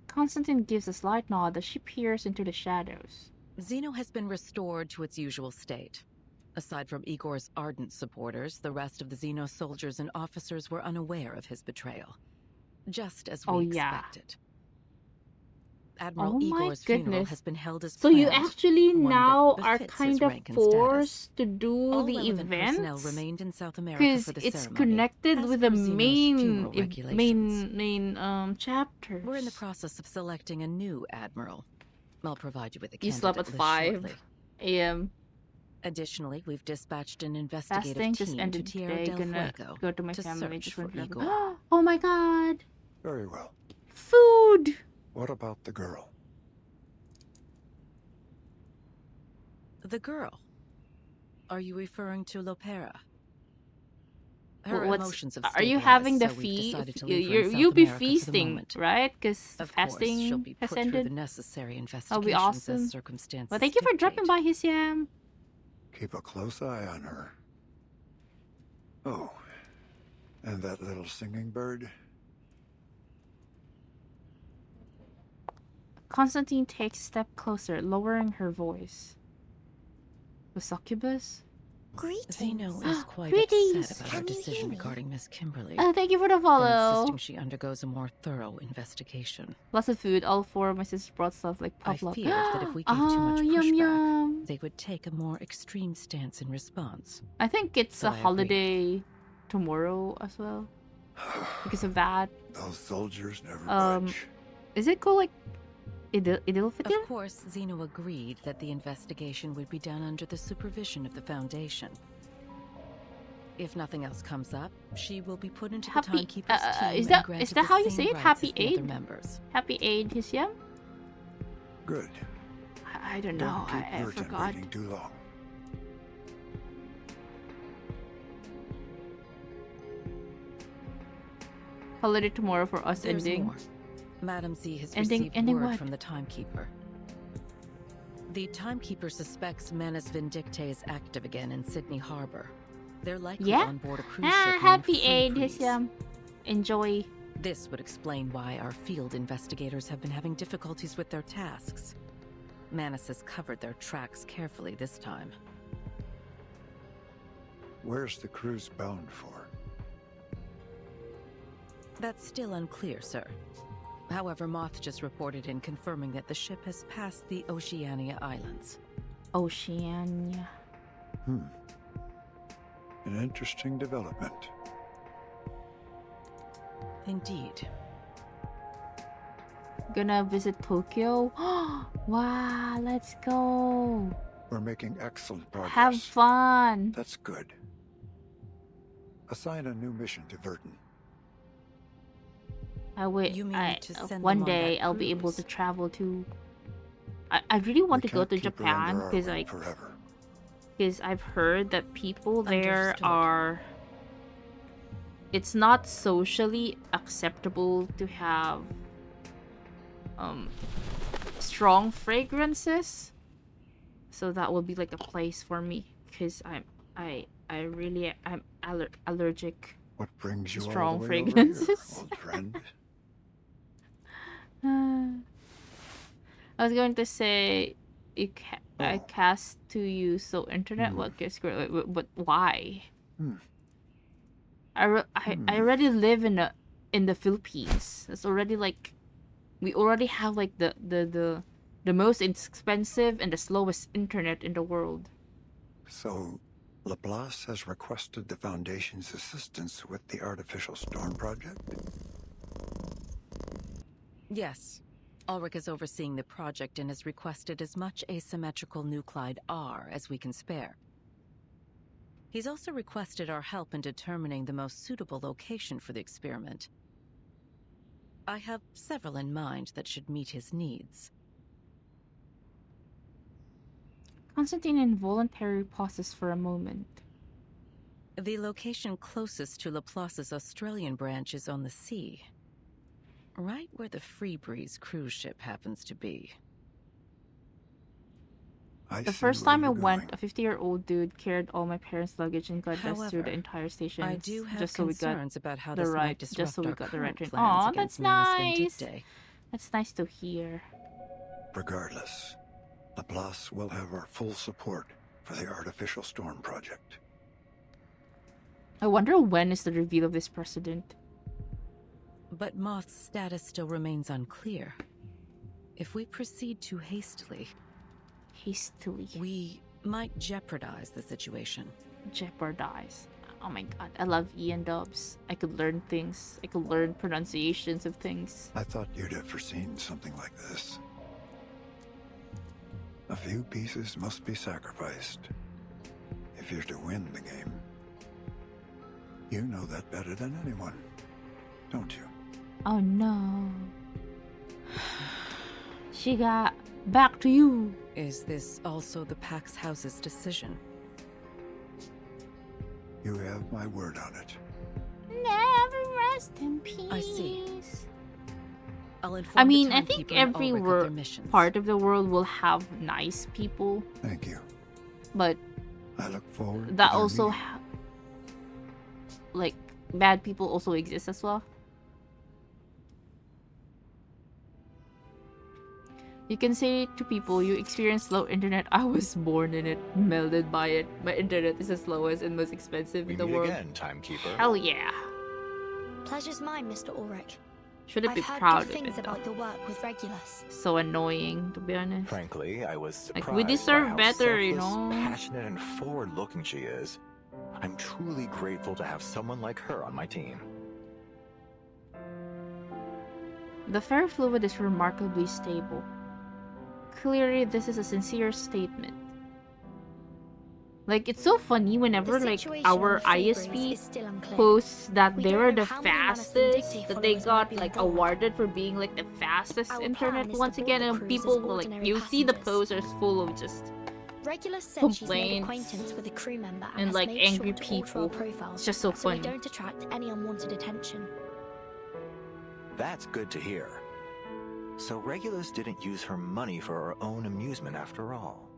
Constantine gives a slight nod as she peers into the shadows. Xeno has been restored to its usual state. Aside from Igor's ardent supporters, the rest of the Xeno soldiers and officers were unaware of his betrayal. Just as we expected. Admiral Igor's funeral has been held as so planned, you actually one now that are befits his kind of rank and forced to do All the relevant personnel events remained in South America because for the it's ceremony, connected as with the per Xeno's funeral regulations. main chapters. We're in the process of selecting a new admiral. I'll provide you with a You candidate slept at list 5 shortly. a.m. Additionally, we've dispatched an investigative Fasting just team to ended Tierra today. del Gonna Fuego go to my to family. search Just for went to Igor. Oh my god! Very well. Food! What about the girl? The girl? Are you referring to Lopera? Her What's- emotions have are you stabilized, having the so we've feast? decided to leave her in South You'll be America for the feasting, moment. right? Because Of course, she'll fasting be has put through the ended. necessary That'll investigations be awesome. as circumstances Well, thank you for dropping by, Hisyam. Keep a close eye on her. Oh, and that little singing bird? Constantine takes a step closer, lowering her voice. The succubus? Zeno is quite Greetings. upset about our decision regarding Miss Kimberly. Thank you for the And follow. insisting she undergoes a more thorough investigation. Lots of food. All four of my sisters brought stuff like I pop. feared that if we gave too much pushback, they would take a more extreme stance in response. I think it's So a I agreed. holiday tomorrow as well. Because of that. Those soldiers never budge. Is it called like Idil Fitr? Of course, Zeno agreed that the investigation would be done under the supervision of the Foundation. If nothing else comes up, she will be put into the Timekeeper's team Is and that granted how the you same say it? rights Happy as the other Aid? members. Happy Aid Hisyam? Good. I don't know. Don't keep I Burton forgot. waiting too long. Holiday tomorrow for us There's ending. more. Madam Z has Ending received word what? from the Timekeeper. The Timekeeper suspects Manus Vindictae is active again in Sydney Harbor. They're likely Yeah? on board a cruise ship named Happy Free Aid Breeze. Hisyam. Enjoy. This would explain why our field investigators have been having difficulties with their tasks. Manus has covered their tracks carefully this time. Where's the cruise bound for? That's still unclear, sir. However, Moth just reported in confirming that the ship has passed the Oceania Islands. Oceania. An interesting development. Indeed. Gonna visit Tokyo. Wow, let's go. We're making excellent progress. Have fun. That's good. Assign a new mission to Verton. You mean to send One them on day that I'll be able cruise? to travel to. I really want to go Can't to keep her Japan under our because wing forever. because I've heard that people there Understood. are. It's not socially acceptable to have strong fragrances, so that will be like a place for me because I'm allergic. What brings you Strong all the way fragrances. over here, old friend? I was going to say, I cast to you so internet. What gets great? But why? I already live in the Philippines. It's already like we already have like the most expensive and the slowest internet in the world. So, Laplace has requested the Foundation's assistance with the Artificial Storm Project? Yes. Ulrich is overseeing the project and has requested as much asymmetrical nuclide R as we can spare. He's also requested our help in determining the most suitable location for the experiment. I have several in mind that should meet his needs. Constantine involuntarily pauses for a moment. The location closest to Laplace's Australian branch is on the sea. Right where the Free Breeze cruise ship happens to be. The first time I went, a 50-year-old dude carried all my parents' luggage and guided us through the entire station. I do have just so we got concerns about how the this right, might disrupt just so we our got the right current train. plans Aw, against that's Manus nice. Vindictae. That's nice to hear. Regardless, Laplace will have our full support for the Artificial Storm Project. I wonder when is the reveal of this precedent. But Moth's status still remains unclear. If we proceed too hastily, we might jeopardize the situation. Jeopardize. Oh my god, I love Ian Dubs. I could learn things. I could learn pronunciations of things. I thought you'd have foreseen something like this. A few pieces must be sacrificed if you're to win the game. You know that better than anyone, don't you? Oh no. She got back to you. Is this also the Pax House's decision? You have my word on it. Never rest in peace. I see. I'll inform I mean, the I think Timekeeper and every Ulrich of their missions. part of the world will have nice people, Thank you. but I look forward to that their also meeting. like bad people also exist as well. You can say to people you experience slow internet. I was born in it, melded by it. My internet is the slowest and most expensive in the world. Again, timekeeper. Hell yeah. Pleasure's mine, Mr. Ulrich. Shouldn't be I've heard proud good of things it though. about your work with Regulus. So annoying, to be honest. Frankly, I was surprised Like, we deserve by how better, you selfless, know? passionate, and forward-looking she is. I'm truly grateful to have someone like her on my team. The fair fluid is remarkably stable. Clearly, this is a sincere statement. Like, it's so funny whenever, like, our ISP posts that they were the fastest, that they got, like, awarded for being, like, the fastest internet once again, and people, like, you see the posters full of just Regulus said she's made complaints acquaintance with a crew member and, has like, made angry sure to alter people. our profiles It's just so so we funny. don't attract any unwanted attention. That's good to hear. So Regulus didn't use her money for her own amusement after all.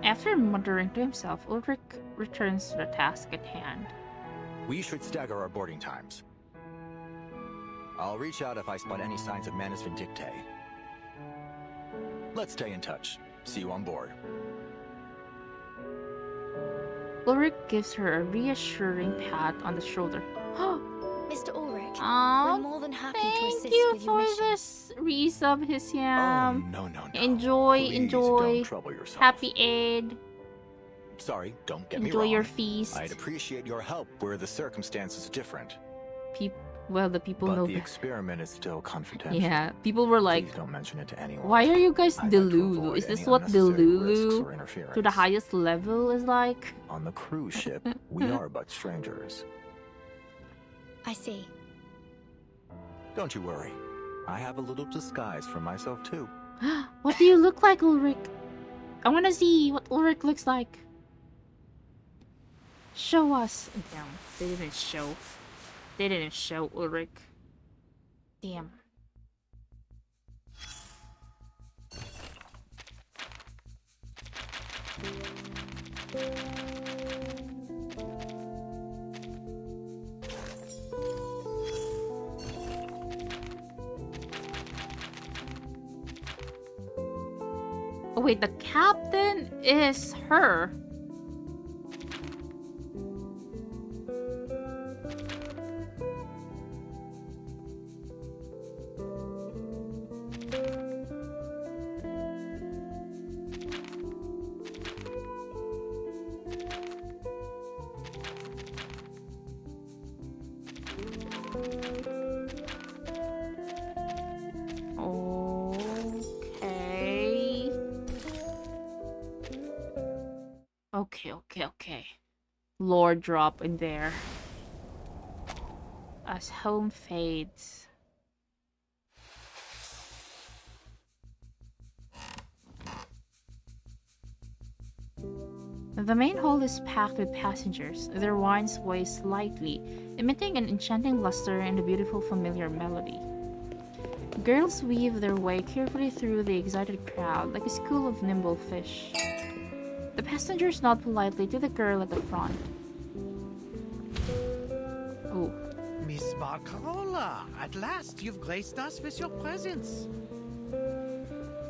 After muttering to himself, Ulrich returns to the task at hand. We should stagger our boarding times. I'll reach out if I spot any signs of Manus Vindictae. Let's stay in touch. See you on board. Ulrich gives her a reassuring pat on the shoulder. Mr. Ulrich, Aw, we're more than happy to Thank assist you with your for mission. this resub, Hisiam. Oh, no. Enjoy, Please enjoy. don't trouble yourself. Happy aid. Sorry, don't get me Enjoy wrong. your feast. I'd appreciate your help were the circumstances different. Well, the people But know the that. experiment is still confidential. Yeah, people were like, Please don't mention it to anyone. why are you guys I'd like to Delulu? avoid Is this any what unnecessary risks or Delulu interference. to the highest level is like? On the cruise ship, we are but strangers. I see. Don't you worry. I have a little disguise for myself too. What do you look like, Ulrich? I want to see what Ulrich looks like. Show us. Damn, they didn't show. They didn't show Ulrich. Damn. Oh wait, the captain is her. Okay. Lore drop in there. As home fades. The main hall is packed with passengers. Their wines sway slightly, emitting an enchanting luster and a beautiful familiar melody. Girls weave their way carefully through the excited crowd like a school of nimble fish. The passengers nod politely to the girl at the front. Oh. Miss Barcarola, at last you've graced us with your presence.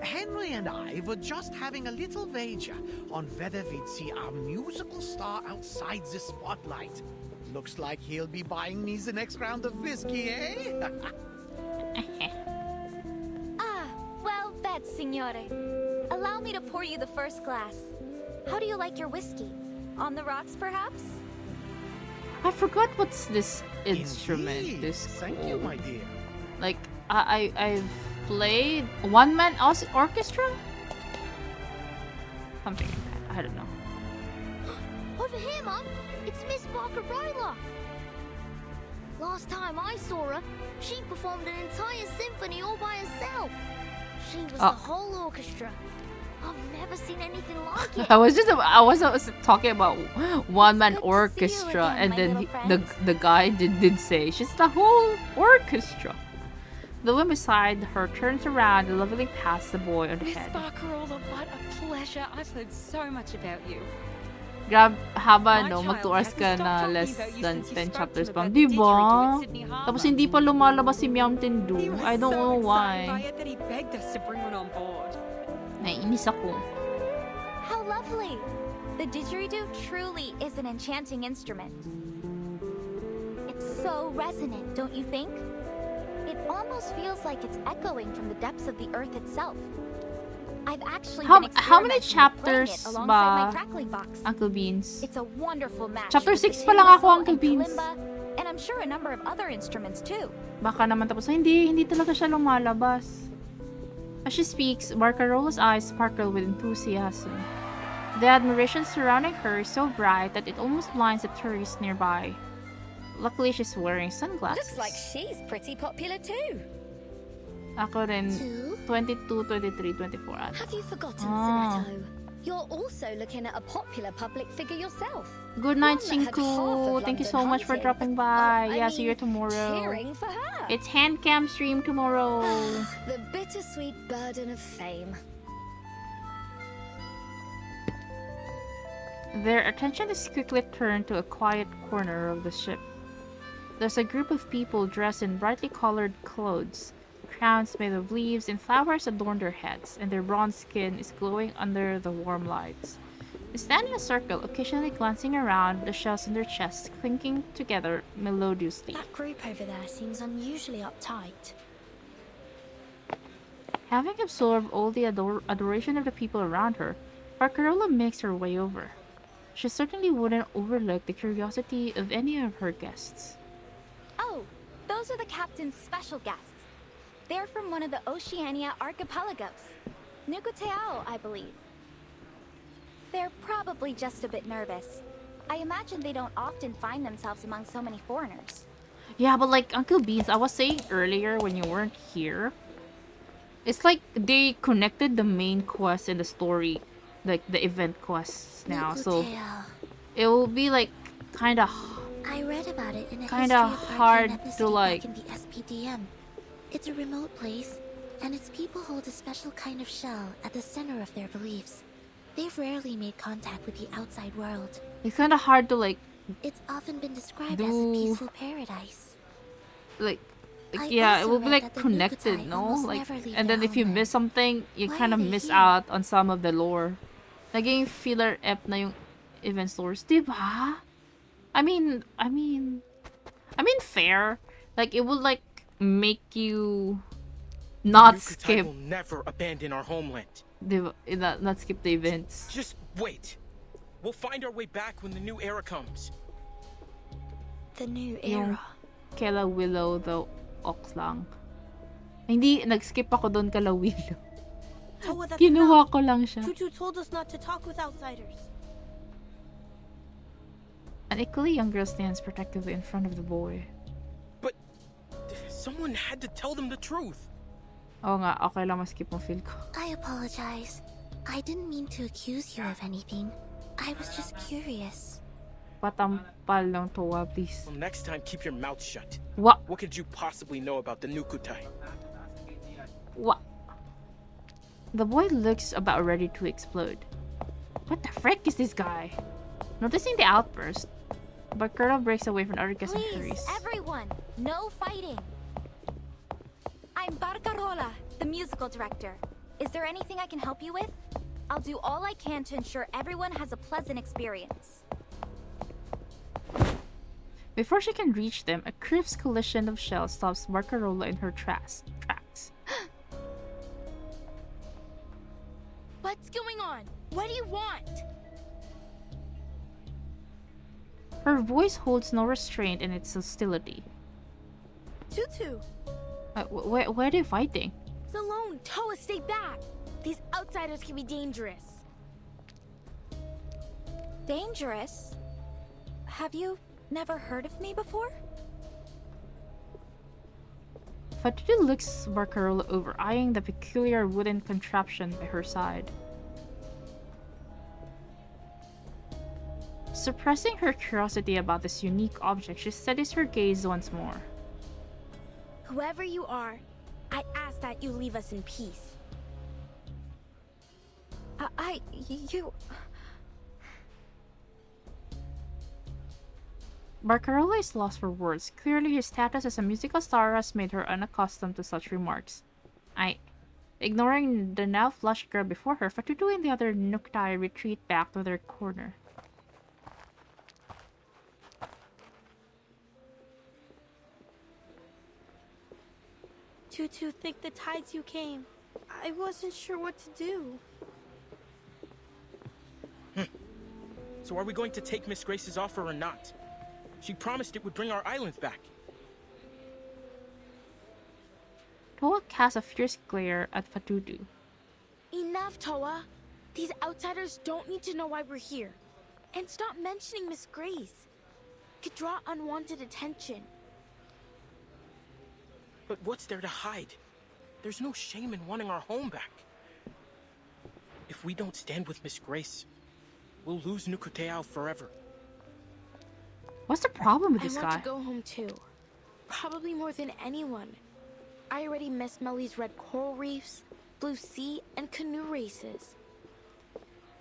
Henry and I were just having a little wager on whether we'd see our musical star outside the spotlight. Looks like he'll be buying me the next round of whiskey, eh? Well bet, signore. Allow me to pour you the first glass. How do you like your whiskey? On the rocks, perhaps? I forgot what's this instrument. Indeed. This Thank you, my dear. Like I've played one-man orchestra. Something like that. I don't know. Over here, Mum. It's Miss Barcarola. Last time I saw her, she performed an entire symphony all by herself. She was the whole orchestra. I've never seen anything like it. I was talking about one-man orchestra, and then the guy did say she's the whole orchestra. The woman beside her turns around and lovingly pats the boy on the Miss head. Barcarola, what a pleasure. I've heard so much about you. Grab, haba no, mag 2 hours ka na less than 10 chapters pa. Diba? Tapos hindi pa lumalabas si Mountain Dew. I don't know why. Naiinis ako. How lovely! The didgeridoo truly is an enchanting instrument. It's so resonant, don't you think? It almost feels like it's echoing from the depths of the earth itself. I've actually been how many experimenting with playing chapters it alongside my ba, crackling box. Uncle Beans? It's a wonderful match. Chapter with the 6 pa lang ako, whistle Uncle and Beans. kalimba, and I'm sure a number of other instruments too. Baka naman tapos, hindi talaga siya lumalabas. As she speaks, Barcarola's eyes sparkle with enthusiasm. The admiration surrounding her is so bright that it almost blinds the tourists nearby. Luckily, she's wearing sunglasses. Looks like she's pretty popular too. Ako rin, 22, 23, 24. Have you forgotten, Ah. Sinato? You're also looking at a popular public figure yourself. Good night, One that had half Shinku. of Thank you London so much for hunted. dropping by. I Yeah, see you mean, tomorrow. cheering for her. It's Handcam stream tomorrow. The bittersweet burden of fame. Their attention is quickly turned to a quiet corner of the ship. There's a group of people dressed in brightly colored clothes. Crowns made of leaves and flowers adorn their heads, and their bronze skin is glowing under the warm lights. They stand in a circle, occasionally glancing around, the shells in their chests clinking together melodiously. That group over there seems unusually uptight. Having absorbed all the adoration of the people around her, Barcarola makes her way over. She certainly wouldn't overlook the curiosity of any of her guests. Oh, those are the captain's special guests. They're from one of the Oceania archipelagos. Nukuteao, I believe. They're probably just a bit nervous. I imagine they don't often find themselves among so many foreigners. Yeah, but like Uncle Beans, I was saying earlier when you weren't here, it's like they connected the main quest and the story, like the event quests now. So it will be like kind of I read about it in a kind of history of hard arcane to ethnicity like. back in the SPDM. It's a remote place, and its people hold a special kind of shell at the center of their beliefs. They've rarely made contact with the outside world. It's kind of hard to like. It's often been described as a peaceful paradise. Like I yeah, it also will be read like that the connected, Nukutai no? almost Like, never leave and their then if you homeland. miss something, you Why kind are of they miss here? out on some of the lore. Naging filler ep na yung event stores, diba? I mean, fair. Like it would like make you not Nukutai skip will never abandon our homeland. not skip the events. Just wait. We'll find our way back when the new era comes. The new Yung era. Kela Willow the Ox lang. Hindi, nag-skip ako doon kala Willow. Toa, that's Kinuha enough. ko lang siya. Tutu told us not to talk with outsiders. An equally young girl stands protectively in front of the boy. Someone had to tell them the truth. Oo nga, okay lang ma-skip mo feel ko. I apologize. I didn't mean to accuse you of anything. I was just curious. Patampal ng Toa, please. Well, next time, keep your mouth shut. What? What could you possibly know about the Nukutai? What? The boy looks about ready to explode. What the frick is this guy? Noticing the outburst, Bakura breaks away from other guests and Please, hurries. everyone, no fighting. I'm Barcarola, the musical director. Is there anything I can help you with? I'll do all I can to ensure everyone has a pleasant experience. Before she can reach them, a crisp collision of shells stops Barcarola in her tracks. What's going on? What do you want? Her voice holds no restraint in its hostility. Tutu, Why are they fighting? it's alone. Toa, stay back. These outsiders can be dangerous. Dangerous? Have you never heard of me before? Fatutu looks Barcarola over, eyeing the peculiar wooden contraption by her side. Suppressing her curiosity about this unique object, she steadies her gaze once more. Whoever you are, I ask that you leave us in peace. Barcarola is lost for words. Clearly, his status as a musical star has made her unaccustomed to such remarks. Ignoring the now flushed girl before her, Fatudu and the other Nuktai retreat back to their corner. Tutu, think the tides you came. I wasn't sure what to do. So are we going to take Miss Grace's offer or not? She promised it would bring our islands back. Toa casts a fierce glare at Fatudu. Enough, Toa. These outsiders don't need to know why we're here. And stop mentioning Miss Grace. Could draw unwanted attention. But what's there to hide? There's no shame in wanting our home back. If we don't stand with Miss Grace, we'll lose Nukuteao forever. What's the problem with this guy? I want to go home too. Probably more than anyone. I already miss Melly's red coral reefs, blue sea, and canoe races.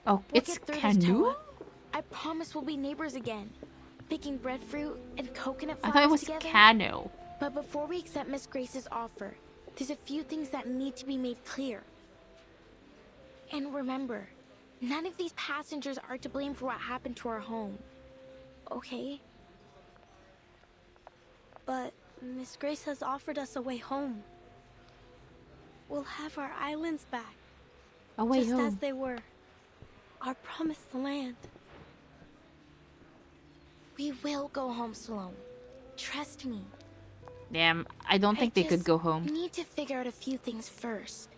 Oh, it's canoe? I promise we'll be neighbors again. Picking breadfruit and coconut flowers I thought it was together. canoe. But before we accept Miss Grace's offer, there's a few things that need to be made clear. And remember, none of these passengers are to blame for what happened to our home. Okay? But Miss Grace has offered us a way home. We'll have our islands back. A way just home. as they were. Our promised land. We will go home, Salome. Trust me. Damn, I don't think they could go home. We need to figure out a few things first.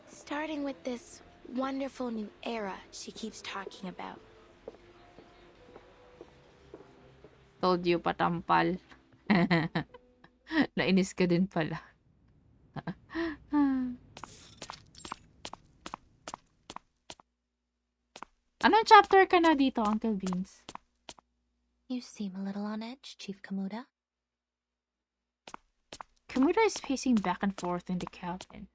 Starting with this wonderful new era she keeps talking about. Told you, patampal. Nainis ka din pala. Anong chapter ka na dito, Uncle Beans? You seem a little on edge, Chief Kamuda. Kamuda is pacing back and forth in the cabin.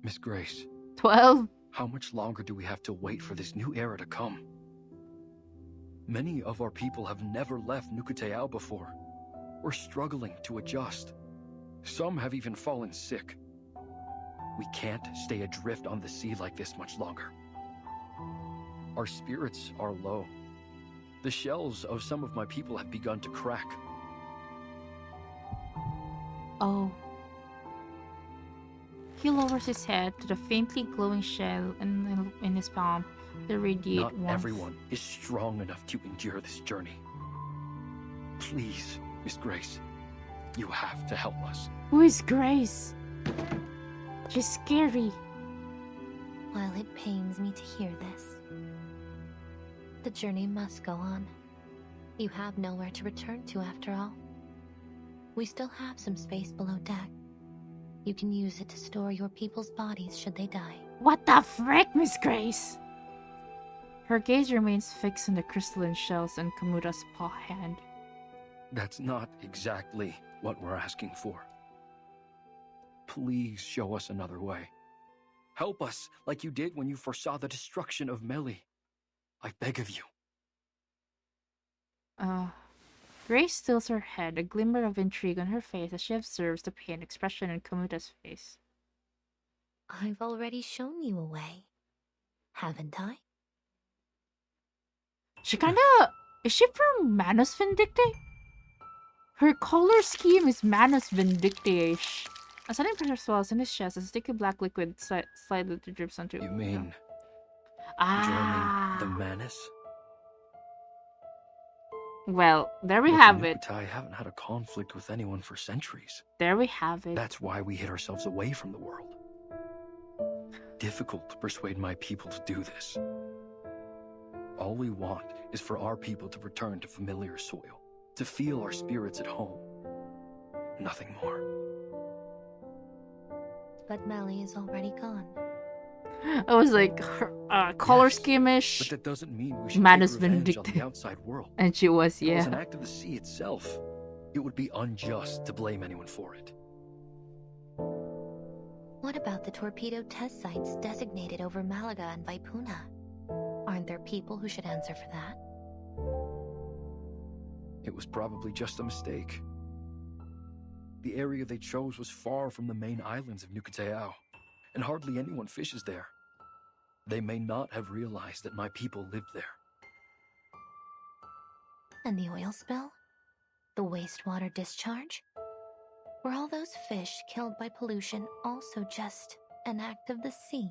Miss Grace. 12? How much longer do we have to wait for this new era to come? Many of our people have never left Nukuteao before. We're struggling to adjust. Some have even fallen sick. We can't stay adrift on the sea like this much longer. Our spirits are low. The shells of some of my people have begun to crack. Oh. He lowers his head to the faintly glowing shell in his palm. The radiate Not warmth. everyone is strong enough to endure this journey. Please, Miss Grace, you have to help us. Who is Grace? She's scary. While it pains me to hear this, the journey must go on. You have nowhere to return to after all. We still have some space below deck. You can use it to store your people's bodies should they die. What the frick, Miss Grace? Her gaze remains fixed on the crystalline shells in Kamuda's paw hand. That's not exactly what we're asking for. Please show us another way. Help us like you did when you foresaw the destruction of Melly. I beg of you. Grace stills her head, a glimmer of intrigue on her face as she observes the pain expression in Kamuda's face. I've already shown you a way, haven't I? She kinda... Is she from Manus Vindictae? Her color scheme is Manus Vindictae-ish. A sudden pressure swells in his chest as a sticky black liquid slightly drips onto... You mean... Ah. joining the Manus? Well, there we Look, have it. I haven't had a conflict with anyone for centuries. There we have it. That's why we hid ourselves away from the world. Difficult to persuade my people to do this. All we want is for our people to return to familiar soil, to feel our spirits at home. Nothing more. But Melly is already gone. I was like, color scheme-ish. But that doesn't mean we should Manus take revenge on Vindictae. the outside world. And she was, If it was yeah. an act of the sea itself, it would be unjust to blame anyone for it. What about the torpedo test sites designated over Malaga and Vaipuna? Aren't there people who should answer for that? It was probably just a mistake. The area they chose was far from the main islands of Nukuteao, and hardly anyone fishes there. They may not have realized that my people lived there. And the oil spill? The wastewater discharge? Were all those fish killed by pollution also just an act of the sea?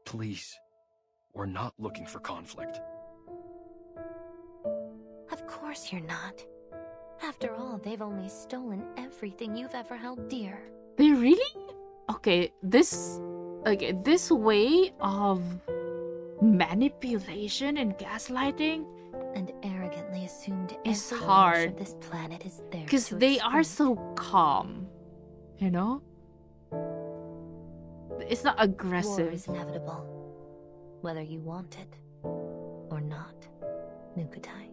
Please, we're not looking for conflict. Of course you're not. After all, they've only stolen everything you've ever held dear. They really? Okay, this way of manipulation and gaslighting and arrogantly assumed is every hard. Of this planet is theirs because to they are exploit. so calm, you know? It's not War aggressive. is inevitable, whether you want it or not, Nukutai.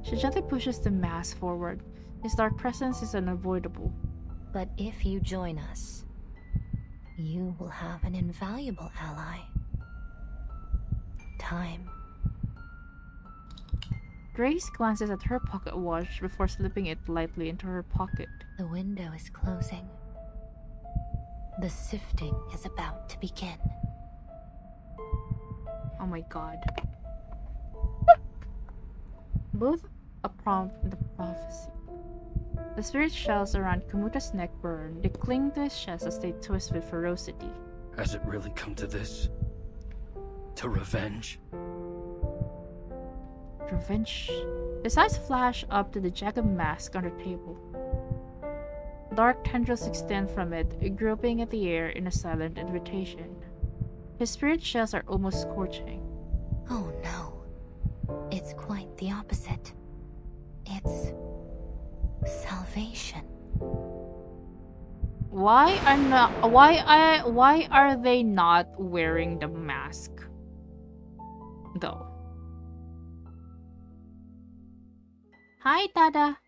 She gently pushes the mask forward. His dark presence is unavoidable. But if you join us, you will have an invaluable ally. Time. Grace glances at her pocket watch before slipping it lightly into her pocket. The window is closing. The sifting is about to begin. Oh my god. Both a prompt and a prophecy. The spirit shells around Kamuta's neck burn. They cling to his chest as they twist with ferocity. Has it really come to this? To revenge? Revenge. His eyes flash up to the jagged mask on the table. Dark tendrils extend from it, groping at the air in a silent invitation. His spirit shells are almost scorching. Oh no. It's quite the opposite. It's salvation. Why are they not wearing the mask? Though. Hi, Dada.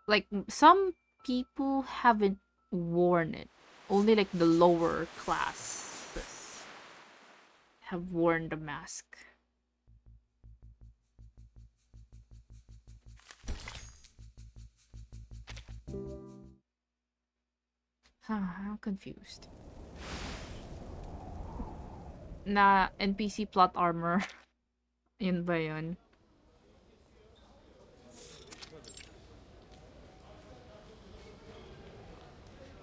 Like, some people haven't worn it. Only like the lower classes have worn the mask. I'm confused. Na NPC plot armor. Yun ba yun?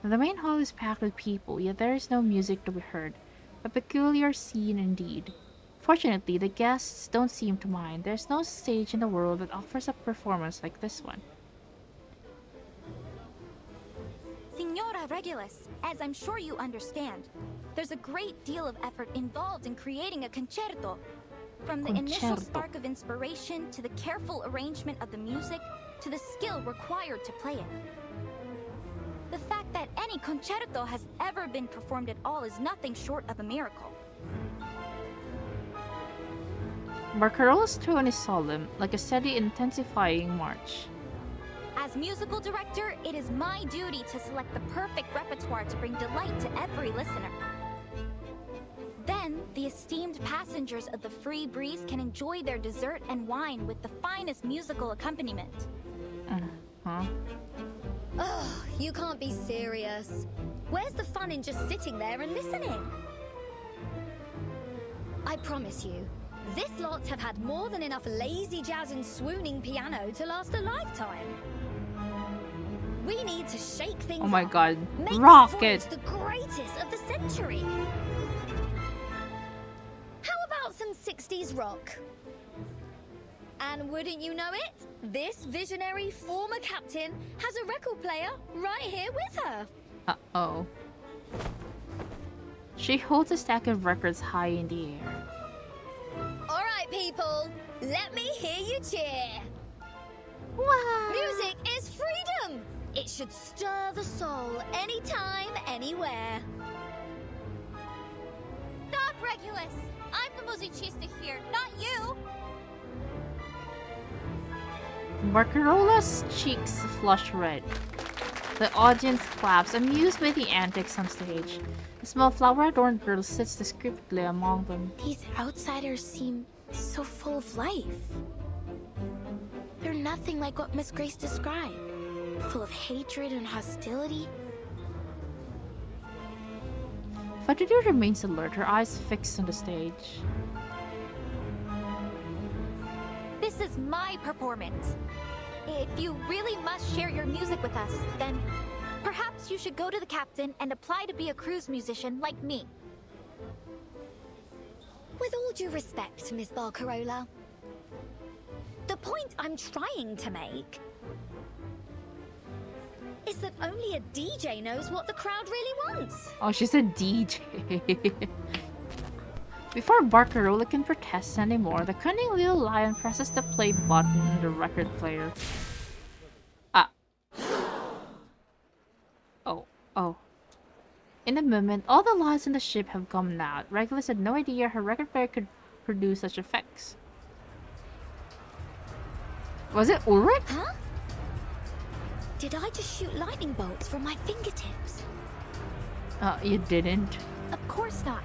The main hall is packed with people, yet there is no music to be heard. A peculiar scene indeed. Fortunately, the guests don't seem to mind. There's no stage in the world that offers a performance like this one. Signora Regulus, as I'm sure you understand, there's a great deal of effort involved in creating a concerto. From the initial spark of inspiration, to the careful arrangement of the music, to the skill required to play it. The fact that any concerto has ever been performed at all is nothing short of a miracle. Barcarola's tone is solemn, like a steady intensifying march. As musical director, it is my duty to select the perfect repertoire to bring delight to every listener. Then, the esteemed passengers of the Free Breeze can enjoy their dessert and wine with the finest musical accompaniment. Huh? Oh, you can't be serious. Where's the fun in just sitting there and listening? I promise you, this lot have had more than enough lazy jazz and swooning piano to last a lifetime. We need to shake things Oh my up. god. Make Rock this it! voyage the greatest of the century. How about some 60s rock? And wouldn't you know it, this visionary former captain has a record player right here with her. Uh-oh. She holds a stack of records high in the air. All right, people, let me hear you cheer. Wow. Music is freedom. It should stir the soul anytime, anywhere. Not Regulus! I'm the musicista here, not you! Barcarola's cheeks flush red. The audience claps, amused by the antics on stage. A small flower-adorned girl sits discreetly among them. These outsiders seem so full of life. They're nothing like what Miss Grace described. Full of hatred and hostility. Fatudu remains alert, her eyes fixed on the stage. This is my performance. If you really must share your music with us, then perhaps you should go to the captain and apply to be a cruise musician like me. With all due respect, Miss Barcarola, the point I'm trying to make is that only a DJ knows what the crowd really wants. Oh, she's a DJ. Before Barcarola can protest anymore, the cunning little lion presses the play button on the record player. Ah. Oh. In a moment, all the lights in the ship have gone out. Regulus had no idea her record player could produce such effects. Was it Ulrich? Huh? Did I just shoot lightning bolts from my fingertips? You didn't. Of course not.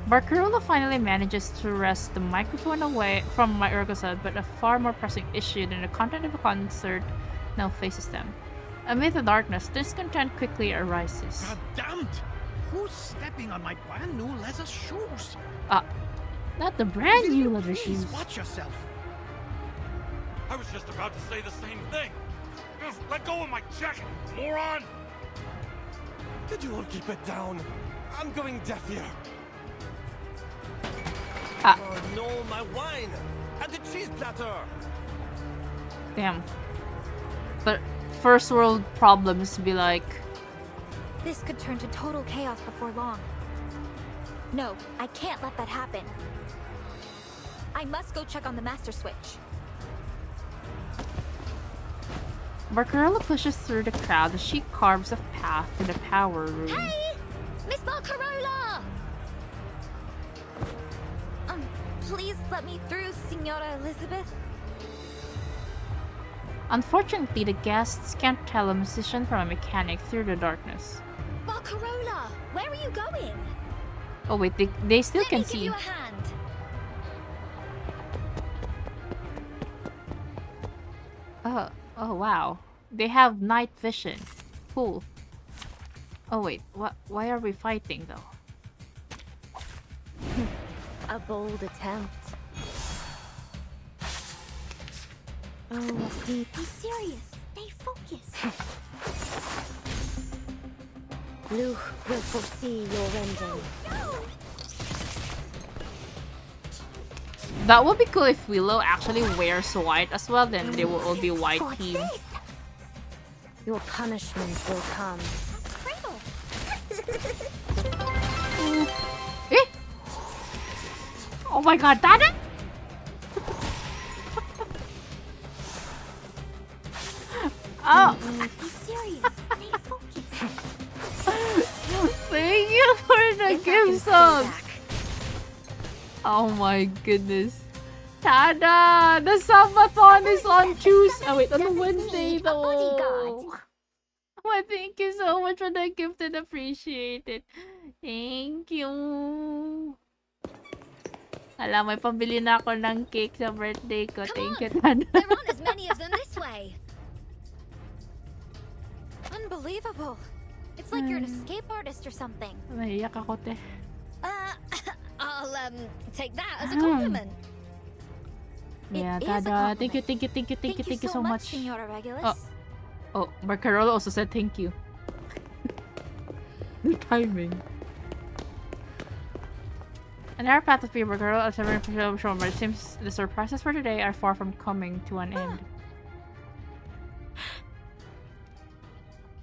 Barcarola finally manages to wrest the microphone away from Urgosa, but a far more pressing issue than the content of a concert now faces them. Amid the darkness, discontent quickly arises. God damned! Who's stepping on my brand new leather shoes? Not the brand new leather Please shoes. watch yourself. I was just about to say the same thing. Just let go of my jacket, moron! Could you all keep it down? I'm going deaf here. Oh no, my wine! And the cheese platter! Damn. But first world problems be like... This could turn to total chaos before long. No, I can't let that happen. I must go check on the master switch. Barcarola pushes through the crowd as she carves a path to the power room. Hey! Miss Barcarola! Please let me through, Signora Elizabeth. Unfortunately, the guests can't tell a musician from a mechanic through the darkness. Barcarola, where are you going? Oh wait, they still can Let me see. give you a hand. Oh wow. They have night vision. Cool. Oh wait, why are we fighting though? A bold attempt. Oh, be serious. Stay focused. Luke will foresee your ending. That would be cool if Willow actually wears white as well, then they will all be white team. Your punishment will come. Eh? Oh my god, that Oh! Be serious. Stay focused. Thank you for the gift sub! Oh my goodness. Tada! The subathon is on Tuesday. Oh wait, on Wednesday though. Oh, thank you so much for the gift and appreciate it. Thank you. Alam, may pambili na ako ng cake sa birthday ko. Thank you, Tada. There aren't as many of them this way. Unbelievable. It's like you're an escape artist or something. Naiyak ako, te. I'll take that as a compliment. Yeah, It is a Tada. compliment. Thank you so much. Senora Regulus. Oh, Barcarola also said thank you. The timing. An air path of fever girl as everyone shown, but it seems the surprises for today are far from coming to an end.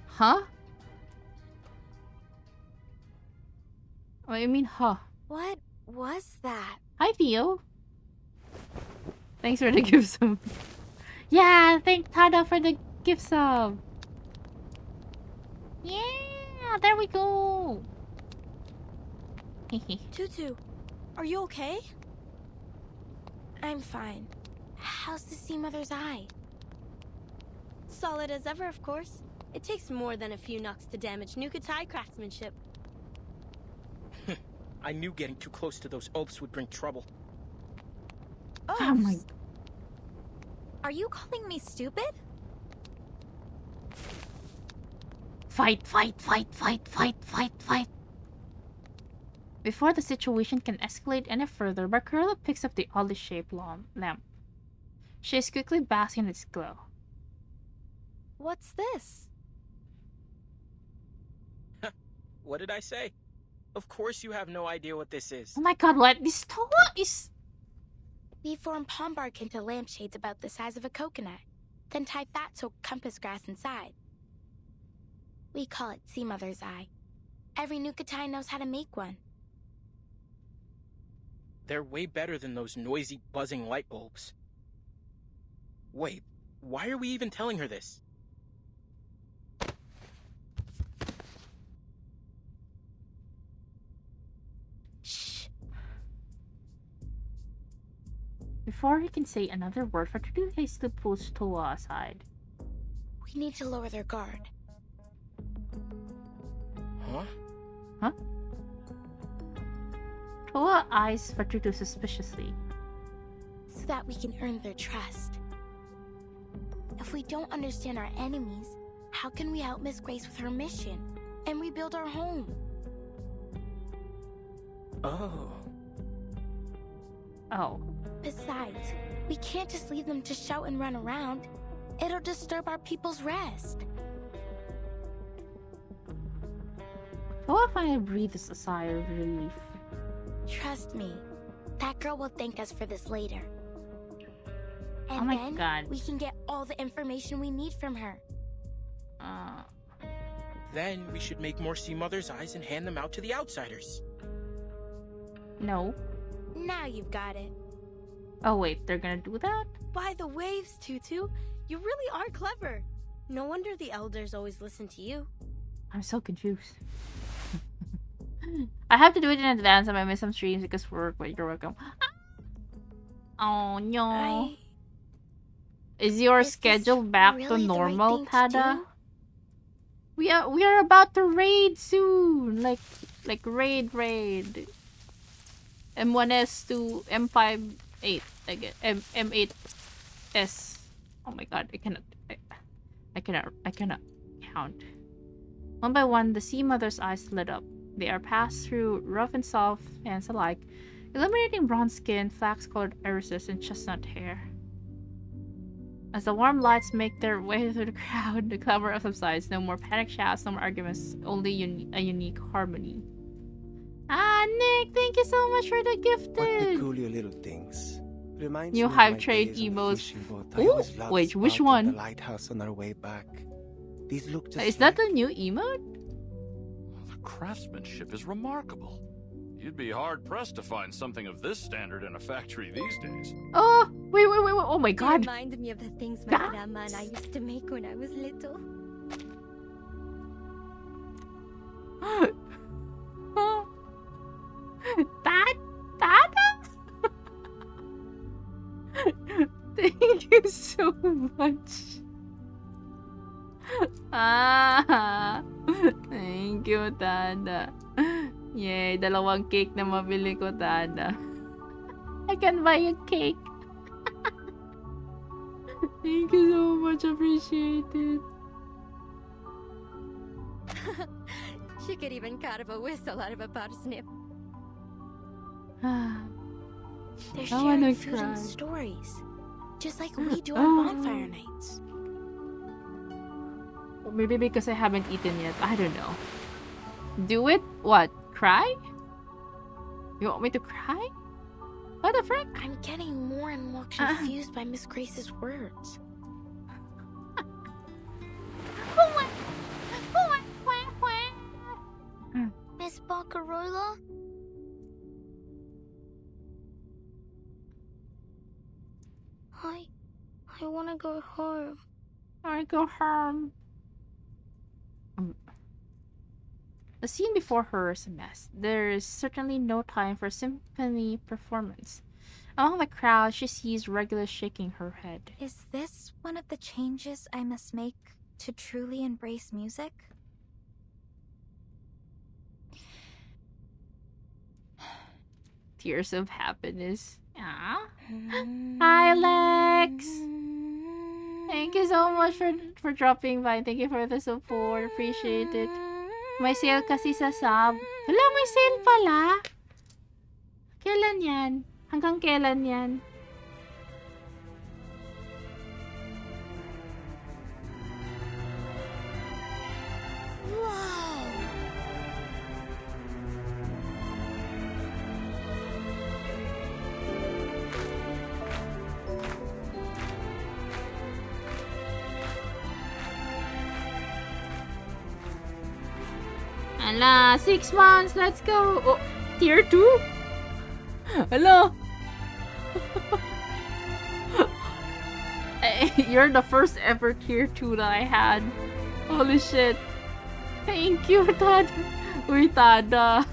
Huh? What do you mean, huh? What was that? Hi, Theo. Thanks for the gift sub. Yeah, thank Tada for the gift sub. Yeah, there we go. Tutu, are you okay? I'm fine. How's the sea mother's eye? solid as ever, of course. It takes more than a few knocks to damage Nukatai craftsmanship. I knew getting too close to those oafs would bring trouble. Oh my... Are you calling me stupid? Fight, fight, fight, fight, fight, fight, fight. Before the situation can escalate any further, Barcarella picks up the oddly shaped lamp. She is quickly basking in its glow. What's this? What did I say? Of course you have no idea what this is. Oh my god, what? This Toa is... We form palm bark into lampshades about the size of a coconut, then tie fat-soaked compass grass inside. We call it Sea Mother's Eye. Every Nukatai knows how to make one. They're way better than those noisy, buzzing light bulbs. Wait, why are we even telling her this? Shh. Before he can say another word, Fortitude hastily pulls Toa aside. We need to lower their guard. Huh? Huh? Toa eyes Fortitude suspiciously. So that we can earn their trust. If we don't understand our enemies, how can we help Miss Grace with her mission and rebuild our home? Oh. Oh. Besides, we can't just leave them to shout and run around. It'll disturb our people's rest. Toa finally breathes a sigh of relief. Trust me, that girl will thank us for this later. And oh my then god. We can get all the information we need from her. Then we should make more Sea Mother's Eyes and hand them out to the outsiders. No. Now you've got it. Oh wait, they're gonna do that? By the waves, Tutu. You really are clever. No wonder the elders always listen to you. I'm so confused. I have to do it in advance. I might miss some streams because work, but you're welcome. Oh no. Is your schedule back to normal, Tada? We are about to raid soon. Like raid. M1S to M58. M8S. Oh my god, I cannot count. One by one, the Sea Mother's eyes lit up. They are passed through rough and soft hands alike, illuminating bronze skin, flax-colored irises, and chestnut hair. As the warm lights make their way through the crowd, the clamor subsides. No more panic shouts, no more arguments, only a unique harmony. Ah, Nick, thank you so much for the gifted! What peculiar little things. Reminds New me hype of my trade days on the emotes. fishing boat. I always loved Wait, which spotting one? The lighthouse on our way back. These look just Is that the new emote? The craftsmanship is remarkable. You'd be hard-pressed to find something of this standard in a factory these days. Oh, wait, oh my god. You reminded me of the things my grandma and I used to make when I was little. Dada? Thank you so much. Thank you, Tada. Yay, dalawang cake na mabili ko, Tada. I can buy a cake. Thank you so much, appreciate it. She could even carve a whistle out of a parsnip. They're I sharing wanna food cry. and stories, just like we do on bonfire nights. Or maybe because I haven't eaten yet. I don't know. Do it? What? Cry? You want me to cry? What the frick? I'm getting more and more confused by Miss Grace's words. Miss Barcarola? I want to go home. I go home. The scene before her is a mess. There is certainly no time for symphony performance. Among the crowd, she sees Regulus shaking her head. Is this one of the changes I must make to truly embrace music? Tears of happiness. Ah. Hi, Lex! Thank you so much for dropping by. Thank you for the support. Appreciate it. May sale kasi sa sub. Wala, may sale pala. Kailan yan? Hanggang kailan yan? Ala, 6 months. Let's go. Oh, tier 2? Hello. You're the first ever tier 2 that I had. Holy shit. Thank you, Tad. Uy, Tada.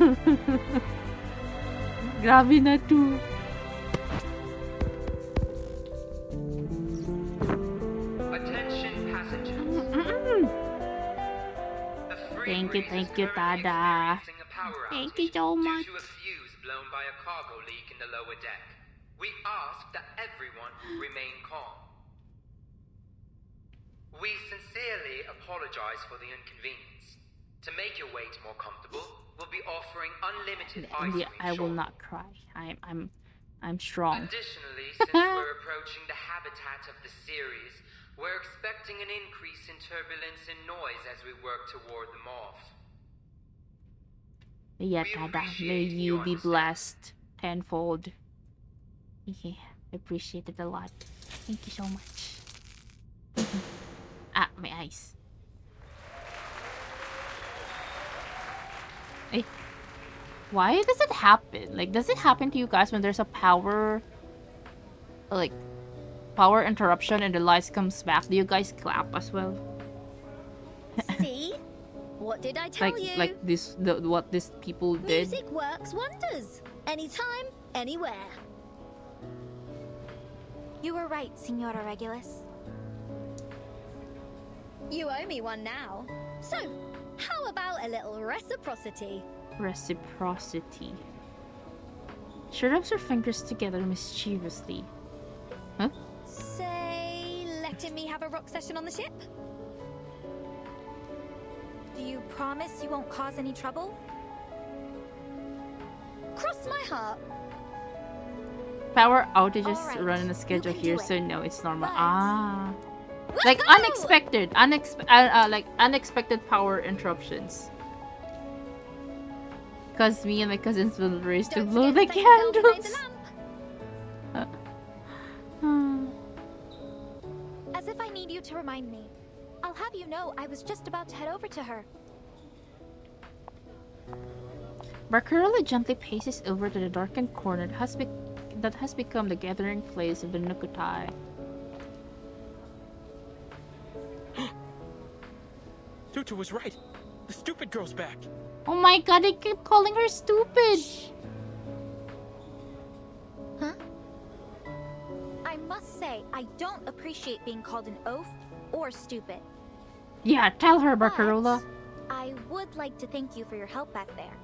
Grabe na 2. Attention passengers. Thank you, Tada. Thank you so much. Due to a fuse blown by a cargo leak in the lower deck, we ask that everyone remain calm. We sincerely apologize for the inconvenience. To make your wait more comfortable, we'll be offering unlimited ice cream. I will not cry. I'm strong. Additionally, since we're approaching the habitat of the series, we're expecting an increase in turbulence and noise as we work toward the morph. Yeah, Tada. May you be blessed tenfold. Yeah, I appreciate it a lot. Thank you so much. Ah, my eyes. Hey, why does it happen? Like, does it happen to you guys when there's a power interruption and the lights comes back? Do you guys clap as well? See? What did I tell you? Like what these people did? Music works wonders. Anytime, anywhere. You were right, Senora Regulus. You owe me one now. So, how about a little reciprocity? Reciprocity. She rubs her fingers together mischievously. Huh? Say, letting me have a rock session on the ship? Do you promise you won't cause any trouble? Cross my heart. Power outages right, run on a schedule here, so no, it's normal. Ah. Woohoo! Like unexpected power interruptions. Cause me and my cousins will race to blow the candles. As if I need you to remind me. I'll have you know I was just about to head over to her. Barcarola gently paces over to the darkened corner that has become the gathering place of the Nukutai. Tutu was right. The stupid girl's back. Oh my god, they keep calling her stupid! Huh? I must say, I don't appreciate being called an oaf or stupid. Yeah, tell her, Barcarola. I would like to thank you for your help back there.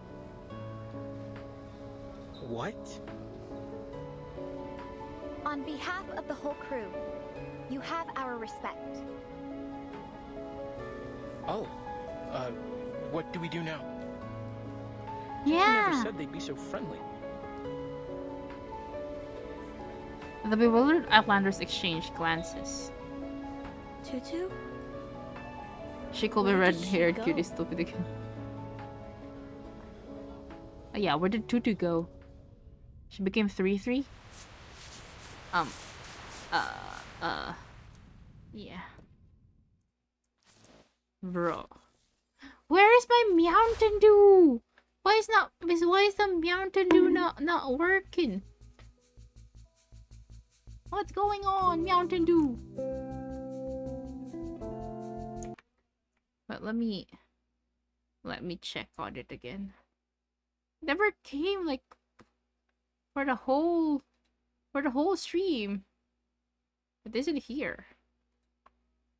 What? On behalf of the whole crew, you have our respect. Oh, what do we do now? Yeah. Tutu never said they'd be so friendly. The bewildered Outlanders exchange glances. Tutu? She called the red-haired cutie stupid again. Oh, yeah, where did Tutu go? She became 3-3? Yeah. Bro. Where is my Mountain Dew? Why is the Mountain Dew not working? What's going on, Mountain Dew? But let me check on it again. Never came like for the whole for the whole stream. It isn't here.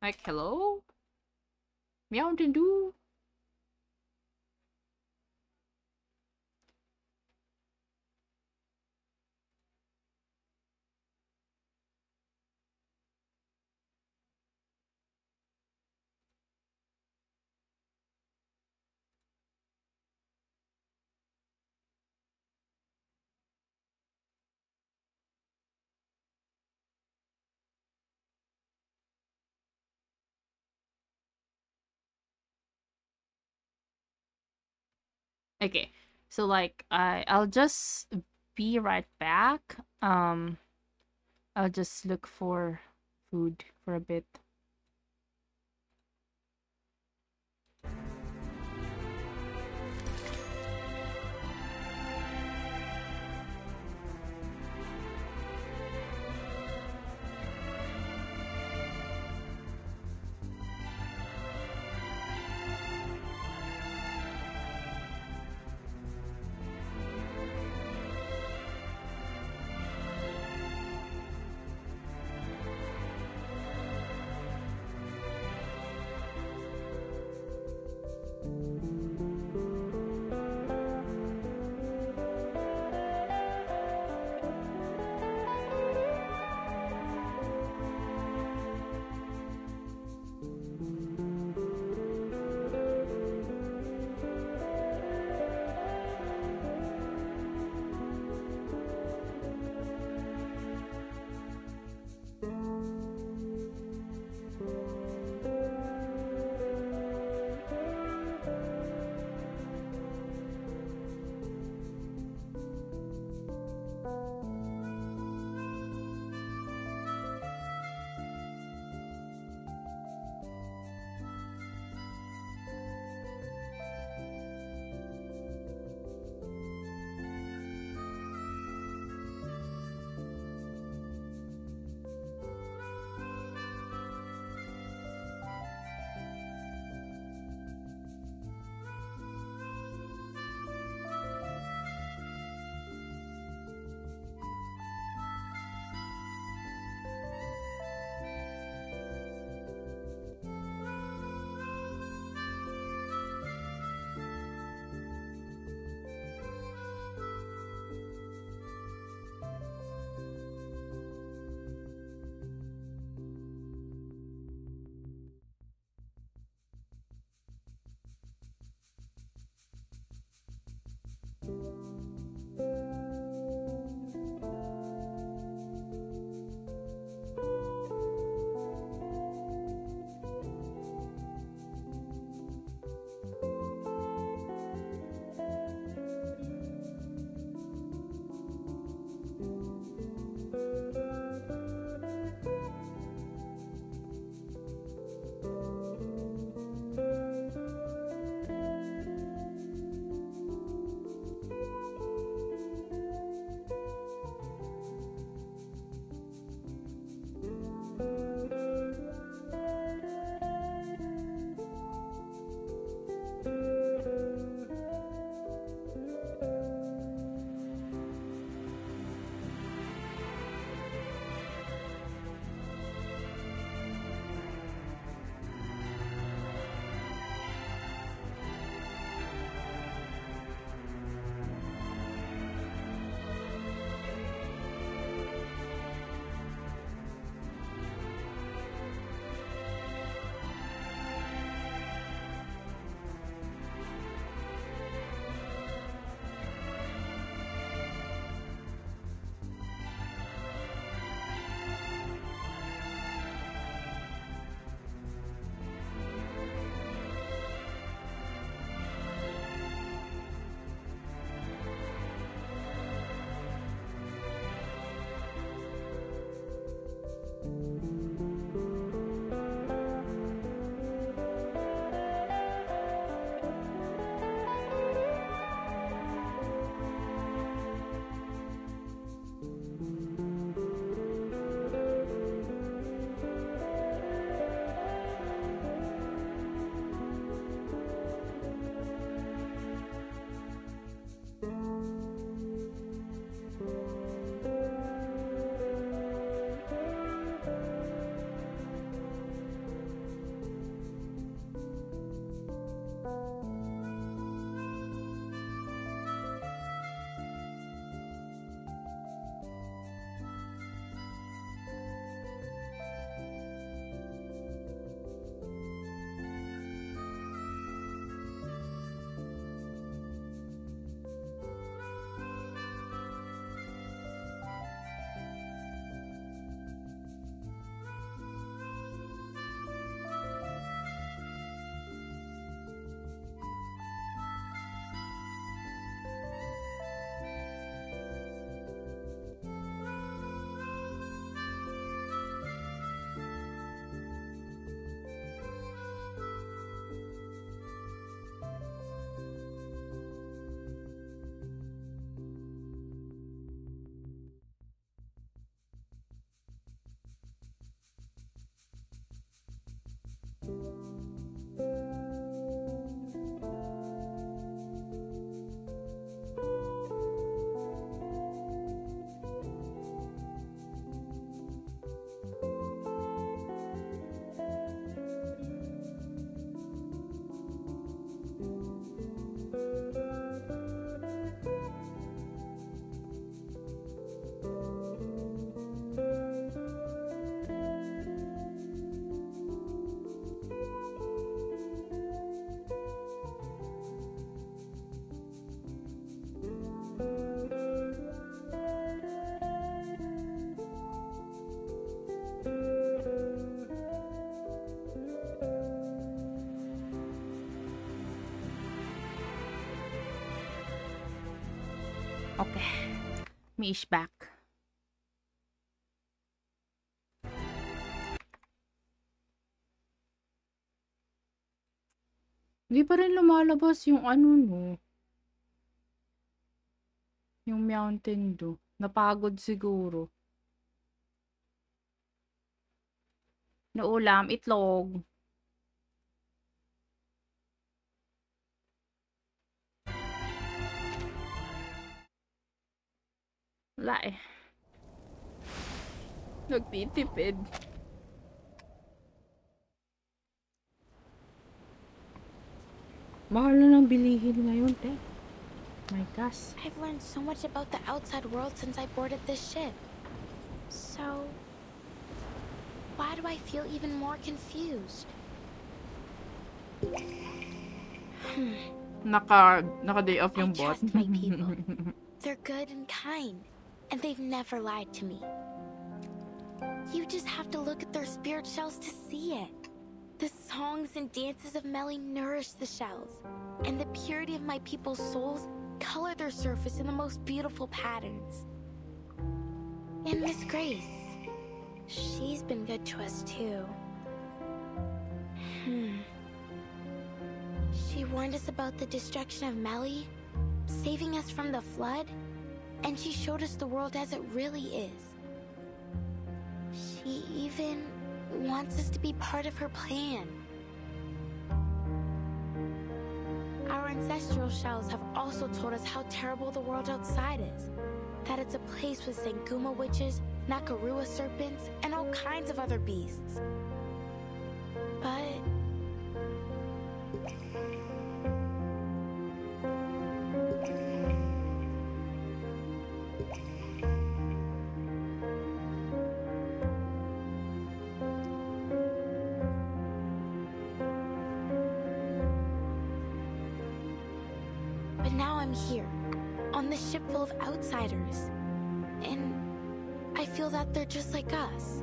Like, hello? Mountain Dew? Okay, so like I'll just be right back. I'll just look for food for a bit. Okay. Mish back. Hindi pa rin lumalabas yung ano, no? Yung Mountain Dew. Napagod siguro. Naulam, itlog. Wala eh. Nagtitipid. Mahal na ng bilihin ngayon, te. My gosh. I've learned so much about the outside world since I boarded this ship. So, why do I feel even more confused? Naka day off yung bot. Trust my people. They're good and kind, and they've never lied to me. You just have to look at their spirit shells to see it. The songs and dances of Melly nourish the shells, and the purity of my people's souls color their surface in the most beautiful patterns. And Miss Grace, she's been good to us too. She warned us about the destruction of Melly, saving us from the flood, and she showed us the world as it really is. She even wants us to be part of her plan. Our ancestral shells have also told us how terrible the world outside is. That it's a place with Sanguma witches, Nakarua serpents, and all kinds of other beasts. But now I'm here, on this ship full of outsiders. And I feel that they're just like us.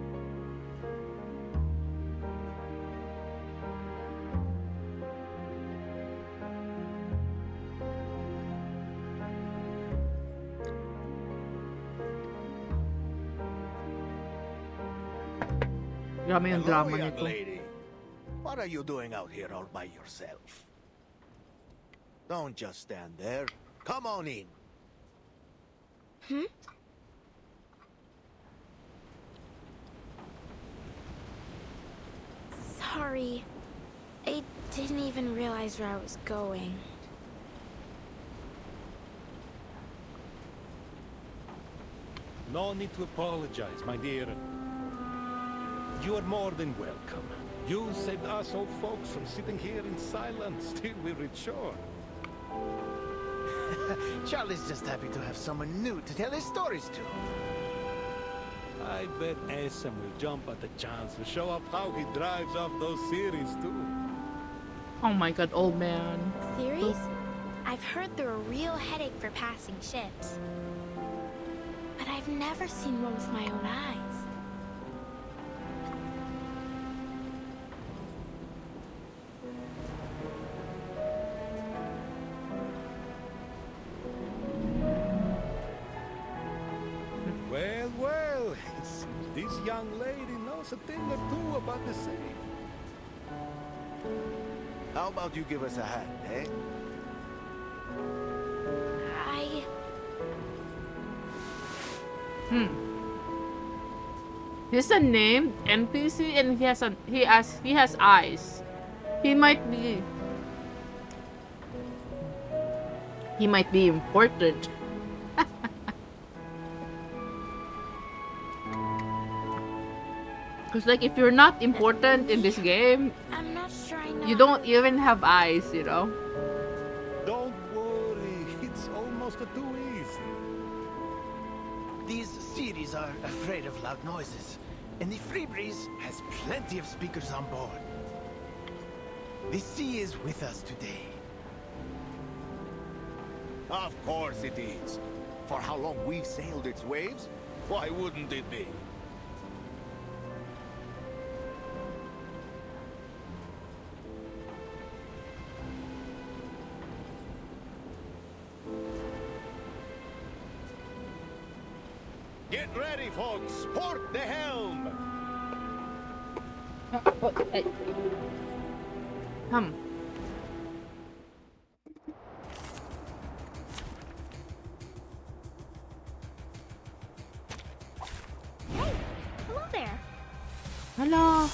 Hello, young lady. What are you doing out here all by yourself? Don't just stand there. Come on in. Sorry. I didn't even realize where I was going. No need to apologize, my dear. You are more than welcome. You saved us old folks from sitting here in silence till we reach shore. Charlie's just happy to have someone new to tell his stories to. I bet Esam will jump at the chance to show off how he drives off those series too. Oh my god, old man. Series? I've heard they're a real headache for passing ships. But I've never seen one with my own eyes. Well, well, it seems this young lady knows a thing or two about the sea. How about you give us a hand, eh? He's a named NPC and he has eyes. He might be important. Cause like if you're not important in this game, I'm not sure I know. you don't even have eyes, you know. Don't worry, it's almost too easy. These series are afraid of loud noises, and the Free Breeze has plenty of speakers on board. The sea is with us today. Of course it is. For how long we've sailed its waves, why wouldn't it be? Get ready, folks. Port the helm. Hey, hello there. Hala.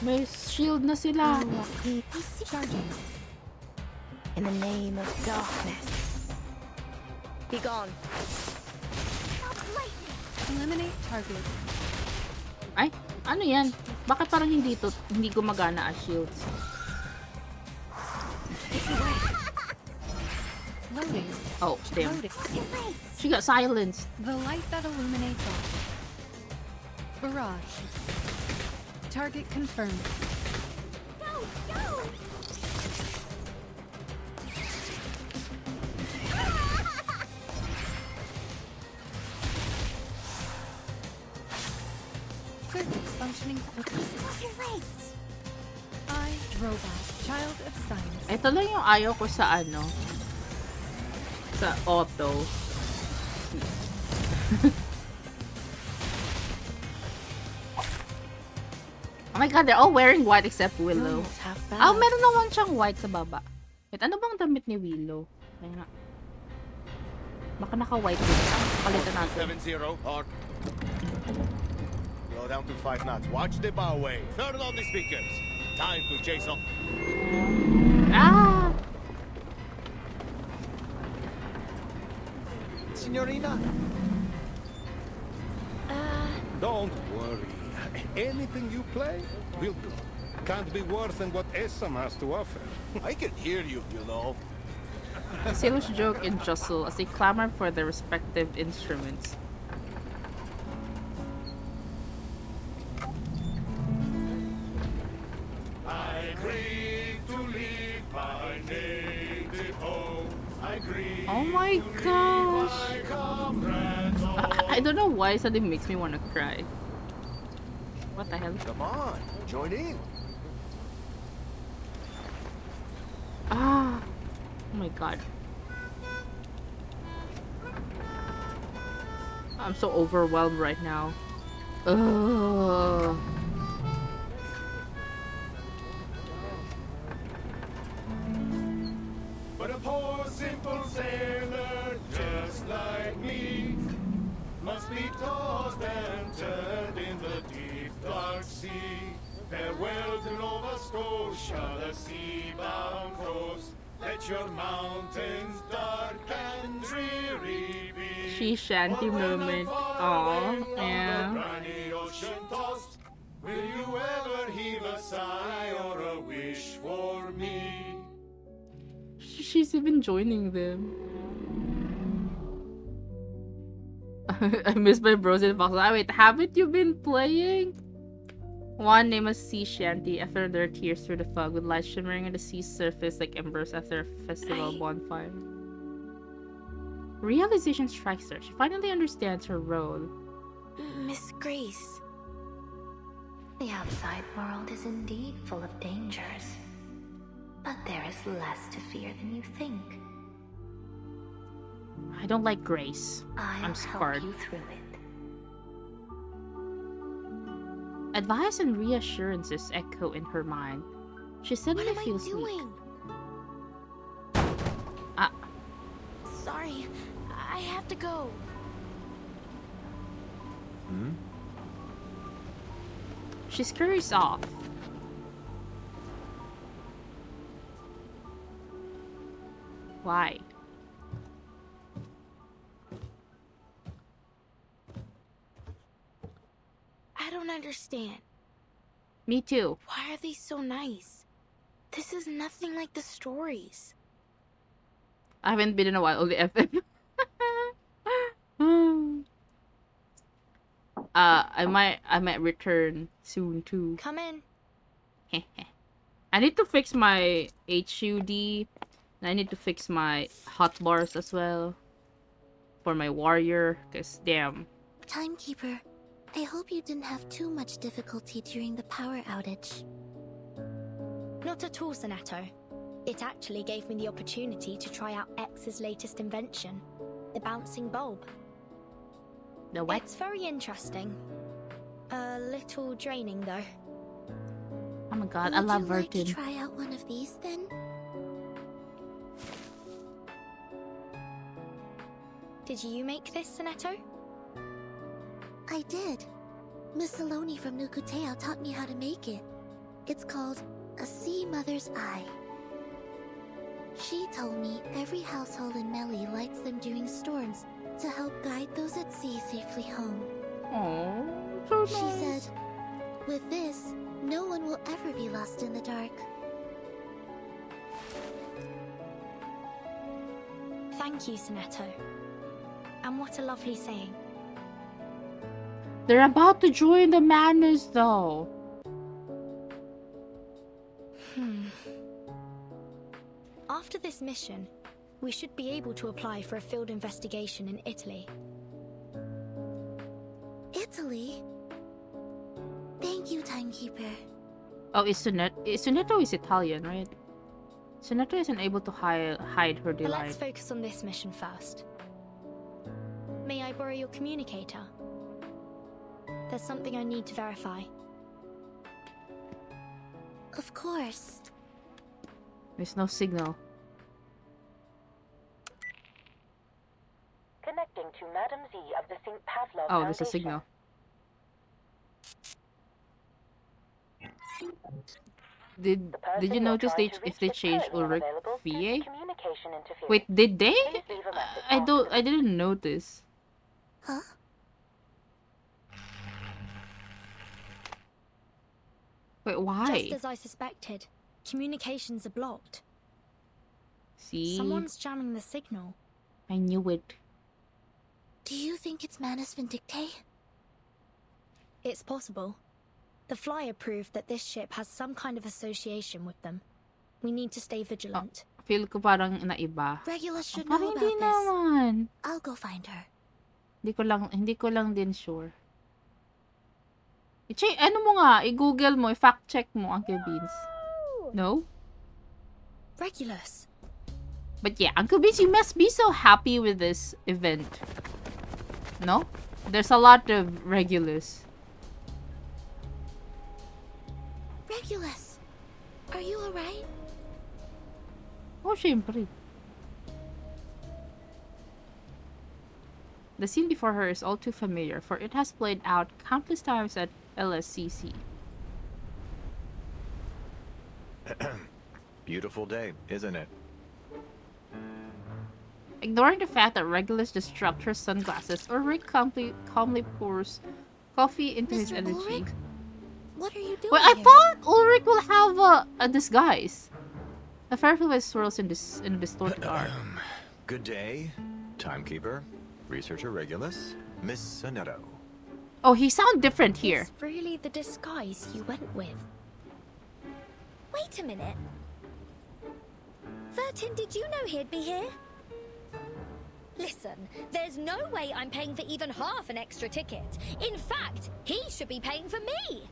May shield na sila. Charging. In the name of darkness. Be gone. Eliminate target. Ay, ano yan? Bakit parang hindi gumagana as shields? Loading. Oh, damn. Loading. She got silenced. The light that illuminates all. Barrage. Target confirmed. Go, go! Circuits functioning. What's your race? I, robot, child of science. Ito lang yung ayaw ko sa ano. Sa auto. Oh my god, they're all wearing white except Willow. Oh, meron naman siyang white sa baba. Wait, ano bang damit ni Willow? Kaya nga. Baka naka-white din. Palitan natin. 7-0, hard. Slow down to 5 knots. Watch the bow way. Turn on the speakers. Time to chase off. Ah! Signorina. Don't worry. Anything you play, will do. Can't be worse than what Essam has to offer. I can hear you, you know. The sailors joke and jostle as they clamor for their respective instruments. I agree to leave my native home. I agree. Oh my gosh! I don't know why suddenly makes me want to cry. What the hell? Come on, join in. Ah! Oh my god. I'm so overwhelmed right now. Ugh. But a poor simple sailor just like me must be tossed and turned in the deep dark sea. Farewell to Nova Scotia, the sea-bound coast. Let your mountains dark and dreary be. She shanty moment. Aw, yeah. Briny ocean tossed, will you ever heave a sigh or a wish for me? She's even joining them. I miss my bros in the box. Ah, wait, haven't you been playing? One named a sea shanty after their tears through the fog with light shimmering on the sea's surface like embers after a festival bonfire. Realization strikes her. She finally understands her role. Miss Grace. The outside world is indeed full of dangers, but there is less to fear than you think. I don't like Grace. I'm scarred. Help you through it. Advice and reassurances echo in her mind. She suddenly feels weak. Ah. Sorry, I have to go. Hmm? She scurries off. Why? I don't understand. Me too. Why are they so nice? This is nothing like the stories. I haven't been in a while, only FM. I might return soon too. Come in. I need to fix my HUD. And I need to fix my hotbars as well. For my warrior, cause damn. Timekeeper, I hope you didn't have too much difficulty during the power outage. Not at all, Sonato. It actually gave me the opportunity to try out X's latest invention, the bouncing bulb. The what? It's very interesting. A little draining, though. Oh my god, I love Would you like to Vertin. try out one of these then? Did you make this, Sonetto? I did. Miss Saloni from Nukuteo taught me how to make it. It's called a Sea Mother's Eye. She told me every household in Meli lights them during storms to help guide those at sea safely home. Oh, so nice. She said, with this, no one will ever be lost in the dark. Thank you, Sonetto. And what a lovely saying. They're about to join the madness, though. After this mission, we should be able to apply for a field investigation in Italy. Italy? Thank you, Timekeeper. Oh, Sunetto is Italian, right? Sunetto isn't able to hide her But delight. let's focus on this mission first. May I borrow your communicator? There's something I need to verify. Of course. There's no signal. Connecting to Madam Z of the St. Pavlov Oh, there's a Foundation. signal. Did you notice if they changed Ulrich VA? Wait, did they? I didn't notice. Huh? Wait, why? Just as I suspected, communications are blocked. See? Someone's jamming the signal. I knew it. Do you think it's Manus Vindicte? It's possible. The flyer proved that this ship has some kind of association with them. We need to stay vigilant. Feel ko parang naiba. Regulus should Parang know about hindi this. naman. I'll go find her. Hindi ko lang din sure. Ano mo nga, i-google mo, i-fact check mo, Uncle Beans. No? Regulus. But yeah, Uncle Beans, you must be so happy with this event. No? There's a lot of Regulus. Regulus, are you alright? Oh, syempre. The scene before her is all too familiar, for it has played out countless times at LSCC. Beautiful day, isn't it? Ignoring the fact that Regulus just dropped her sunglasses, Ulrich calmly pours coffee into his Mr. energy. Ulrich? What are you doing Well, I here? thought Ulrich will have a disguise. The firefly swirls in a distorted arc. Good day, Timekeeper, Researcher Regulus, Miss Sonetto. Oh, he sounds different here. It's really the disguise you went with. Wait a minute. Vertin, did you know he'd be here? Listen, there's no way I'm paying for even half an extra ticket. In fact, he should be paying for me.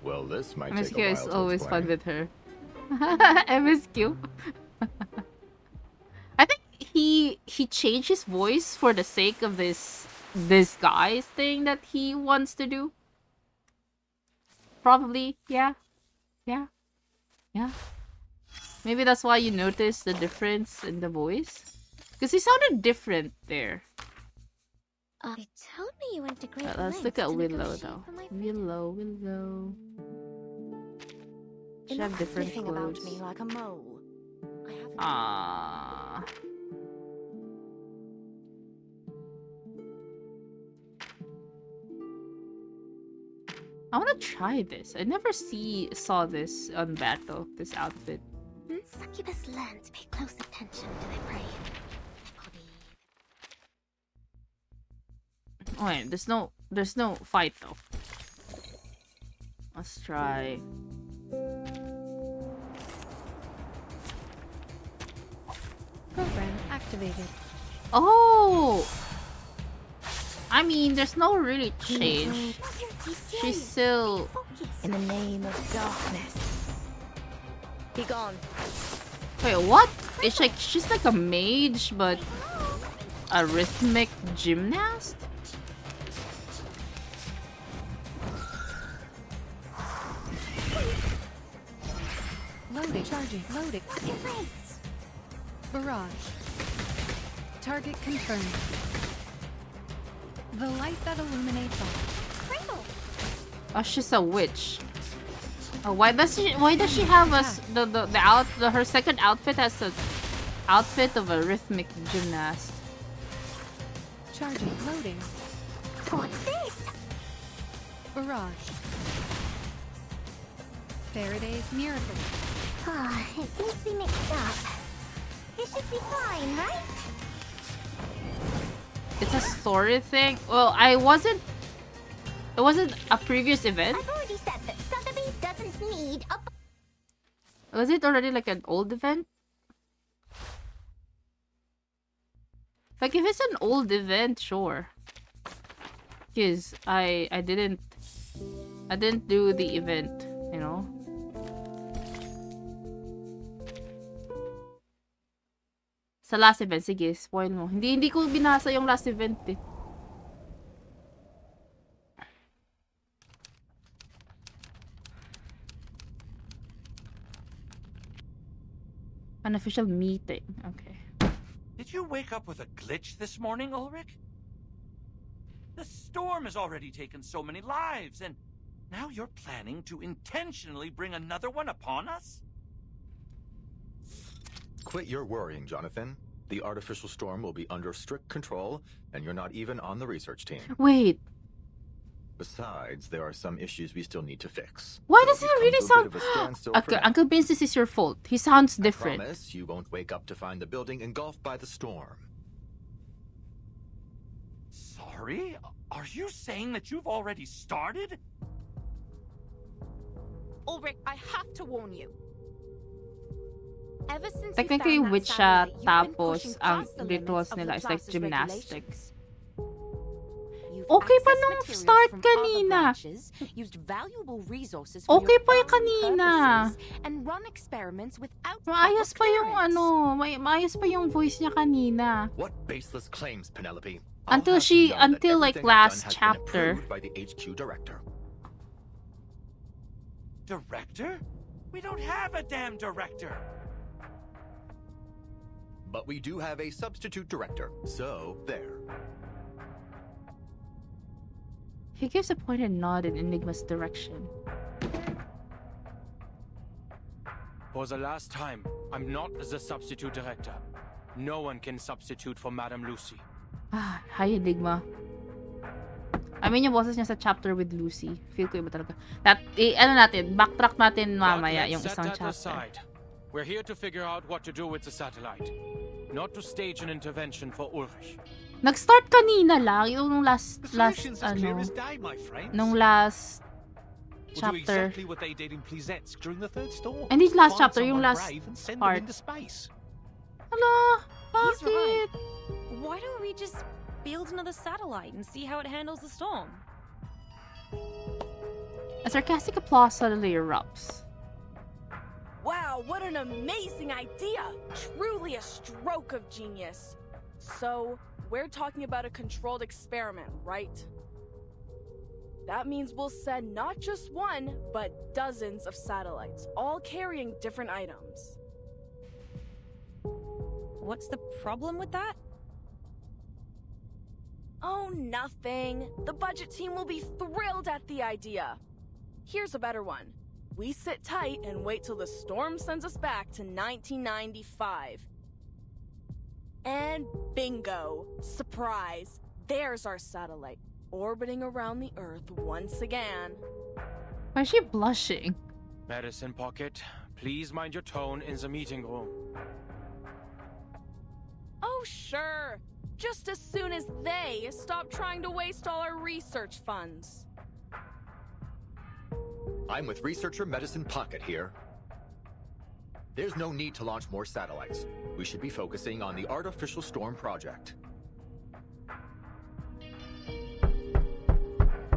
Well, this might take a MSQ while is to always explain. fun with her. MSQ. I think he changed his voice for the sake of this disguise thing that he wants to do. Probably, yeah. Maybe that's why you notice the difference in the voice. Because he sounded different there. They told me you went to great Let's lengths look at to Willow negotiate though. for my Willow. She have different sniffing clothes. about me like a mole. Ah. I want to try this. I never saw this on Battle, this outfit. Succubus learn to pay close attention to their prey. Oh wait, there's no fight though. Let's try. Program activated. Oh! I mean, there's no really change. She's still... In the name of darkness. Be gone. Wait, what? It's like, she's like a mage, but... a rhythmic gymnast? Loading. Charging. Loading. Barrage. Target confirmed. The light that illuminates all. Oh, she's a witch. Oh, why does she have her second outfit has a outfit of a rhythmic gymnast? Charging. Loading. What's this? Barrage. Faraday's miracle. It seems to be mixed up. It should be fine, right? It's a story thing. Well, it wasn't a previous event. I've already said that Sotheby doesn't need a... Was it already like an old event? Like if it's an old event, sure. Because I didn't do the event, you know. Sa last event, sige, spoil mo. Hindi ko binasa yung last event eh. An official meeting. Okay. Did you wake up with a glitch this morning, Ulrich? The storm has already taken so many lives, and now you're planning to intentionally bring another one upon us? Quit your worrying, Jonathan. The artificial storm will be under strict control, and you're not even on the research team. Wait. Besides, there are some issues we still need to fix. Why does he really sound... Okay, I'm convinced this is your fault. He sounds different. I promise you won't wake up to find the building engulfed by the storm. Sorry? Are you saying that you've already started? Ulrich, I have to warn you. Ever since Technically, you found that witch siya, satellite, you've been tapos pushing ang past the rituals limits of nila the is like class's gymnastics. regulations. You've Okay pa accessed nung materials start from kanina. other branches, used valuable resources for Okay your pa yung own kanina. purposes, and run experiments without Maayos proper pa yung clearance. maayos pa yung voice niya kanina. What baseless claims, Penelope? Until like last chapter. By the HQ director. Director? We don't have a damn director. But we do have a substitute director, so there. He gives a pointed nod in Enigma's direction. For the last time, I'm not the substitute director. No one can substitute for Madame Lucy. Ah, hi Enigma. I mean yung boses niya sa chapter with Lucy. Feel ko iba talaga. Backtrack natin mamaya yung isang chapter. Aside. We're here to figure out what to do with the satellite. Not to stage an intervention for Ulrich. Nag-start kanina lang yung last nung last chapter. We'll do exactly what they did in Plisetsk during the third storm. And this last Find chapter, yung someone last brave and send part. them into space. Hello, He's right. Why don't we just build another satellite and see how it handles the storm? A sarcastic applause suddenly erupts. Wow, what an amazing idea! Truly a stroke of genius. So, we're talking about a controlled experiment, right? That means we'll send not just one, but dozens of satellites, all carrying different items. What's the problem with that? Oh, nothing. The budget team will be thrilled at the idea. Here's a better one. We sit tight and wait till the storm sends us back to 1995. And bingo! Surprise! There's our satellite, orbiting around the Earth once again. Why is she blushing? Medicine Pocket, please mind your tone in the meeting room. Oh, sure. Just as soon as they stop trying to waste all our research funds. I'm with researcher Medicine Pocket here. There's no need to launch more satellites. We should be focusing on the artificial storm project.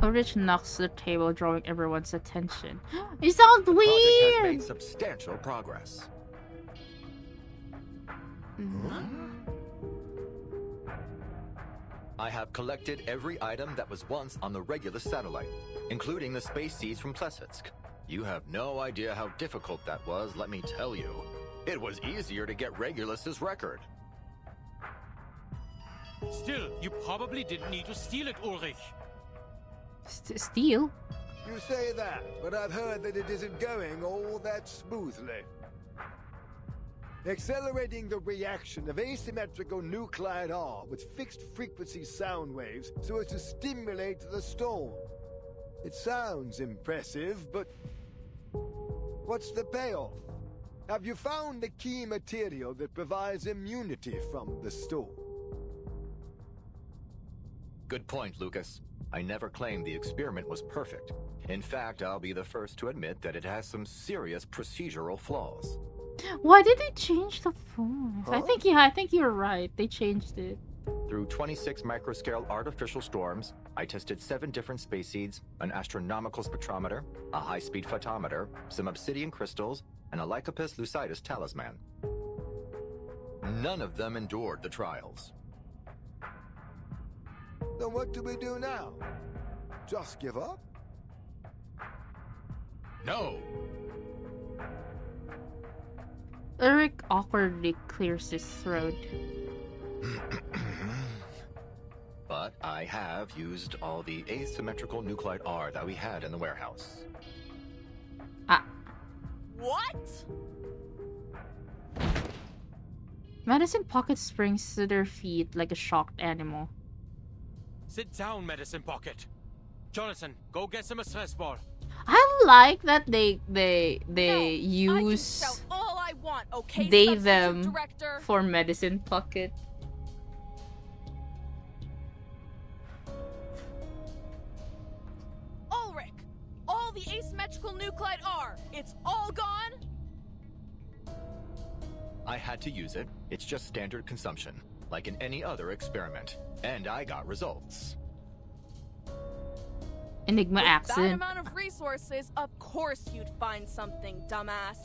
Ulrich knocks the table, drawing everyone's attention. It sounds The project has weird! made substantial progress. I have collected every item that was once on the Regulus satellite, including the space seeds from Plessetsk. You have no idea how difficult that was, let me tell you. It was easier to get Regulus's record. Still, you probably didn't need to steal it, Ulrich. Steal? You say that, but I've heard that it isn't going all that smoothly. Accelerating the reaction of asymmetrical nuclide R with fixed frequency sound waves so as to stimulate the storm. It sounds impressive, but what's the payoff? Have you found the key material that provides immunity from the storm? Good point, Lucas. I never claimed the experiment was perfect. In fact, I'll be the first to admit that it has some serious procedural flaws. Why did they change the phones? Huh? I think you're right. They changed it. Through 26 microscale artificial storms, I tested 7 different space seeds, an astronomical spectrometer, a high-speed photometer, some obsidian crystals, and a Lycopus lucidus talisman. None of them endured the trials. Then what do we do now? Just give up? No! Ulrich awkwardly clears his throat. But I have used all the asymmetrical nuclide R that we had in the warehouse. What? Medicine Pocket springs to their feet like a shocked animal. Sit down, Medicine Pocket. Jonathan, go get some stress ball. I like that they I can use shout all I want, okay, they substitute them director? for Medicine Pocket. Ulrich, all the asymmetrical nuclide R, it's all gone? I had to use it. It's just standard consumption, like in any other experiment. And I got results. Enigma With that accent. amount of resources, of course you'd find something, dumbass.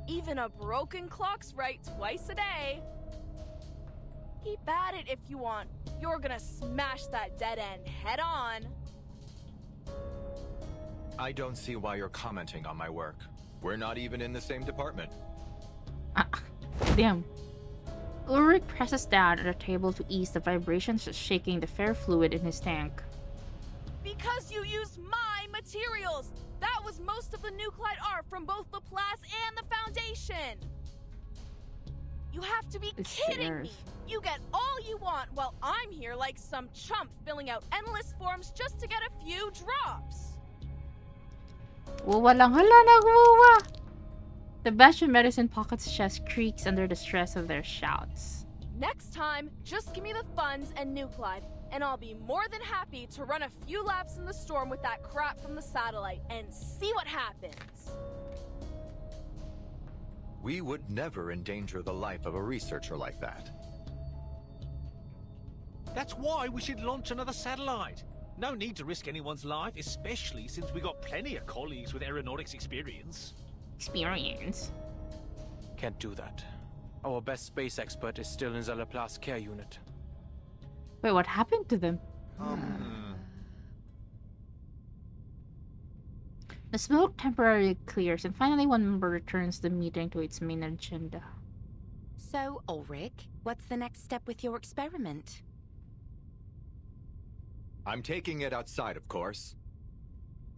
Even a broken clock's right twice a day. Keep at it if you want. You're gonna smash that dead end head on. I don't see why you're commenting on my work. We're not even in the same department. Damn. Ulrich presses down on the table to ease the vibrations shaking the fair fluid in his tank. Because you used my materials! That was most of the nuclide R from both Laplace and the Foundation! You have to be kidding me! You get all you want while I'm here like some chump filling out endless forms just to get a few drops! Walang hala nagwawa! The batch of Medicine Pocket's chest creaks under the stress of their shouts. Next time, just give me the funds and nuclide, and I'll be more than happy to run a few laps in the storm with that crap from the satellite and see what happens. We would never endanger the life of a researcher like that. That's why we should launch another satellite. No need to risk anyone's life, especially since we got plenty of colleagues with aeronautics experience. Can't do that. Our best space expert is still in the Laplace care unit. Wait, what happened to them? The smoke temporarily clears, and finally one member returns the meeting to its main agenda. So, Ulrich, what's the next step with your experiment? I'm taking it outside, of course.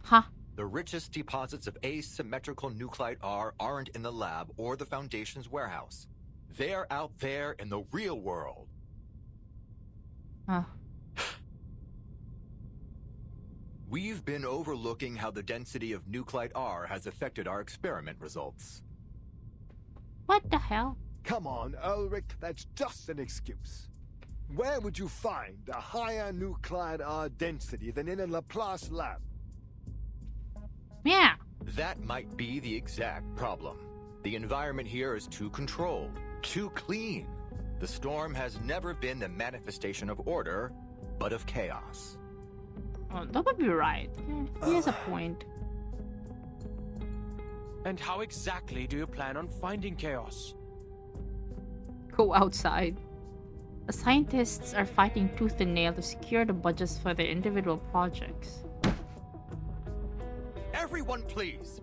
Huh? The richest deposits of asymmetrical nuclide R aren't in the lab or the Foundation's warehouse. They're out there in the real world. Huh. We've been overlooking how the density of nuclide R has affected our experiment results. What the hell? Come on, Ulrich, that's just an excuse. Where would you find a higher nuclide R density than in a Laplace lab? Yeah. That might be the exact problem. The environment here is too controlled, too clean. The storm has never been the manifestation of order, but of chaos. Oh, that would be right. He has a point. And how exactly do you plan on finding chaos? Go outside. The scientists are fighting tooth and nail to secure the budgets for their individual projects. Everyone, please.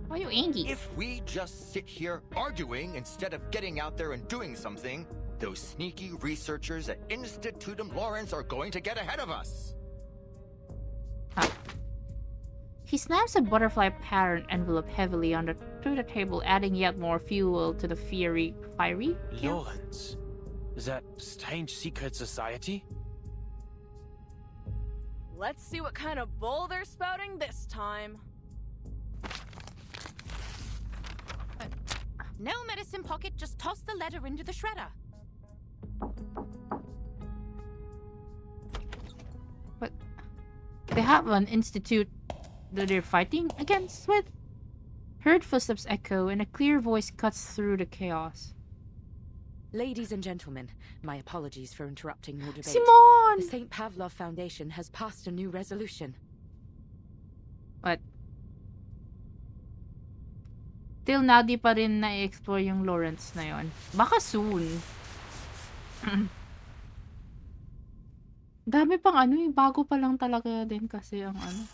Why are you angry? If we just sit here arguing instead of getting out there and doing something, those sneaky researchers at Institutum Lawrence are going to get ahead of us. He snaps a butterfly pattern envelope heavily through the table, adding yet more fuel to the fiery. Lawrence? Is that strange secret society? Let's see what kind of bull they're spouting this time. No medicine pocket, just toss the letter into the shredder. But they have an institute that they're fighting against with? Heard footsteps echo and a clear voice cuts through the chaos. Ladies and gentlemen, my apologies for interrupting your debate. Simon! The St. Pavlov Foundation has passed a new resolution. What? Till now, di pa rin na-explore yung Lawrence na yon. Baka soon. Dami pang ano eh. Bago pa lang talaga din kasi ang ano.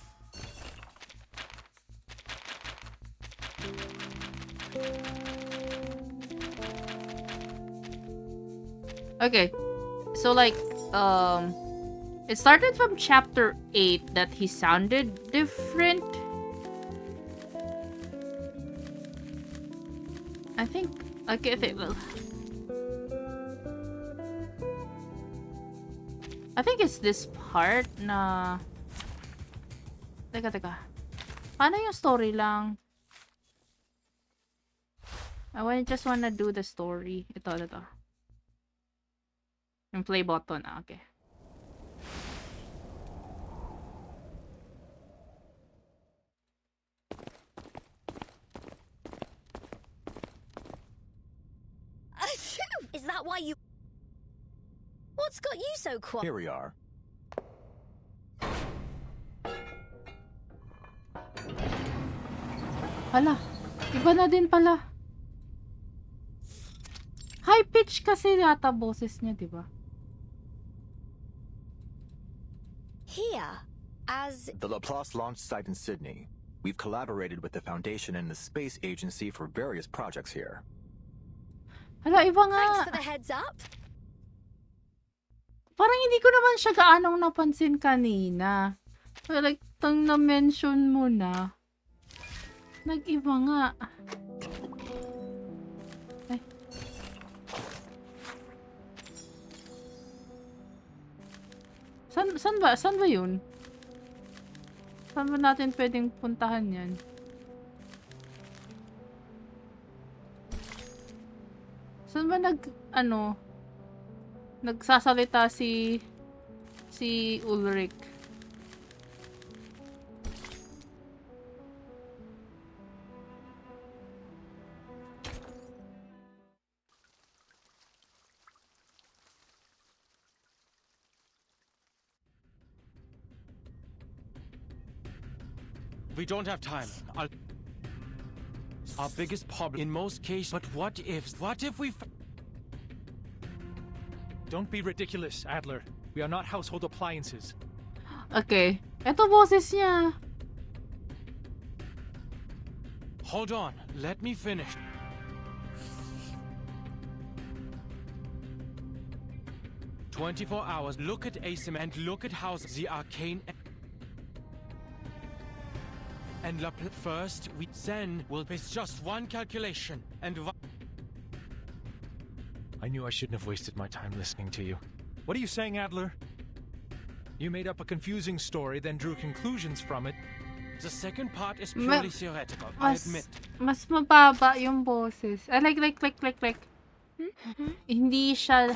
Okay. So like, it started from chapter 8 that he sounded different. I think, okay, I think it's this part na... Teka. Paano yung story lang? Just wanna do the story. Ito. Yung play button, okay. Is that why you... What's got you so quiet? Here we are. Hala, iba na din pala. High pitch kasi yata boses niya, di ba? Here, as... The Laplace launch site in Sydney. We've collaborated with the Foundation and the Space Agency for various projects here. Hala, iba nga. Thanks for the heads up. Parang hindi ko naman siya gaanong napansin kanina. Like, tang na-mention mo na. Nag-iba nga. Ay. Saan ba yun? Saan ba natin pwedeng puntahan yan? Saan ba nagsasalita si Ulrich? We don't have time. Our biggest problem in most cases, but what if we... Don't be ridiculous, Adler. We are not household appliances. Okay. Eto boses niya. Hold on. Let me finish. "24 hours. Look at Asim and look at how the arcane... And first, then we'll base just one calculation, and... I knew I shouldn't have wasted my time listening to you. What are you saying, Adler? You made up a confusing story, then drew conclusions from it. The second part is purely theoretical, I admit. Mas mababa yung boses. Like. Hindi siya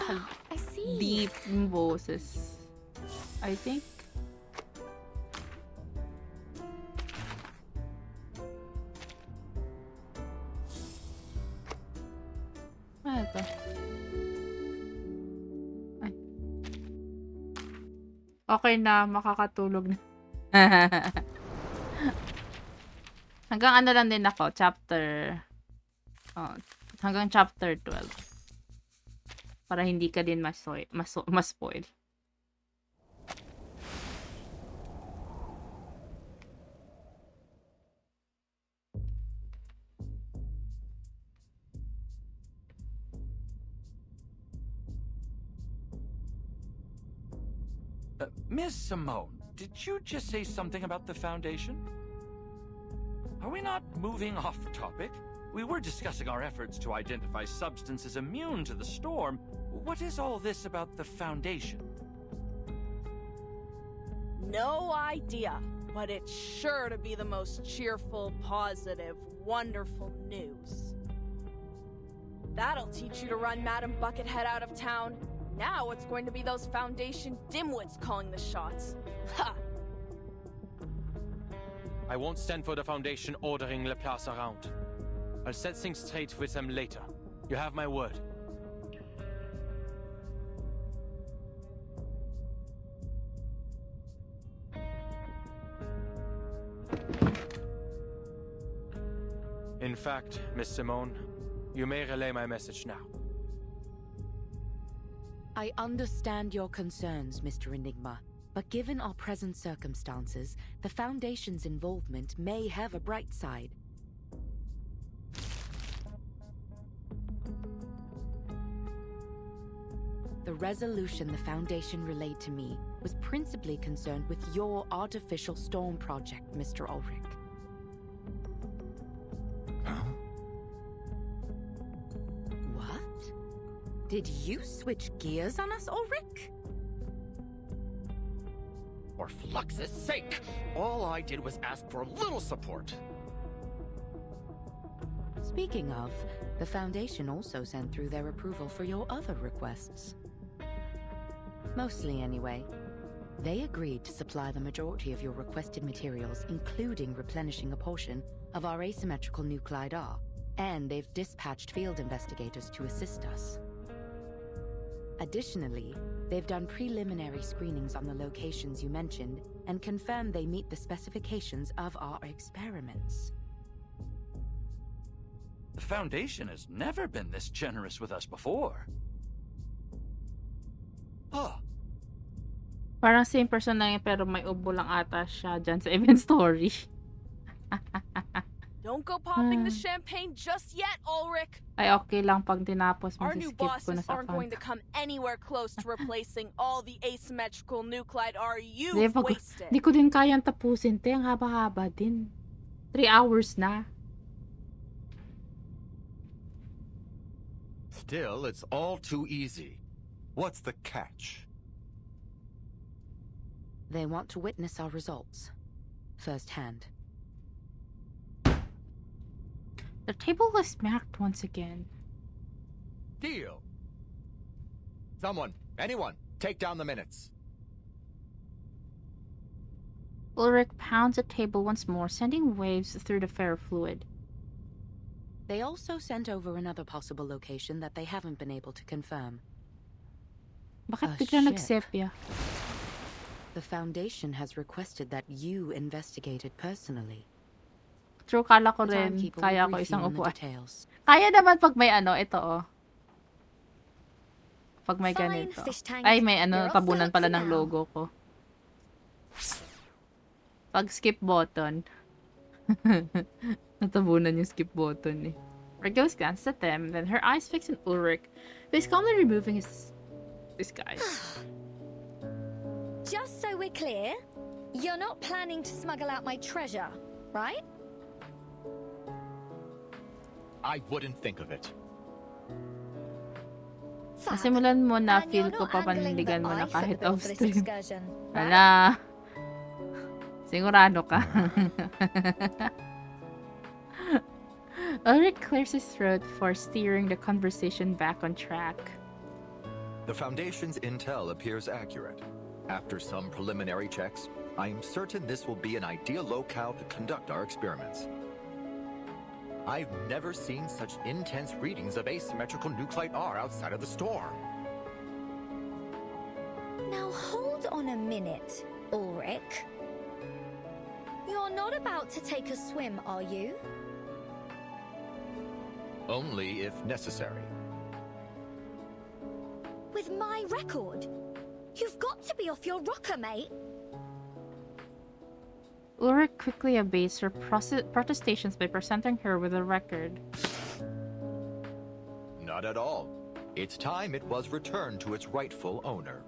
deep yung boses. I think. Ano ito? Ay. Okay na, makakatulog na. Hanggang ano lang din ako, chapter... hanggang chapter 12. Para hindi ka din mas-spoil. Miss Simone, did you just say something about the Foundation? Are we not moving off topic? We were discussing our efforts to identify substances immune to the storm. What is all this about the Foundation? No idea, but it's sure to be the most cheerful, positive, wonderful news. That'll teach you to run Madam Buckethead out of town. Now it's going to be those Foundation dimwits calling the shots. Ha! I won't stand for the Foundation ordering Laplace around. I'll set things straight with them later. You have my word. In fact, Miss Simone, you may relay my message now. I understand your concerns, Mr. Enigma, but given our present circumstances, the Foundation's involvement may have a bright side. The resolution the Foundation relayed to me was principally concerned with your artificial storm project, Mr. Ulrich. What? Did you switch gears on us, Ulrich? For Flux's sake, all I did was ask for a little support. Speaking of, the Foundation also sent through their approval for your other requests. Mostly anyway. They agreed to supply the majority of your requested materials, including replenishing a portion of our asymmetrical nuclide R, and they've dispatched field investigators to assist us. Additionally, they've done preliminary screenings on the locations you mentioned and confirmed they meet the specifications of our experiments. The Foundation has never been this generous with us before. Huh. Parang same person lang yun, pero may ubo lang ata siya dyan sa event story. Don't go popping the champagne just yet, Ulrich. Ay, okay lang pag tinapos mo, Our new skip ko na bosses sa aren't going to account. come anywhere close to replacing all the asymmetrical nuclide R Di, you've pag, wasted. di ko din kayang tapusin, te. Ang haba-haba din. 3 hours na. Still, it's all too easy. What's the catch? They want to witness our results, firsthand. The table was smacked once again. Deal. Someone, anyone, take down the minutes. Ulrich pounds the table once more, sending waves through the ferrofluid. They also sent over another possible location that they haven't been able to confirm. Bakit A bigla ship. nagsepya? The Foundation has requested that you investigate it personally. True, kala ko The rin, timekeeper kaya will ko brief isang you on the upuan. details. Kaya naman pag may ano, ito oh. Pag may Fine, ganito. fish tank. Ay, may ano, You're off the tabunan hook pala for ng now. logo ko. Pag skip button. Natabunan yung skip button eh. Regos glances at them, then her eyes fix on Ulrich, who is calmly removing his disguise. Just so we're clear, you're not planning to smuggle out my treasure, right? I wouldn't think of it. Nasimulan mo na, And feel you're ko not papanindigan angling mo that na I fit the kahit bill off for this stream. excursion, right? Ala. Sigurado ka. Ulrich clears his throat for steering the conversation back on track. The Foundation's intel appears accurate. After some preliminary checks, I am certain this will be an ideal locale to conduct our experiments. I've never seen such intense readings of asymmetrical nuclide R outside of the storm. Now hold on a minute, Ulrich. You're not about to take a swim, are you? Only if necessary. with my record? You've got to be off your rocker, mate. Ulrich quickly abates her protestations by presenting her with a record. Not at all. It's time it was returned to its rightful owner.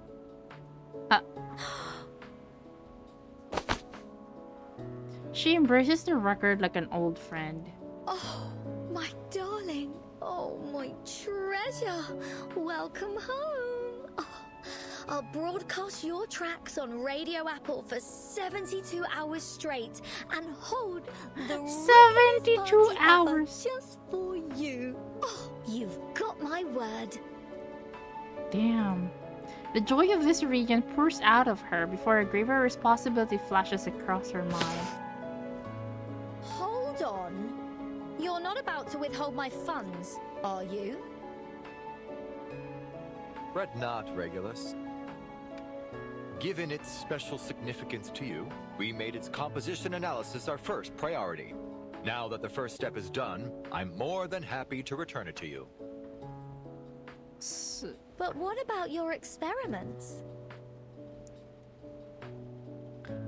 She embraces the record like an old friend. Oh, my darling. Oh, my treasure. Welcome home. Oh, I'll broadcast your tracks on Radio Apple for 72 hours straight and hold the 72 hours just for you. Oh, you've got my word. Damn. The joy of this reunion pours out of her before a graver responsibility flashes across her mind. Hold on. You're not about to withhold my funds, are you? Fret not, Regulus. Given its special significance to you, we made its composition analysis our first priority. Now that the first step is done, I'm more than happy to return it to you. But what about your experiments?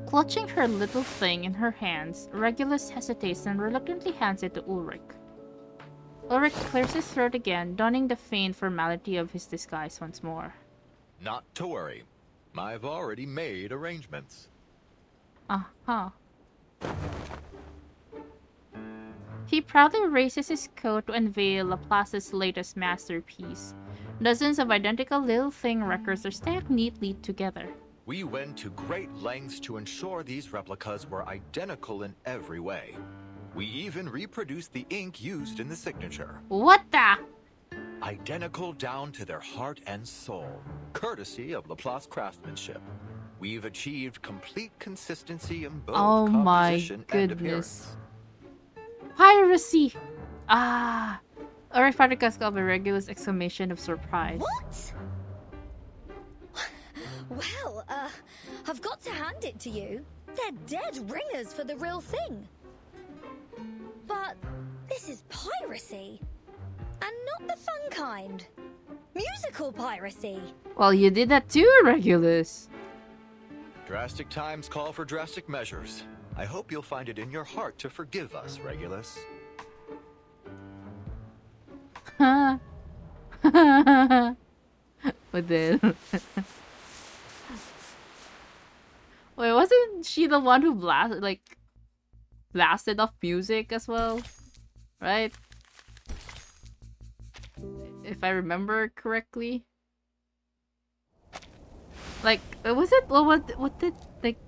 Clutching her little thing in her hands, Regulus hesitates and reluctantly hands it to Ulrich. Ulrich clears his throat again, donning the feigned formality of his disguise once more. Not to worry. I've already made arrangements. Uh-huh. He proudly raises his coat to unveil Laplace's latest masterpiece. Dozens of identical little thing records are stacked neatly together. We went to great lengths to ensure these replicas were identical in every way. We even reproduced the ink used in the signature. What the? Identical down to their heart and soul, courtesy of Laplace craftsmanship. We've achieved complete consistency in both composition and appearance. Piracy! Ah! Ulrich Fabricas got a Regulus exclamation of surprise. What? Well, I've got to hand it to you. They're dead ringers for the real thing. But this is piracy. And not the fun kind. Musical piracy. Well, you did that too, Regulus. Drastic times call for drastic measures. I hope you'll find it in your heart to forgive us, Regulus. Huh. But then... Wait, wasn't she the one who blasted off music as well? Right? If I remember correctly. Like, was it? What did, like...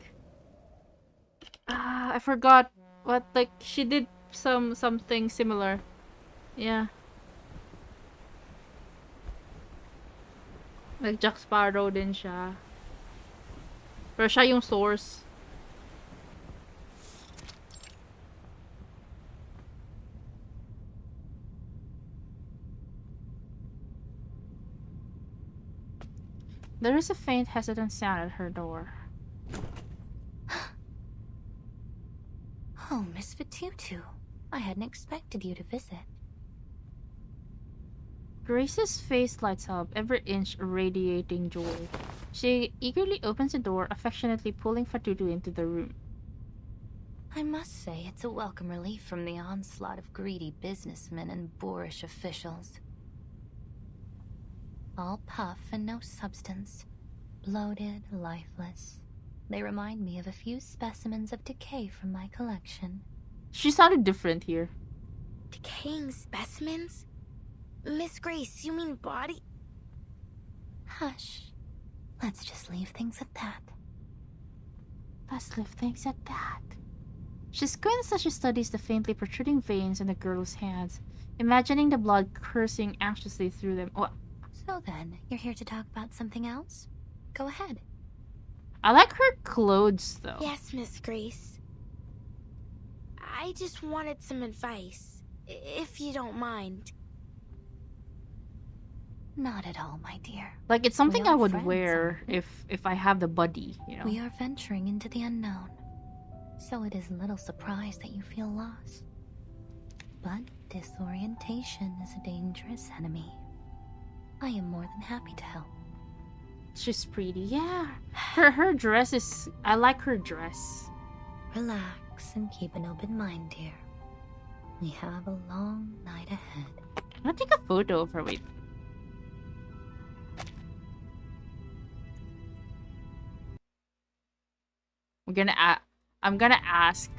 I forgot. What, like, she did something similar. Yeah. Like, Jack Sparrow din siya. Pero siya yung source. There is a faint, hesitant sound at her door. Oh, Miss Vitutu. I hadn't expected you to visit. Grace's face lights up, every inch radiating joy. She eagerly opens the door, affectionately pulling Fatutu into the room. I must say it's a welcome relief from the onslaught of greedy businessmen and boorish officials. All puff and no substance. Bloated, lifeless. They remind me of a few specimens of decay from my collection. She sounded different here. Decaying specimens? Miss Grace, you mean body? Hush. Let's just leave things at that. Let's leave things at that. She squints as she studies the faintly protruding veins in the girl's hands, imagining the blood coursing anxiously through them. Oh. So then, you're here to talk about something else? Go ahead. I like her clothes, though. Yes, Miss Grace. I just wanted some advice, if you don't mind. Not at all, my dear. Like, it's something I would friends, wear if I have the buddy, you know. We are venturing into the unknown, so it is little surprise that you feel lost. But disorientation is a dangerous enemy. I am more than happy to help. She's pretty. Yeah. Her dress is... I like her dress. Relax and keep an open mind, dear. We have a long night ahead. I'm gonna take a photo of her. Wait. I'm gonna ask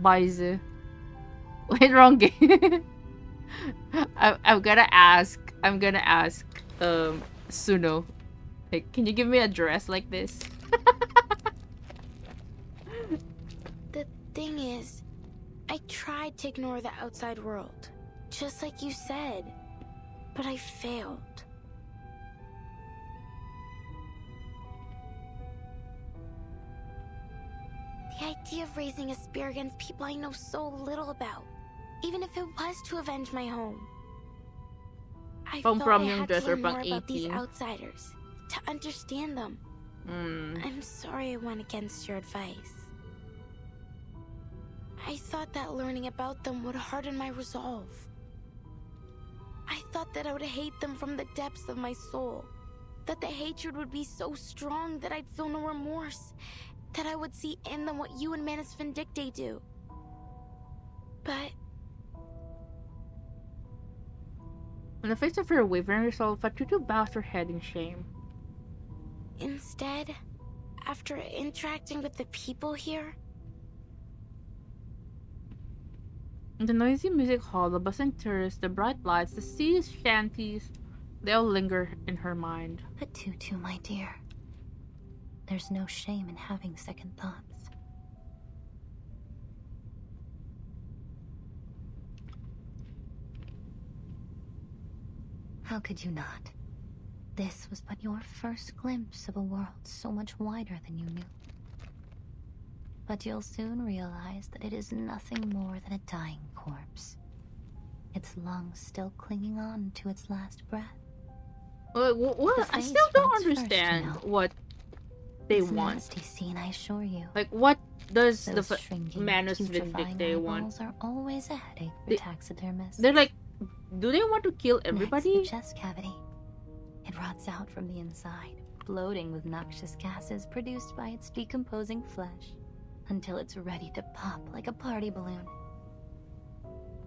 Baize. Wait, wrong game. I'm gonna ask Suno. Like, can you give me a dress like this? The thing is, I tried to ignore the outside world, just like you said, but I failed. The idea of raising a spear against people I know so little about, even if it was to avenge my home. I thought I had to learn more about these outsiders, to understand them. I'm sorry I went against your advice. I thought that learning about them would harden my resolve. I thought that I would hate them from the depths of my soul. That the hatred would be so strong that I'd feel no remorse. That I would see in them what you and Manus Vindicte do. But... in the face of her wavering resolve, Fatutu bows her head in shame. instead, after interacting with the people here, the noisy music hall, the buzzing tourists, the bright lights, the sea shanties, they all linger in her mind. But Tutu, my dear, there's no shame in having second thoughts. How could you not? This was but your first glimpse of a world so much wider than you knew. But you'll soon realize that it is nothing more than a dying corpse. Its lungs still clinging on to its last breath. What? I still don't understand what they it's want. Nasty scene, I assure you. Like, what does those the shrinking, Manus putrefying Vindicte want? eyeballs are always a headache for taxidermists. They're like, do they want to kill everybody? Next, the chest cavity. It rots out from the inside, bloating with noxious gases produced by its decomposing flesh, until it's ready to pop like a party balloon.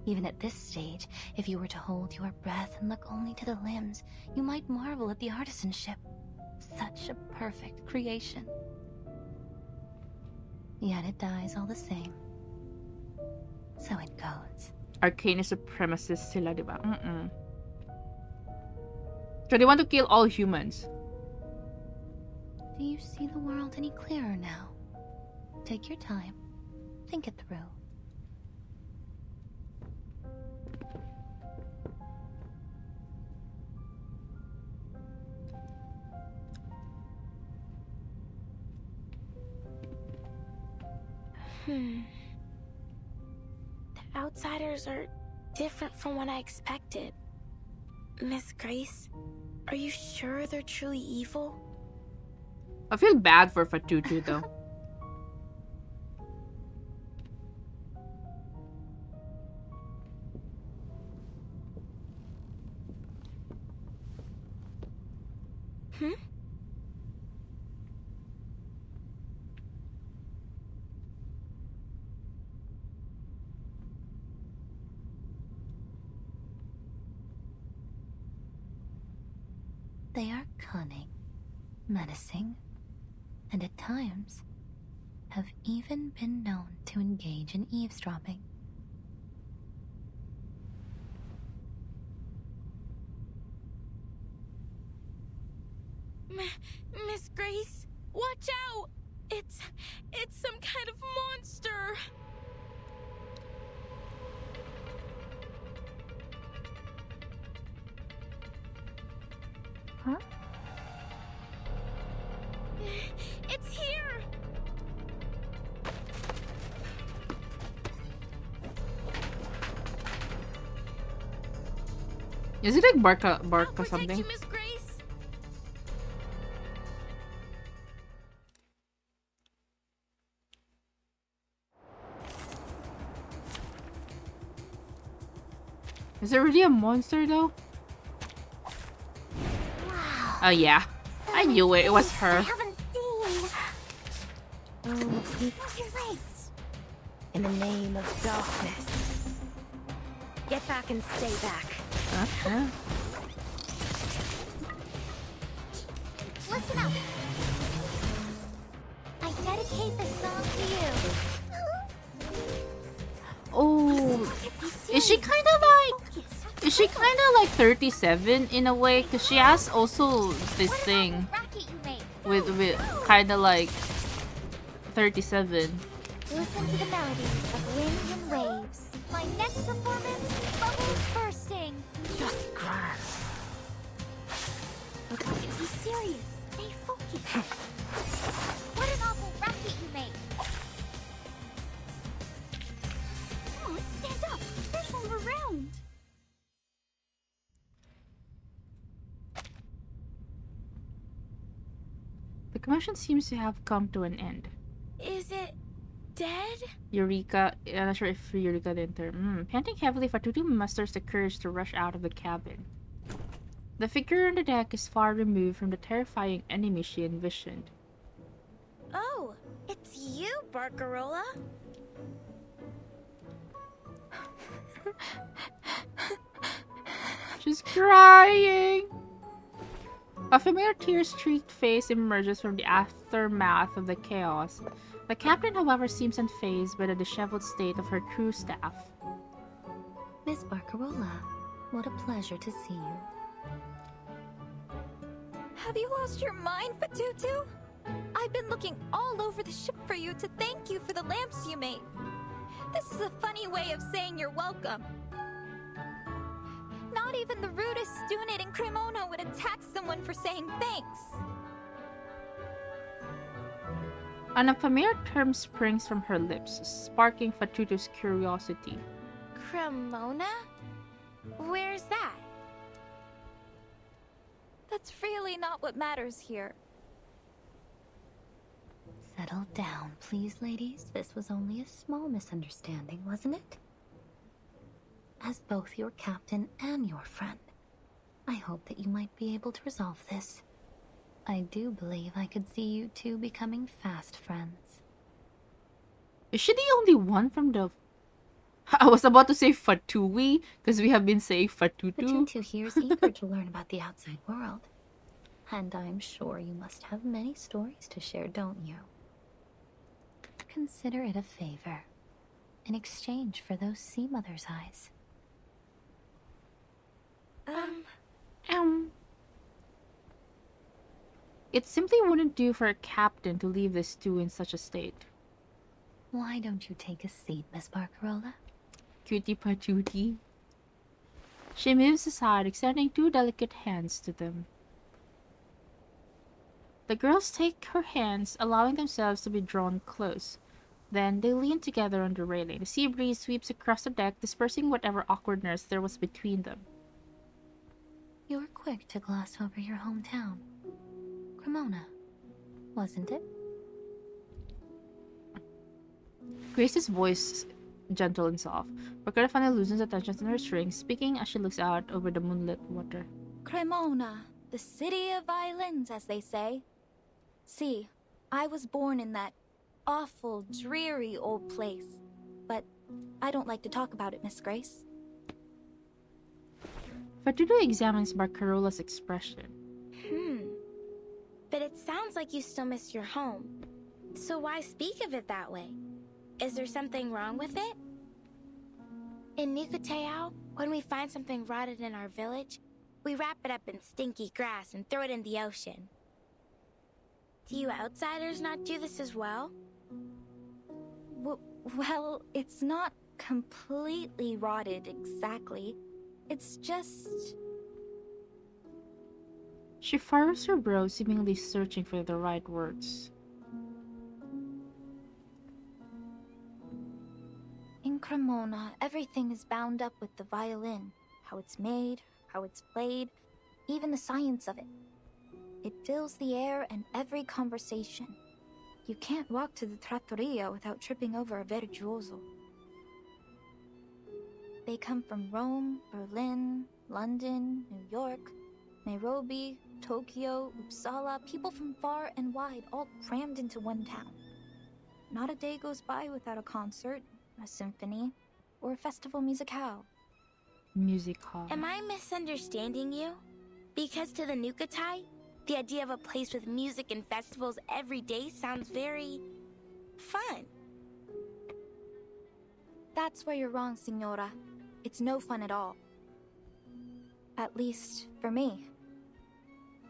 Even at this stage, if you were to hold your breath and look only to the limbs, you might marvel at the artisanship. Such a perfect creation. Yet it dies all the same. So it goes. Arcane supremacists sila, diba? So they want to kill all humans. Do you see the world any clearer now? Take your time. Think it through. The outsiders are different from what I expected. Miss Grace, are you sure they're truly evil? I feel bad for Fatutu though. They are cunning, menacing, and at times have even been known to engage in eavesdropping. Miss Grace, watch out! It's some kind of monster! Huh? It's here! Is it like Barca something? You, Miss Grace. Is it really a monster though? Oh yeah, I knew it. It was her. I haven't seen. Oh, in the name of darkness. Get back and stay back. Okay. Listen up. I dedicate this song to you. Oh, is she kind of like 37 in a way? Cause she has also this thing with kind of like 37. Listen to the melodies of winds and waves. My next performance, bubbles bursting. Just grass. Be serious. Stay focused. What an awful racket you made. Come on, stand up. There's one around. The commotion seems to have come to an end. Is it dead? Eureka, I'm not sure if Eureka didn't enter. Panting heavily, Fatutu musters the courage to rush out of the cabin. The figure on the deck is far removed from the terrifying enemy she envisioned. Oh, it's you, Barcarola. She's crying! A familiar tear-streaked face emerges from the aftermath of the chaos. The captain, however, seems unfazed by the disheveled state of her crew staff. Miss Barcarola, what a pleasure to see you. Have you lost your mind, Fatutu? I've been looking all over the ship for you to thank you for the lamps you made. This is a funny way of saying you're welcome. Not even the rudest student in Cremona would attack someone for saying thanks. An unfamiliar term springs from her lips, sparking Fatutu's curiosity. Cremona? Where's that? That's really not what matters here. Settle down, please, ladies. This was only a small misunderstanding, wasn't it? As both your captain and your friend, I hope that you might be able to resolve this. I do believe I could see you two becoming fast friends. Is she the only one from the... I was about to say Fatui, because we have been saying Fatutu. Fatutu here is eager to learn about the outside world. And I'm sure you must have many stories to share, don't you? Consider it a favor, in exchange for those sea mother's eyes. It simply wouldn't do for a captain to leave this two in such a state. Why don't you take a seat, Miss Barcarola? Cutie patootie. She moves aside, extending two delicate hands to them. The girls take her hands, allowing themselves to be drawn close. Then they lean together on the railing. The sea breeze sweeps across the deck, dispersing whatever awkwardness there was between them. You were quick to gloss over your hometown. Cremona, wasn't it? Grace's voice gentle and soft. Bakura finally loosens the tensions in her strings, speaking as she looks out over the moonlit water. Cremona, the city of violins, as they say. See, I was born in that awful, dreary old place. But I don't like to talk about it, Miss Grace. Fatutu examines Barcarola's expression. But it sounds like you still miss your home. So why speak of it that way? Is there something wrong with it? In Nukuteao, when we find something rotted in our village, we wrap it up in stinky grass and throw it in the ocean. Do you outsiders not do this as well? Well, it's not completely rotted exactly. It's just... She furrows her brow, seemingly searching for the right words. In Cremona, everything is bound up with the violin. How it's made, how it's played, even the science of it. It fills the air and every conversation. You can't walk to the trattoria without tripping over a virtuoso. They come from Rome, Berlin, London, New York, Nairobi, Tokyo, Uppsala, people from far and wide all crammed into one town. Not a day goes by without a concert, a symphony, or a festival musicale. Am I misunderstanding you? Because to the Nukatai, the idea of a place with music and festivals every day sounds very fun. That's where you're wrong, Signora. It's no fun at all. At least, for me.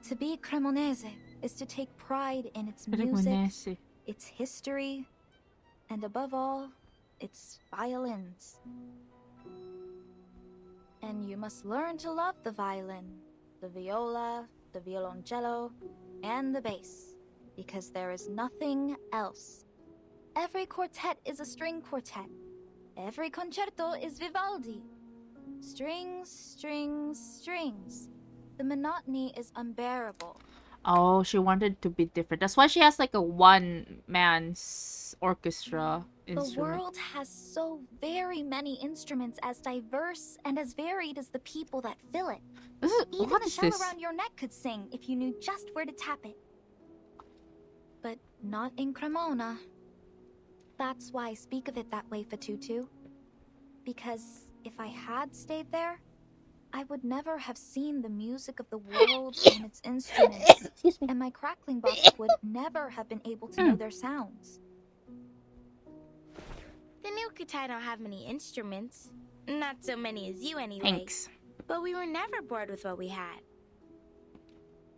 To be Cremonese is to take pride in its music, its history, and above all, its violins. And you must learn to love the violin, the viola, the violoncello, and the bass, because there is nothing else. Every quartet is a string quartet. Every concerto is Vivaldi. Strings, strings, strings. The monotony is unbearable. Oh, she wanted to be different. That's why she has like a one-man's orchestra instrument. The world has so very many instruments as diverse and as varied as the people that fill it. Even What the is shell this? around your neck could sing if you knew just where to tap it. But not in Cremona. That's why I speak of it that way, Fatutu. Because if I had stayed there, I would never have seen the music of the world and its instruments, and my crackling box would never have been able to know their sounds. The Nukatai don't have many instruments. Not so many as you anyway. Thanks. But we were never bored with what we had.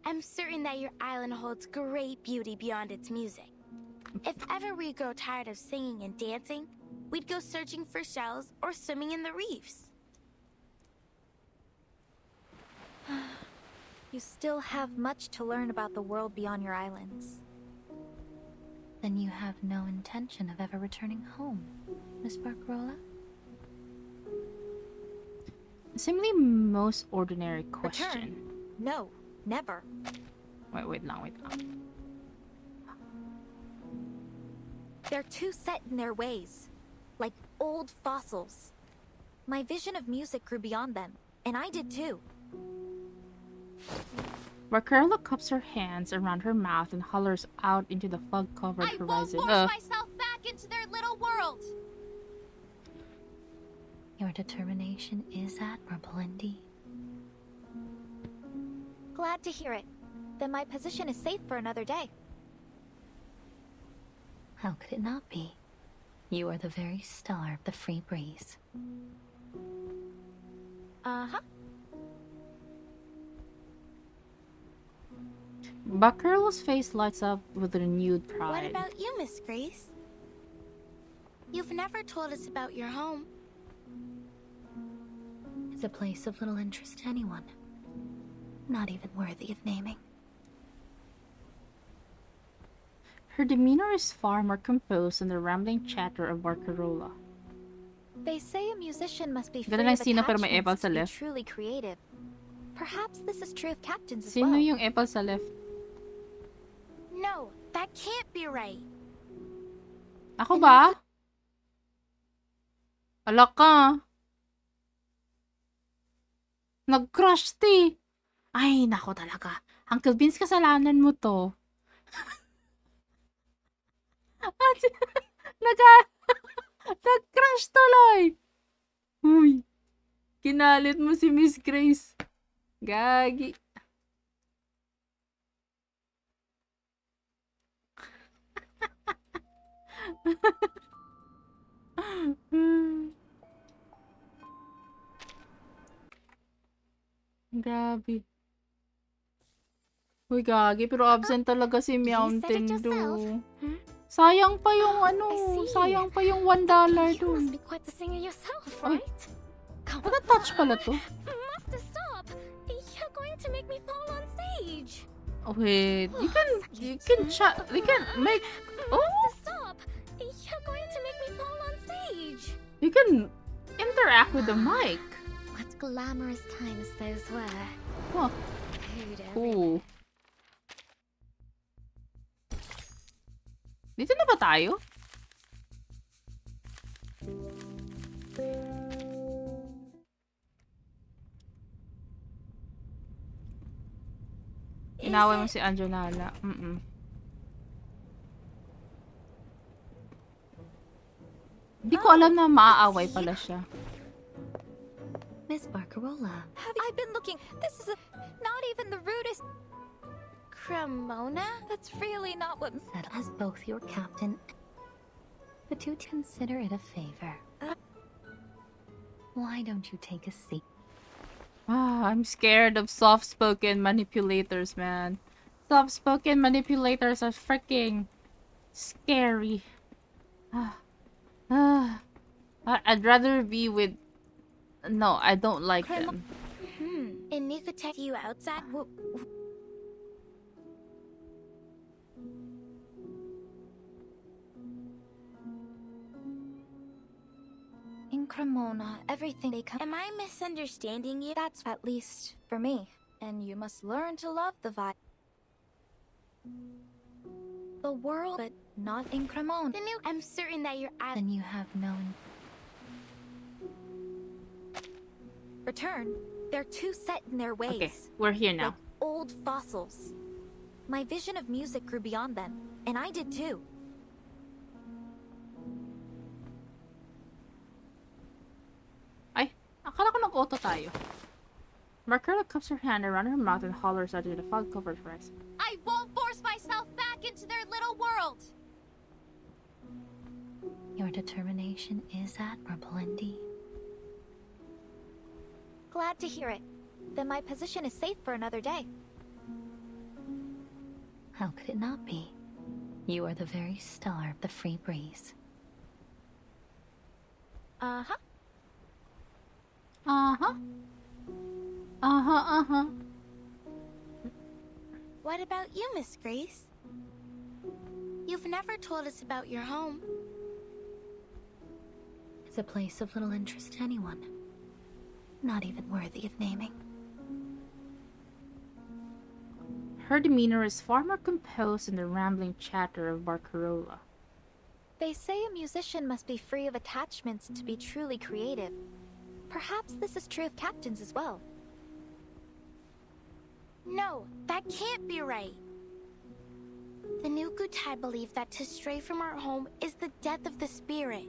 I'm certain that your island holds great beauty beyond its music. If ever we grow tired of singing and dancing, we'd go searching for shells or swimming in the reefs. You still have much to learn about the world beyond your islands. Then you have no intention of ever returning home, Miss Barcarola? Seemingly most ordinary question. Return? No, never. Wait now. They're too set in their ways, like old fossils. My vision of music grew beyond them, and I did too. Barcarola cups her hands around her mouth and hollers out into the fog-covered horizon. I won't force myself back into their little world! Your determination is admirable indeed. Glad to hear it. Then my position is safe for another day. How could it not be? You are the very star of the free breeze. Uh-huh. Barcarola's face lights up with renewed What pride. about you, Miss Grace? You've never told us about your home. It's a place of little interest to anyone. Not even worthy of naming. Her demeanor is far more composed than the rambling chatter of Barcarola. They say a musician must be free Ganda ng of sino pero may epal attachments sa to be left. truly creative. Perhaps this is true of captains as Sino well. yung epal sa left? No, that can't be right. Ako ba? Ala ka. Nag-crush ti. Ay, nako talaga. Uncle Vince, kasalanan mo to. Nag-crush tuloy. Uy. Kinalit mo si Miss Grace. Gagi. Grabe. Uy, gagi. Pero absent talaga si Mountain Dew. Sayang pa yung sayang pa yung $1 dun. You must be quite the singer yourself, right? Naka-touch pala to. Master, stop! You're going to make me fall on stage. Oh, wait. You can chat. You can make. Oh, Master, stop! You're going to make me fall on stage. you can interact with the mic. What glamorous times those were. Huh. Cool. Dito na ba tayo? Inaway mo si Anjanala. Hindi ko alam na maaaway pala siya. Miss Barcarola. I've been looking. This is not even the rudest. Cremona? That's really not what. Said as both your captain. But to consider it a favor. Why don't you take a seat? I'm scared of soft-spoken manipulators, man. Soft-spoken manipulators are freaking scary. I'd rather be with... No, I don't like them. And Nick could take you outside? In Cremona, everything they come. Am I misunderstanding you? That's at least for me. And you must learn to love the vibe. The world, but not in Cremona. I'm certain that you're at. Then you have known. Return. They're too set in their ways. Okay, we're here now. Like old fossils. My vision of music grew beyond them, and I did too. Ay, akala ko nag-auto tayo. Marcella cups her hand around her mouth and hollers out into the fog-covered horizon. I won't force myself back into their little world! Your determination is admirable indeed. Glad to hear it. Then my position is safe for another day. How could it not be? You are the very star of the free breeze. Uh-huh. Uh-huh. Uh-huh, uh-huh. What about you, Miss Grace? You've never told us about your home. It's a place of little interest to anyone. Not even worthy of naming. Her demeanor is far more composed than the rambling chatter of Barcarola. They say a musician must be free of attachments to be truly creative. Perhaps this is true of captains as well. No, that can't be right. The Nukutai believe that to stray from our home is the death of the spirit.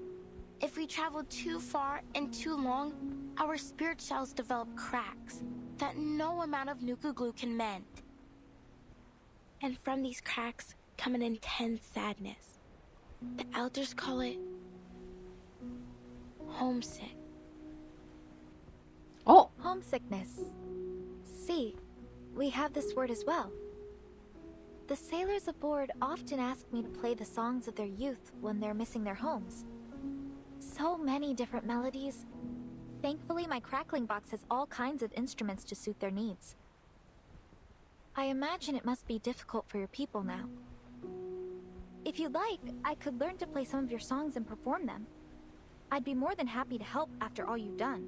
If we travel too far and too long, our spirit shells develop cracks that no amount of Nuku glue can mend. And from these cracks come an intense sadness. The elders call it homesick. Oh! Homesickness. See, we have this word as well. The sailors aboard often ask me to play the songs of their youth when they're missing their homes. So many different melodies. Thankfully, my crackling box has all kinds of instruments to suit their needs. I imagine it must be difficult for your people now. If you'd like, I could learn to play some of your songs and perform them. I'd be more than happy to help after all you've done.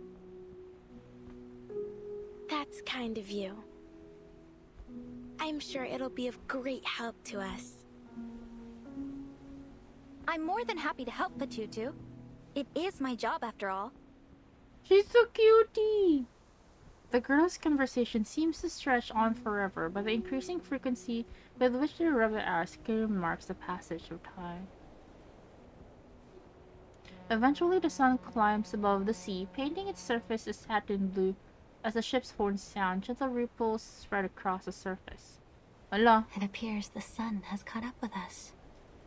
That's kind of you. I'm sure it'll be of great help to us. I'm more than happy to help, Patutu. It is my job after all. She's so cutie! The girls' conversation seems to stretch on forever, but the increasing frequency with which they rub their eyes clearly marks the passage of time. Eventually, the sun climbs above the sea, painting its surface a satin blue. As the ship's horns sound, gentle ripples spread across the surface. Wala. It appears the sun has caught up with us,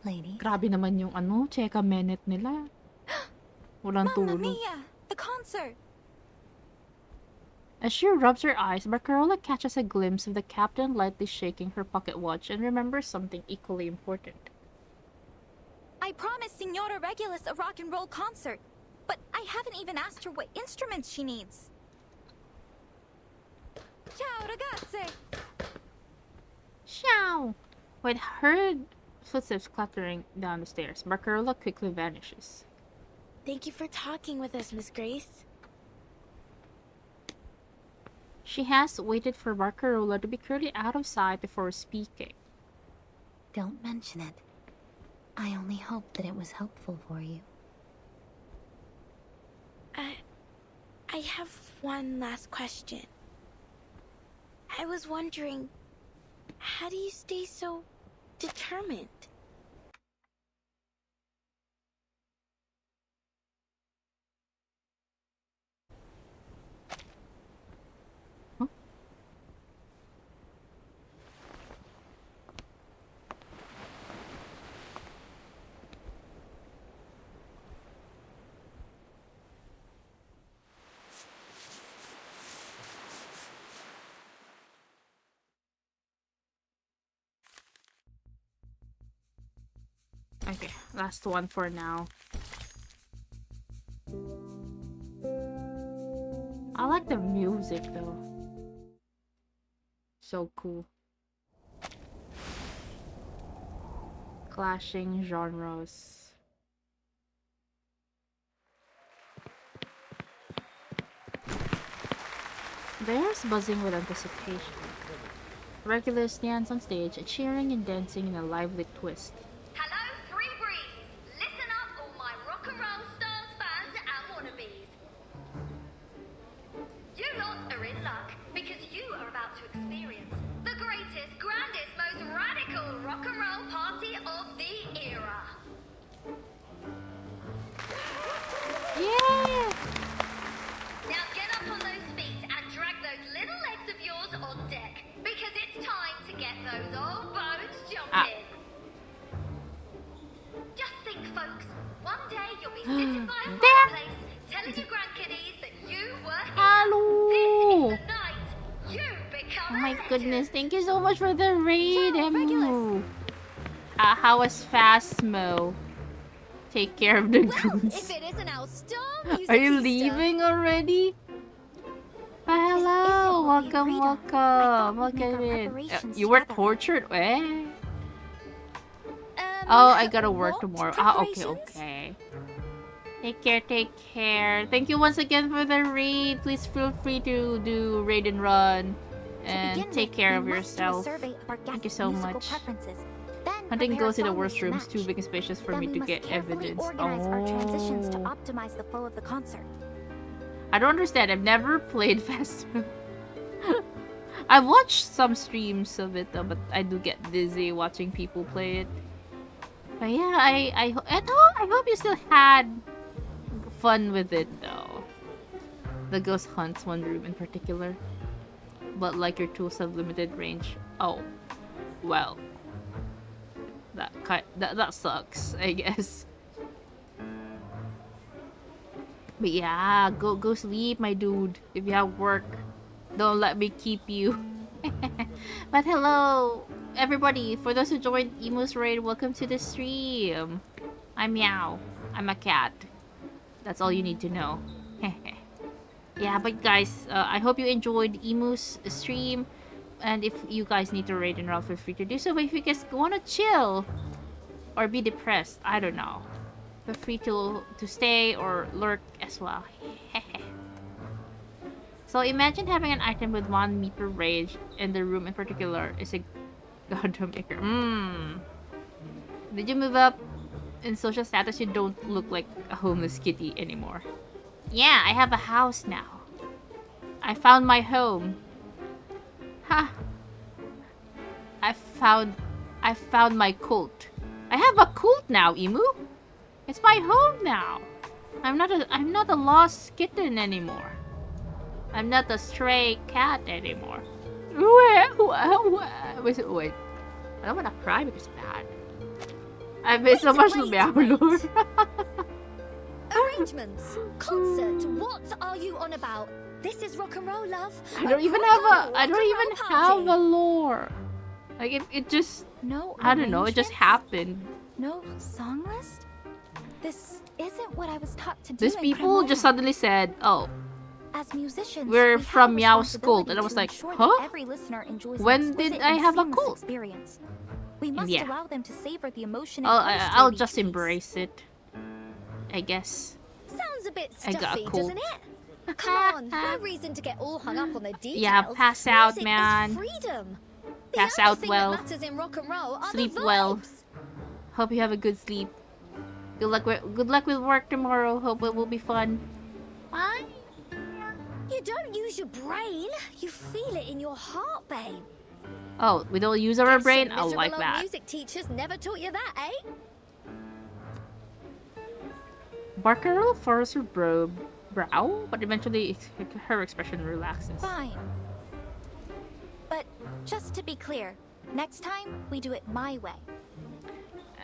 lady. Grabe naman yung cheka minute nila. Walang Mamma tulog. mia! The concert! As she rubs her eyes, Barcarola catches a glimpse of the captain lightly shaking her pocket watch and remembers something equally important. I promised Signora Regulus a rock and roll concert, but I haven't even asked her what instruments she needs. Ciao, ragazze! Ciao! With heard footsteps clattering down the stairs, Barcarola quickly vanishes. Thank you for talking with us, Miss Grace. She has waited for Barcarola to be clearly out of sight before speaking. Don't mention it. I only hope that it was helpful for you. I have one last question. I was wondering, How do you stay so determined? Okay, last one for now. I like the music though. So cool. Clashing genres. There's buzzing with anticipation. Regular stands on stage, cheering and dancing in a lively twist. Hello, Free Breeze! Listen up, all my rock and roll stars fans and wannabes. You lot are in luck because you are about to experience the greatest, grandest, most radical rock and roll party of the era. Yeah! Now get up on those feet and drag those little legs of yours on deck because it's time to get those old bones jumping. Just think, folks, one day you'll be sitting by a fireplace telling your grandkiddies that you were here. Hello! This is the night you become Oh my a legend. goodness, thank you so much for the raid, Emu. How was Phasmo? Take care of the goons. If it isn't our star Are you musicista. leaving already? Hello, welcome. Welcome in. You were tortured? Eh? Oh, I gotta work tomorrow. Ah, okay. Take care. Thank you once again for the raid. Please feel free to do raid and run. And take care of yourself. Thank you so much. Hunting goes to the worst rooms, too big and spacious for me to get evidence. Our transitions to optimize the flow of the concert. I don't understand. I've never played Festival. I've watched some streams of it though, but I do get dizzy watching people play it. But yeah, I hope you still had fun with it though. The ghost hunts one room in particular, but like your tools have limited range. Oh, well, that sucks, I guess. But yeah, go sleep, my dude. If you have work, don't let me keep you. But hello, everybody. For those who joined Emu's Raid, welcome to the stream. I'm Meow. I'm a cat. That's all you need to know. Yeah, but guys, I hope you enjoyed Emu's stream. And if you guys need to raid and run, feel free to do so. But if you guys want to chill or be depressed, I don't know. Feel free to stay or lurk as well. So imagine having an item with 1 meter range, and the room in particular is a Gundam maker. Did you move up in social status? You don't look like a homeless kitty anymore. Yeah, I have a house now. I found my home. Ha! I found my cult. I have a cult now, Emu. It's my home now. I'm not a lost kitten anymore. I'm not a stray cat anymore. Wait. I don't wanna cry because it's bad. I made so much Meowlord. Arrangements, concert. What are you on about? This is rock and roll, love. I don't even have a lore. Like it just I don't know, it just happened. No song list? This isn't what I was taught to do. These people just suddenly said, "Oh, as musicians, we're from Meow's cult," and I was like, "Huh? Every listener enjoys When did I have a cult?" Experience. We must allow them to savor the emotion. I'll just embrace it, I guess. Sounds a bit I got a stuffy, cult. doesn't it? Come on, no reason to get all hung up on the details. Yeah, pass out, Music man. is freedom. Pass The only out thing well. that matters in rock and roll are Sleep the well. vibes. Hope you have a good sleep. Good luck with work tomorrow. Hope it will be fun. Bye. You don't use your brain. You feel it in your heart, babe. Oh, we don't use our Guess brain? your I like miserable that. music teachers never taught you that, eh? Barcarola furrows her brow, but eventually her expression relaxes. Fine. But just to be clear, next time we do it my way.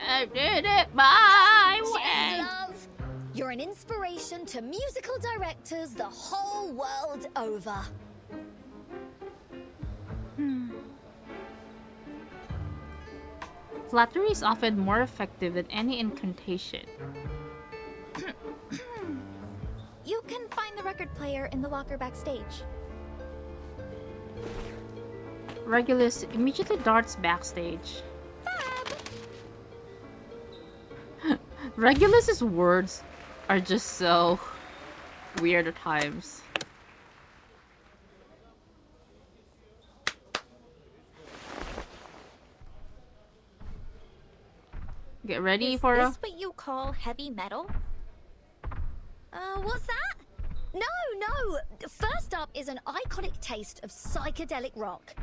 I did it my Cheers, way. love. You're an inspiration to musical directors the whole world over. Flattery is often more effective than any incantation. You can find the record player in the locker backstage. Regulus immediately darts backstage. Regulus's words are just so weird at times. Get ready for Is this what you call heavy metal? What's that? No! First up is an iconic taste of psychedelic rock.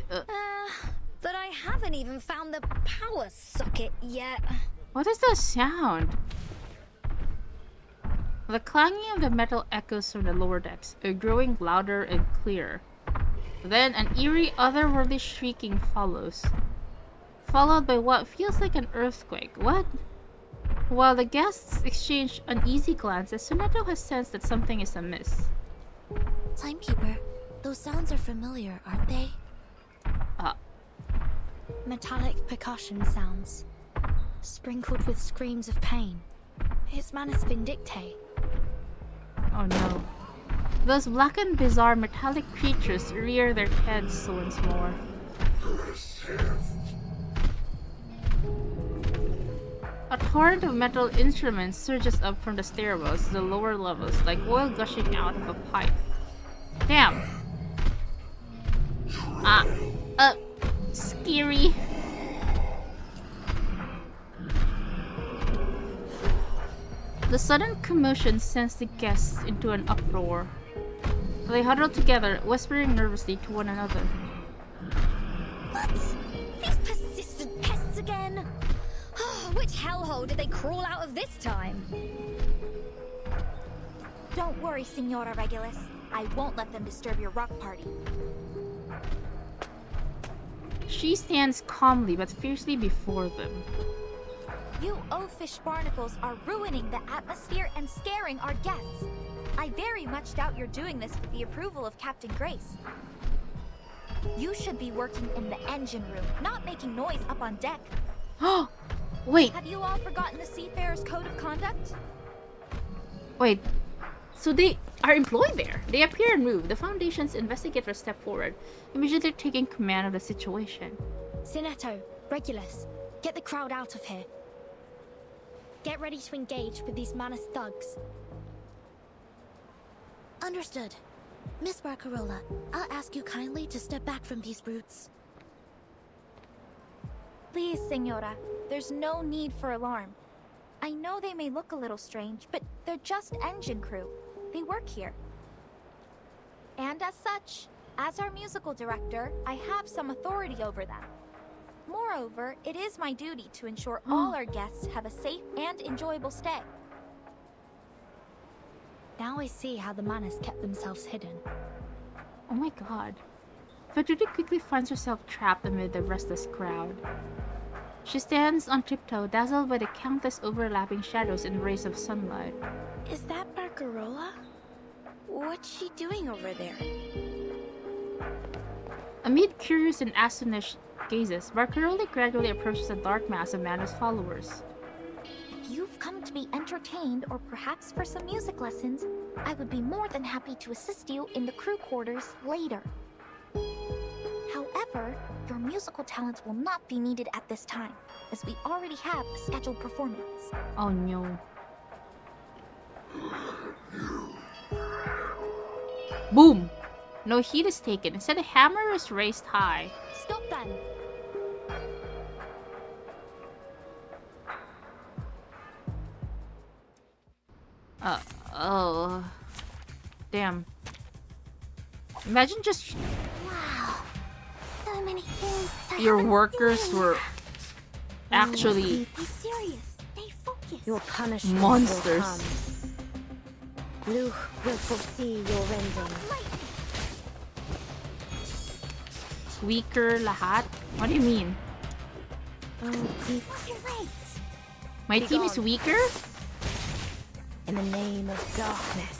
But I haven't even found the power socket yet. What is that sound? The clanging of the metal echoes from the lower decks, growing louder and clearer. Then an eerie, otherworldly shrieking follows, followed by what feels like an earthquake. What? While the guests exchange uneasy glances, Tsuneto has sensed that something is amiss. Timekeeper, those sounds are familiar, aren't they? Metallic percussion sounds, sprinkled with screams of pain. It's Manus Vindictae. Oh no. Those black and bizarre metallic creatures rear their heads once more. A torrent of metal instruments surges up from the stairwells to the lower levels like oil gushing out of a pipe. Damn! Scary. The sudden commotion sends the guests into an uproar. They huddle together, whispering nervously to one another. What? These persistent pests again? Which hellhole did they crawl out of this time? Don't worry, Signora Regulus. I won't let them disturb your rock party. She stands calmly but fiercely before them. You oafish barnacles are ruining the atmosphere and scaring our guests. I very much doubt you're doing this with the approval of Captain Grace. You should be working in the engine room, not making noise up on deck. Wait. Have you all forgotten the Seafarer's Code of Conduct? Wait. So they are employed there. They appear and move. The Foundation's investigators step forward, immediately taking command of the situation. Tsuneto, Regulus, get the crowd out of here. Get ready to engage with these Manus thugs. Understood. Miss Barcarola, I'll ask you kindly to step back from these brutes. Please, Signora, there's no need for alarm. I know they may look a little strange, but they're just engine crew. They work here. And as such, as our musical director, I have some authority over them. Moreover, it is my duty to ensure all our guests have a safe and enjoyable stay. Now I see how the Manus kept themselves hidden. Oh my god. Fedrudi quickly finds herself trapped amid the restless crowd. She stands on tiptoe, dazzled by the countless overlapping shadows and rays of sunlight. Is that Barcarola? What's she doing over there? Amid curious and astonished gazes, Barcarola gradually approaches a dark mass of Manus followers. If you've come to be entertained or perhaps for some music lessons, I would be more than happy to assist you in the crew quarters later. However, your musical talents will not be needed at this time, as we already have a scheduled performance. Oh no. Boom! No heed is taken. Instead, a hammer is raised high. Stop then! Oh. Damn. Imagine just... Wow. so many things I Your haven't workers seen. were actually Be serious. Stay focused. Your punishment monsters. will come. Luke will foresee your rending. Weaker lahat? What do you mean? My Be team is gone. weaker? In the name of darkness.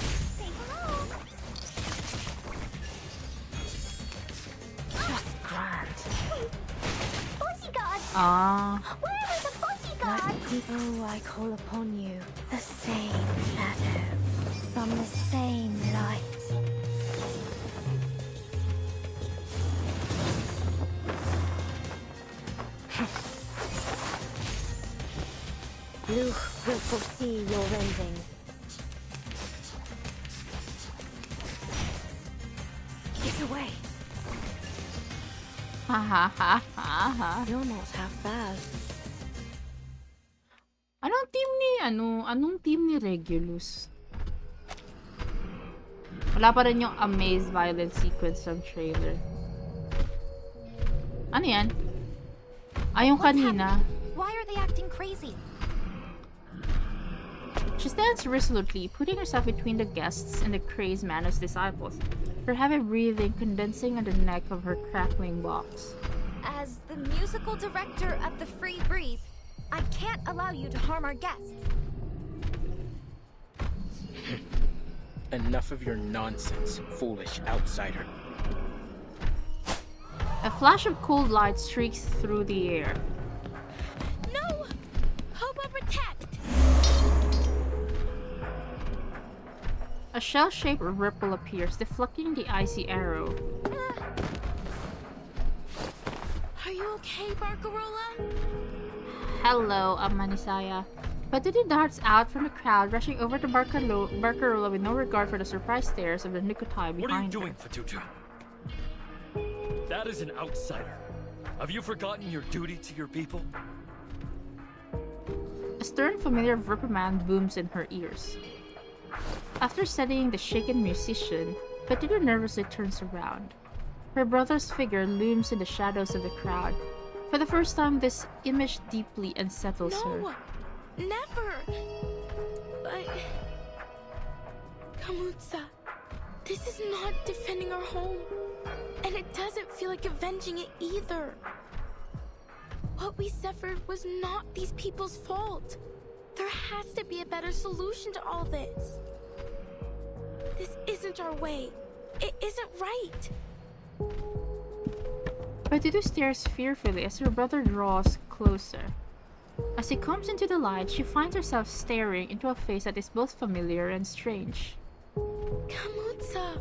Just grand. Bodyguard! Ah. Where are the bodyguards? Oh, I call upon you. The same shadow. From the same light. Luke will foresee your rending. Get away. Ha ha ha ha ha. You're not half bad. Anong team ni Regulus? Wala pa rin yung Amaze violent sequence ng trailer. Ano yan? Yung kanina. Why are they acting crazy? She stands resolutely, putting herself between the guests and the crazed Manos disciples, her heavy breathing condensing on the neck of her crackling box. As the musical director of the Free Breeze, I can't allow you to harm our guests. Enough of your nonsense, foolish outsider. A flash of cold light streaks through the air. No! Hobo protect! A shell-shaped ripple appears, deflecting the icy arrow. Are you okay, Barcarola? Hello, Amanisaya. Patuti darts out from the crowd, rushing over to Barcarola with no regard for the surprised stares of the Nukutai behind What are you her. doing, Fatutu? That is an outsider. Have you forgotten your duty to your people? A stern, familiar reprimand booms in her ears. After studying the shaken musician, Patutu nervously turns around. Her brother's figure looms in the shadows of the crowd. For the first time, this image deeply unsettles her. No! Never! But... Kamutsa, this is not defending our home. And it doesn't feel like avenging it either. What we suffered was not these people's fault. There has to be a better solution to all this. This isn't our way. It isn't right. Patutu stares fearfully as her brother draws closer. As he comes into the light, she finds herself staring into a face that is both familiar and strange. Kamutsa!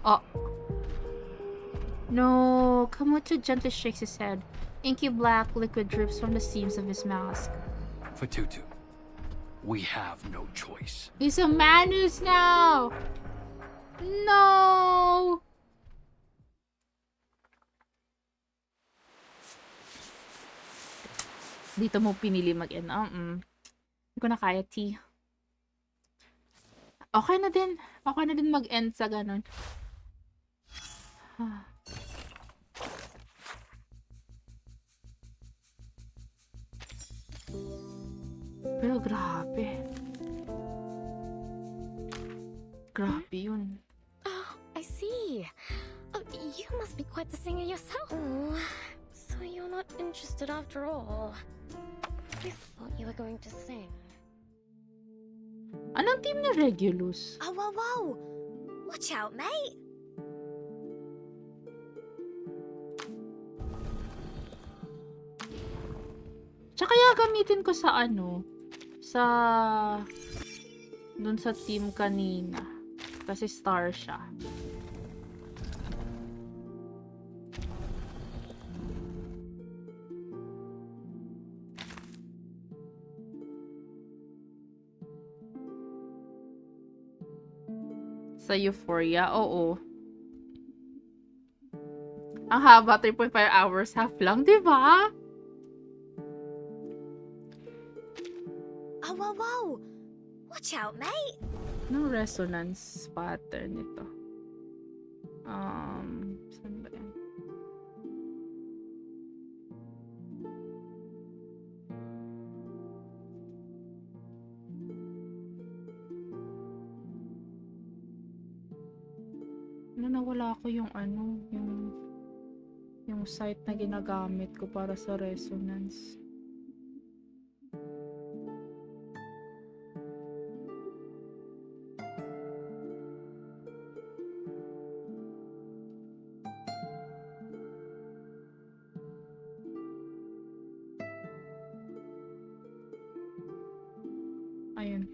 Oh. No, Kamuto gently shakes his head. Inky black liquid drips from the seams of his mask. Fatutu, we have no choice. He's a Manus now! No! Dito mo pinili mag-end. Hindi ko na kaya, T. Okay na din. Okay na din mag-end sa ganun. Pero grabe. Grabe yun. Oh, I see. Oh, you must be quite the singer yourself. Oh, so you're not interested after all. I thought you were going to sing. Anong team na Regulus? Oh, whoa, whoa! Watch out, mate! Tsaka kaya gamitin ko sa ano? Sa... Dun sa team kanina. Kasi star siya. Sa Euphoria, oo. Ang haba, 3.5 hours, half lang, di ba? Oh, whoa, whoa! Watch out, mate! No resonance pattern ito. Saan ba yan? Nawala ko yung yung site na ginagamit ko para sa resonance. Ayun.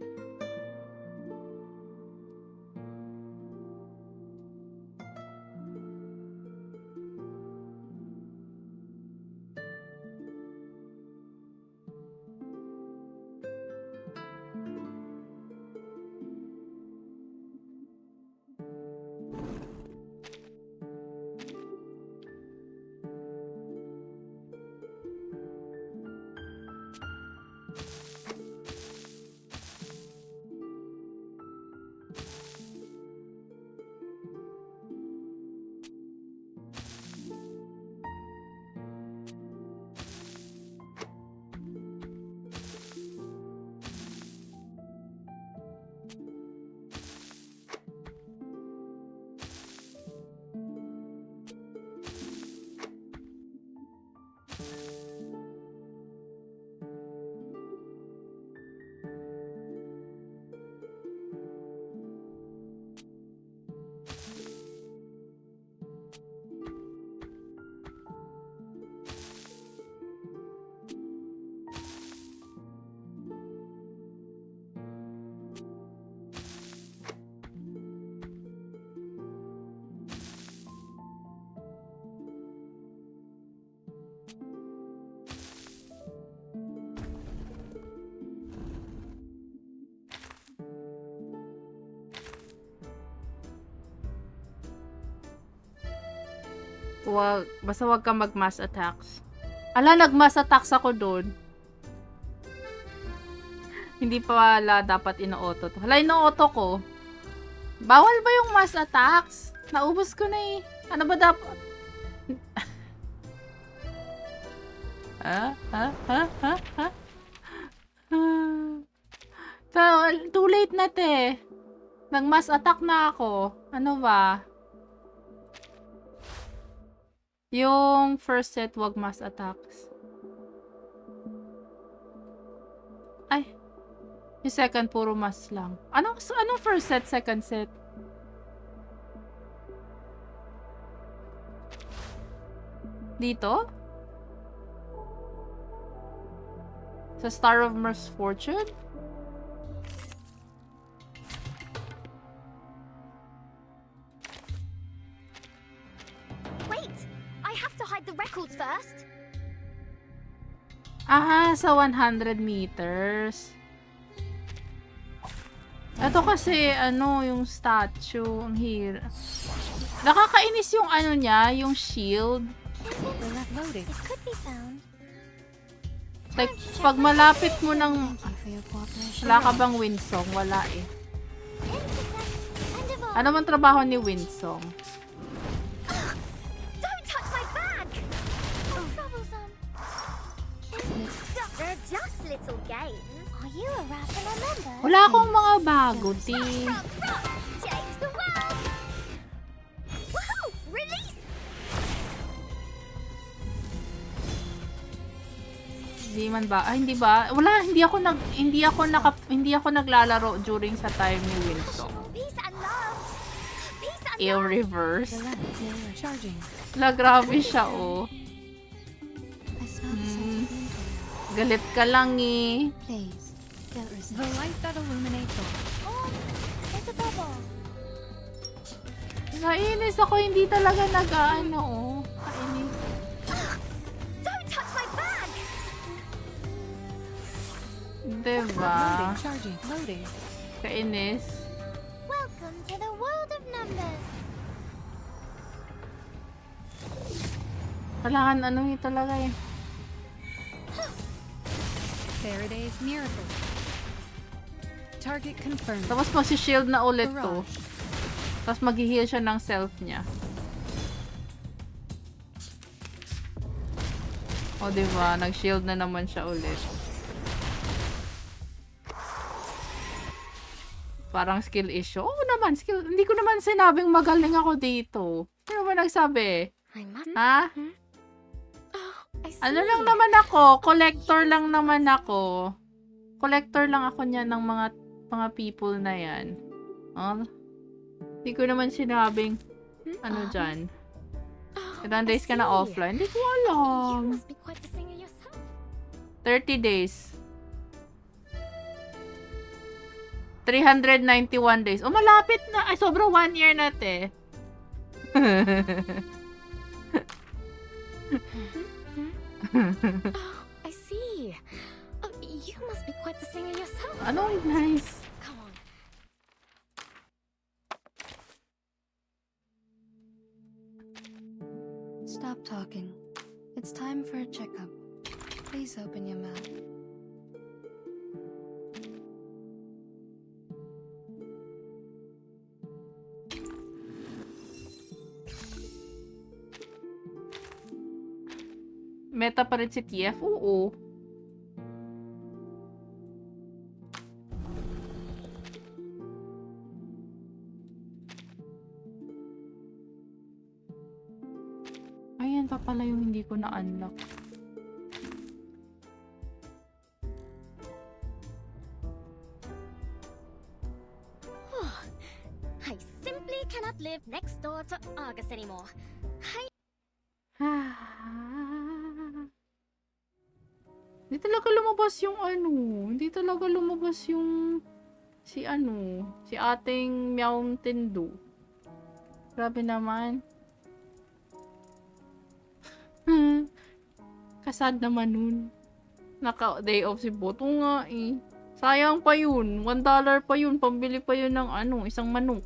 Basta wag kang mag-mass attacks. Ala, nag-mass attacks ako doon. Hindi pa wala dapat ino-auto to. Hala, ino-auto ko. Bawal ba yung mass attacks? Naubos ko na eh. Ano ba dapat? So, too late na te. Nag-mass attack na ako. Ano ba? Yung first set, wag mass attacks. Ay. Yung second, puro mass lang. Anong first set, second set? Dito? Sa Star of Misfortune? Records first. Sa 100 meters. Ito kasi, yung statue, ang hirap. Nakakainis yung niya, yung shield. Like, pag malapit mo ng... Wala ka bang Winsong? Wala eh. Ano man trabaho ni Winsong? Just little games. Are you a raffle member? Wala akong mga bago, T. Change the world. Woohoo! Release. Hindi man ba? Hindi ba? Wala, hindi ako naglalaro during sa time ni Winston. Peace and love. Peace and love. Reverse. La, grabe siya, oh. Galit ka lang eh. The light that illuminates all. Oh, there's a bubble. Nainis ako, hindi talaga nag-ano, oh. Kainis. Don't touch my bag! Diba? Loading. Kainis. Welcome to the world of numbers. Kailangan talaga eh. Faraday's miracle. Target confirmed. Tapos mag-shield na ulit to. Tapos mag-heal siya ng self niya. O, diba? Nag-shield na naman siya ulit. Parang skill issue. Oo naman, skill. Hindi ko naman sinabing magaling ako dito. Sino ba nagsabi? Ha? Ano lang naman ako? Collector lang naman ako. Collector lang ako niyan ng mga people na yan. Hindi ko naman sinabing ano dyan. Ilang days ka na offline? Hindi ko alam. 30 days. 391 days. Oh, malapit na. Ay, sobrang 1 year na, te. I see. Oh, you must be quite the singer yourself. Ano? Nice. Come on. Stop talking. It's time for a checkup. Please open your mouth. Meta pa rin si TF? Oo. Ayan pa pala yung hindi ko na-unlock. I simply cannot live next door to Argus anymore. Hindi talaga lumabas yung ano. Hindi talaga lumabas yung si ating Mountain Dew. Grabe naman. Kasad naman nun. Naka-day off si Boto nga eh. Sayang pa yun. $1 pa yun. Pambili pa yun ng isang manok.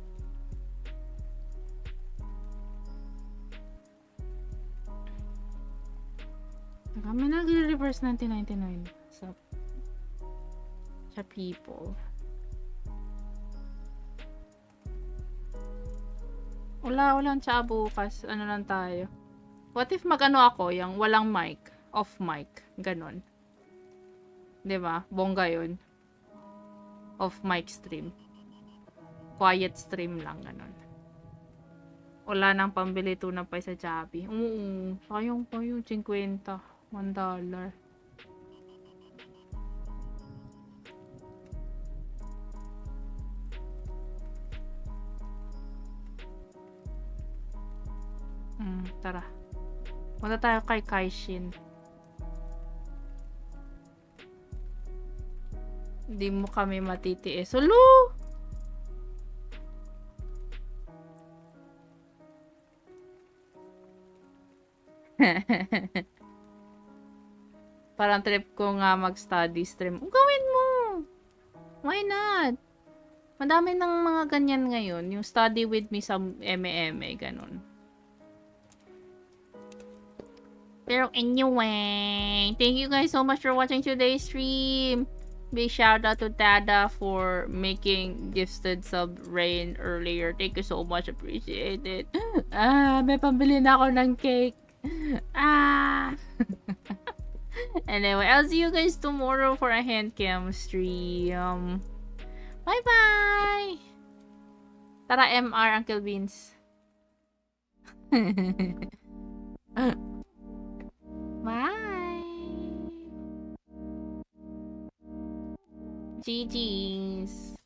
Kami nag-reverse 1999 sa people. Walang tsa bukas. Ano lang tayo. What if ako, yung walang mic, off mic, ganon. 'Di ba? Bongga 'yun. Off mic stream. Quiet stream lang ganon. Wala nang pambili tunang pa sa Jabi. Sayang pa yun, 50, $1. Tara. Punta tayo kay Kaishin. Hindi mo kami matitiis. Ulu! Parang trip ko nga mag-study stream. Gawin mo! Why not? Madami ng mga ganyan ngayon. Yung study with me sa MMA, ganun. Pero anyway, thank you guys so much for watching today's stream. Big shout out to Tada for making gifted sub rain earlier. Thank you so much. Appreciate it. May pambili na ako ng cake. Anyway, I'll see you guys tomorrow for a hand cam stream. Bye-bye! Tara, MR, Uncle Beans. Bye! GG's.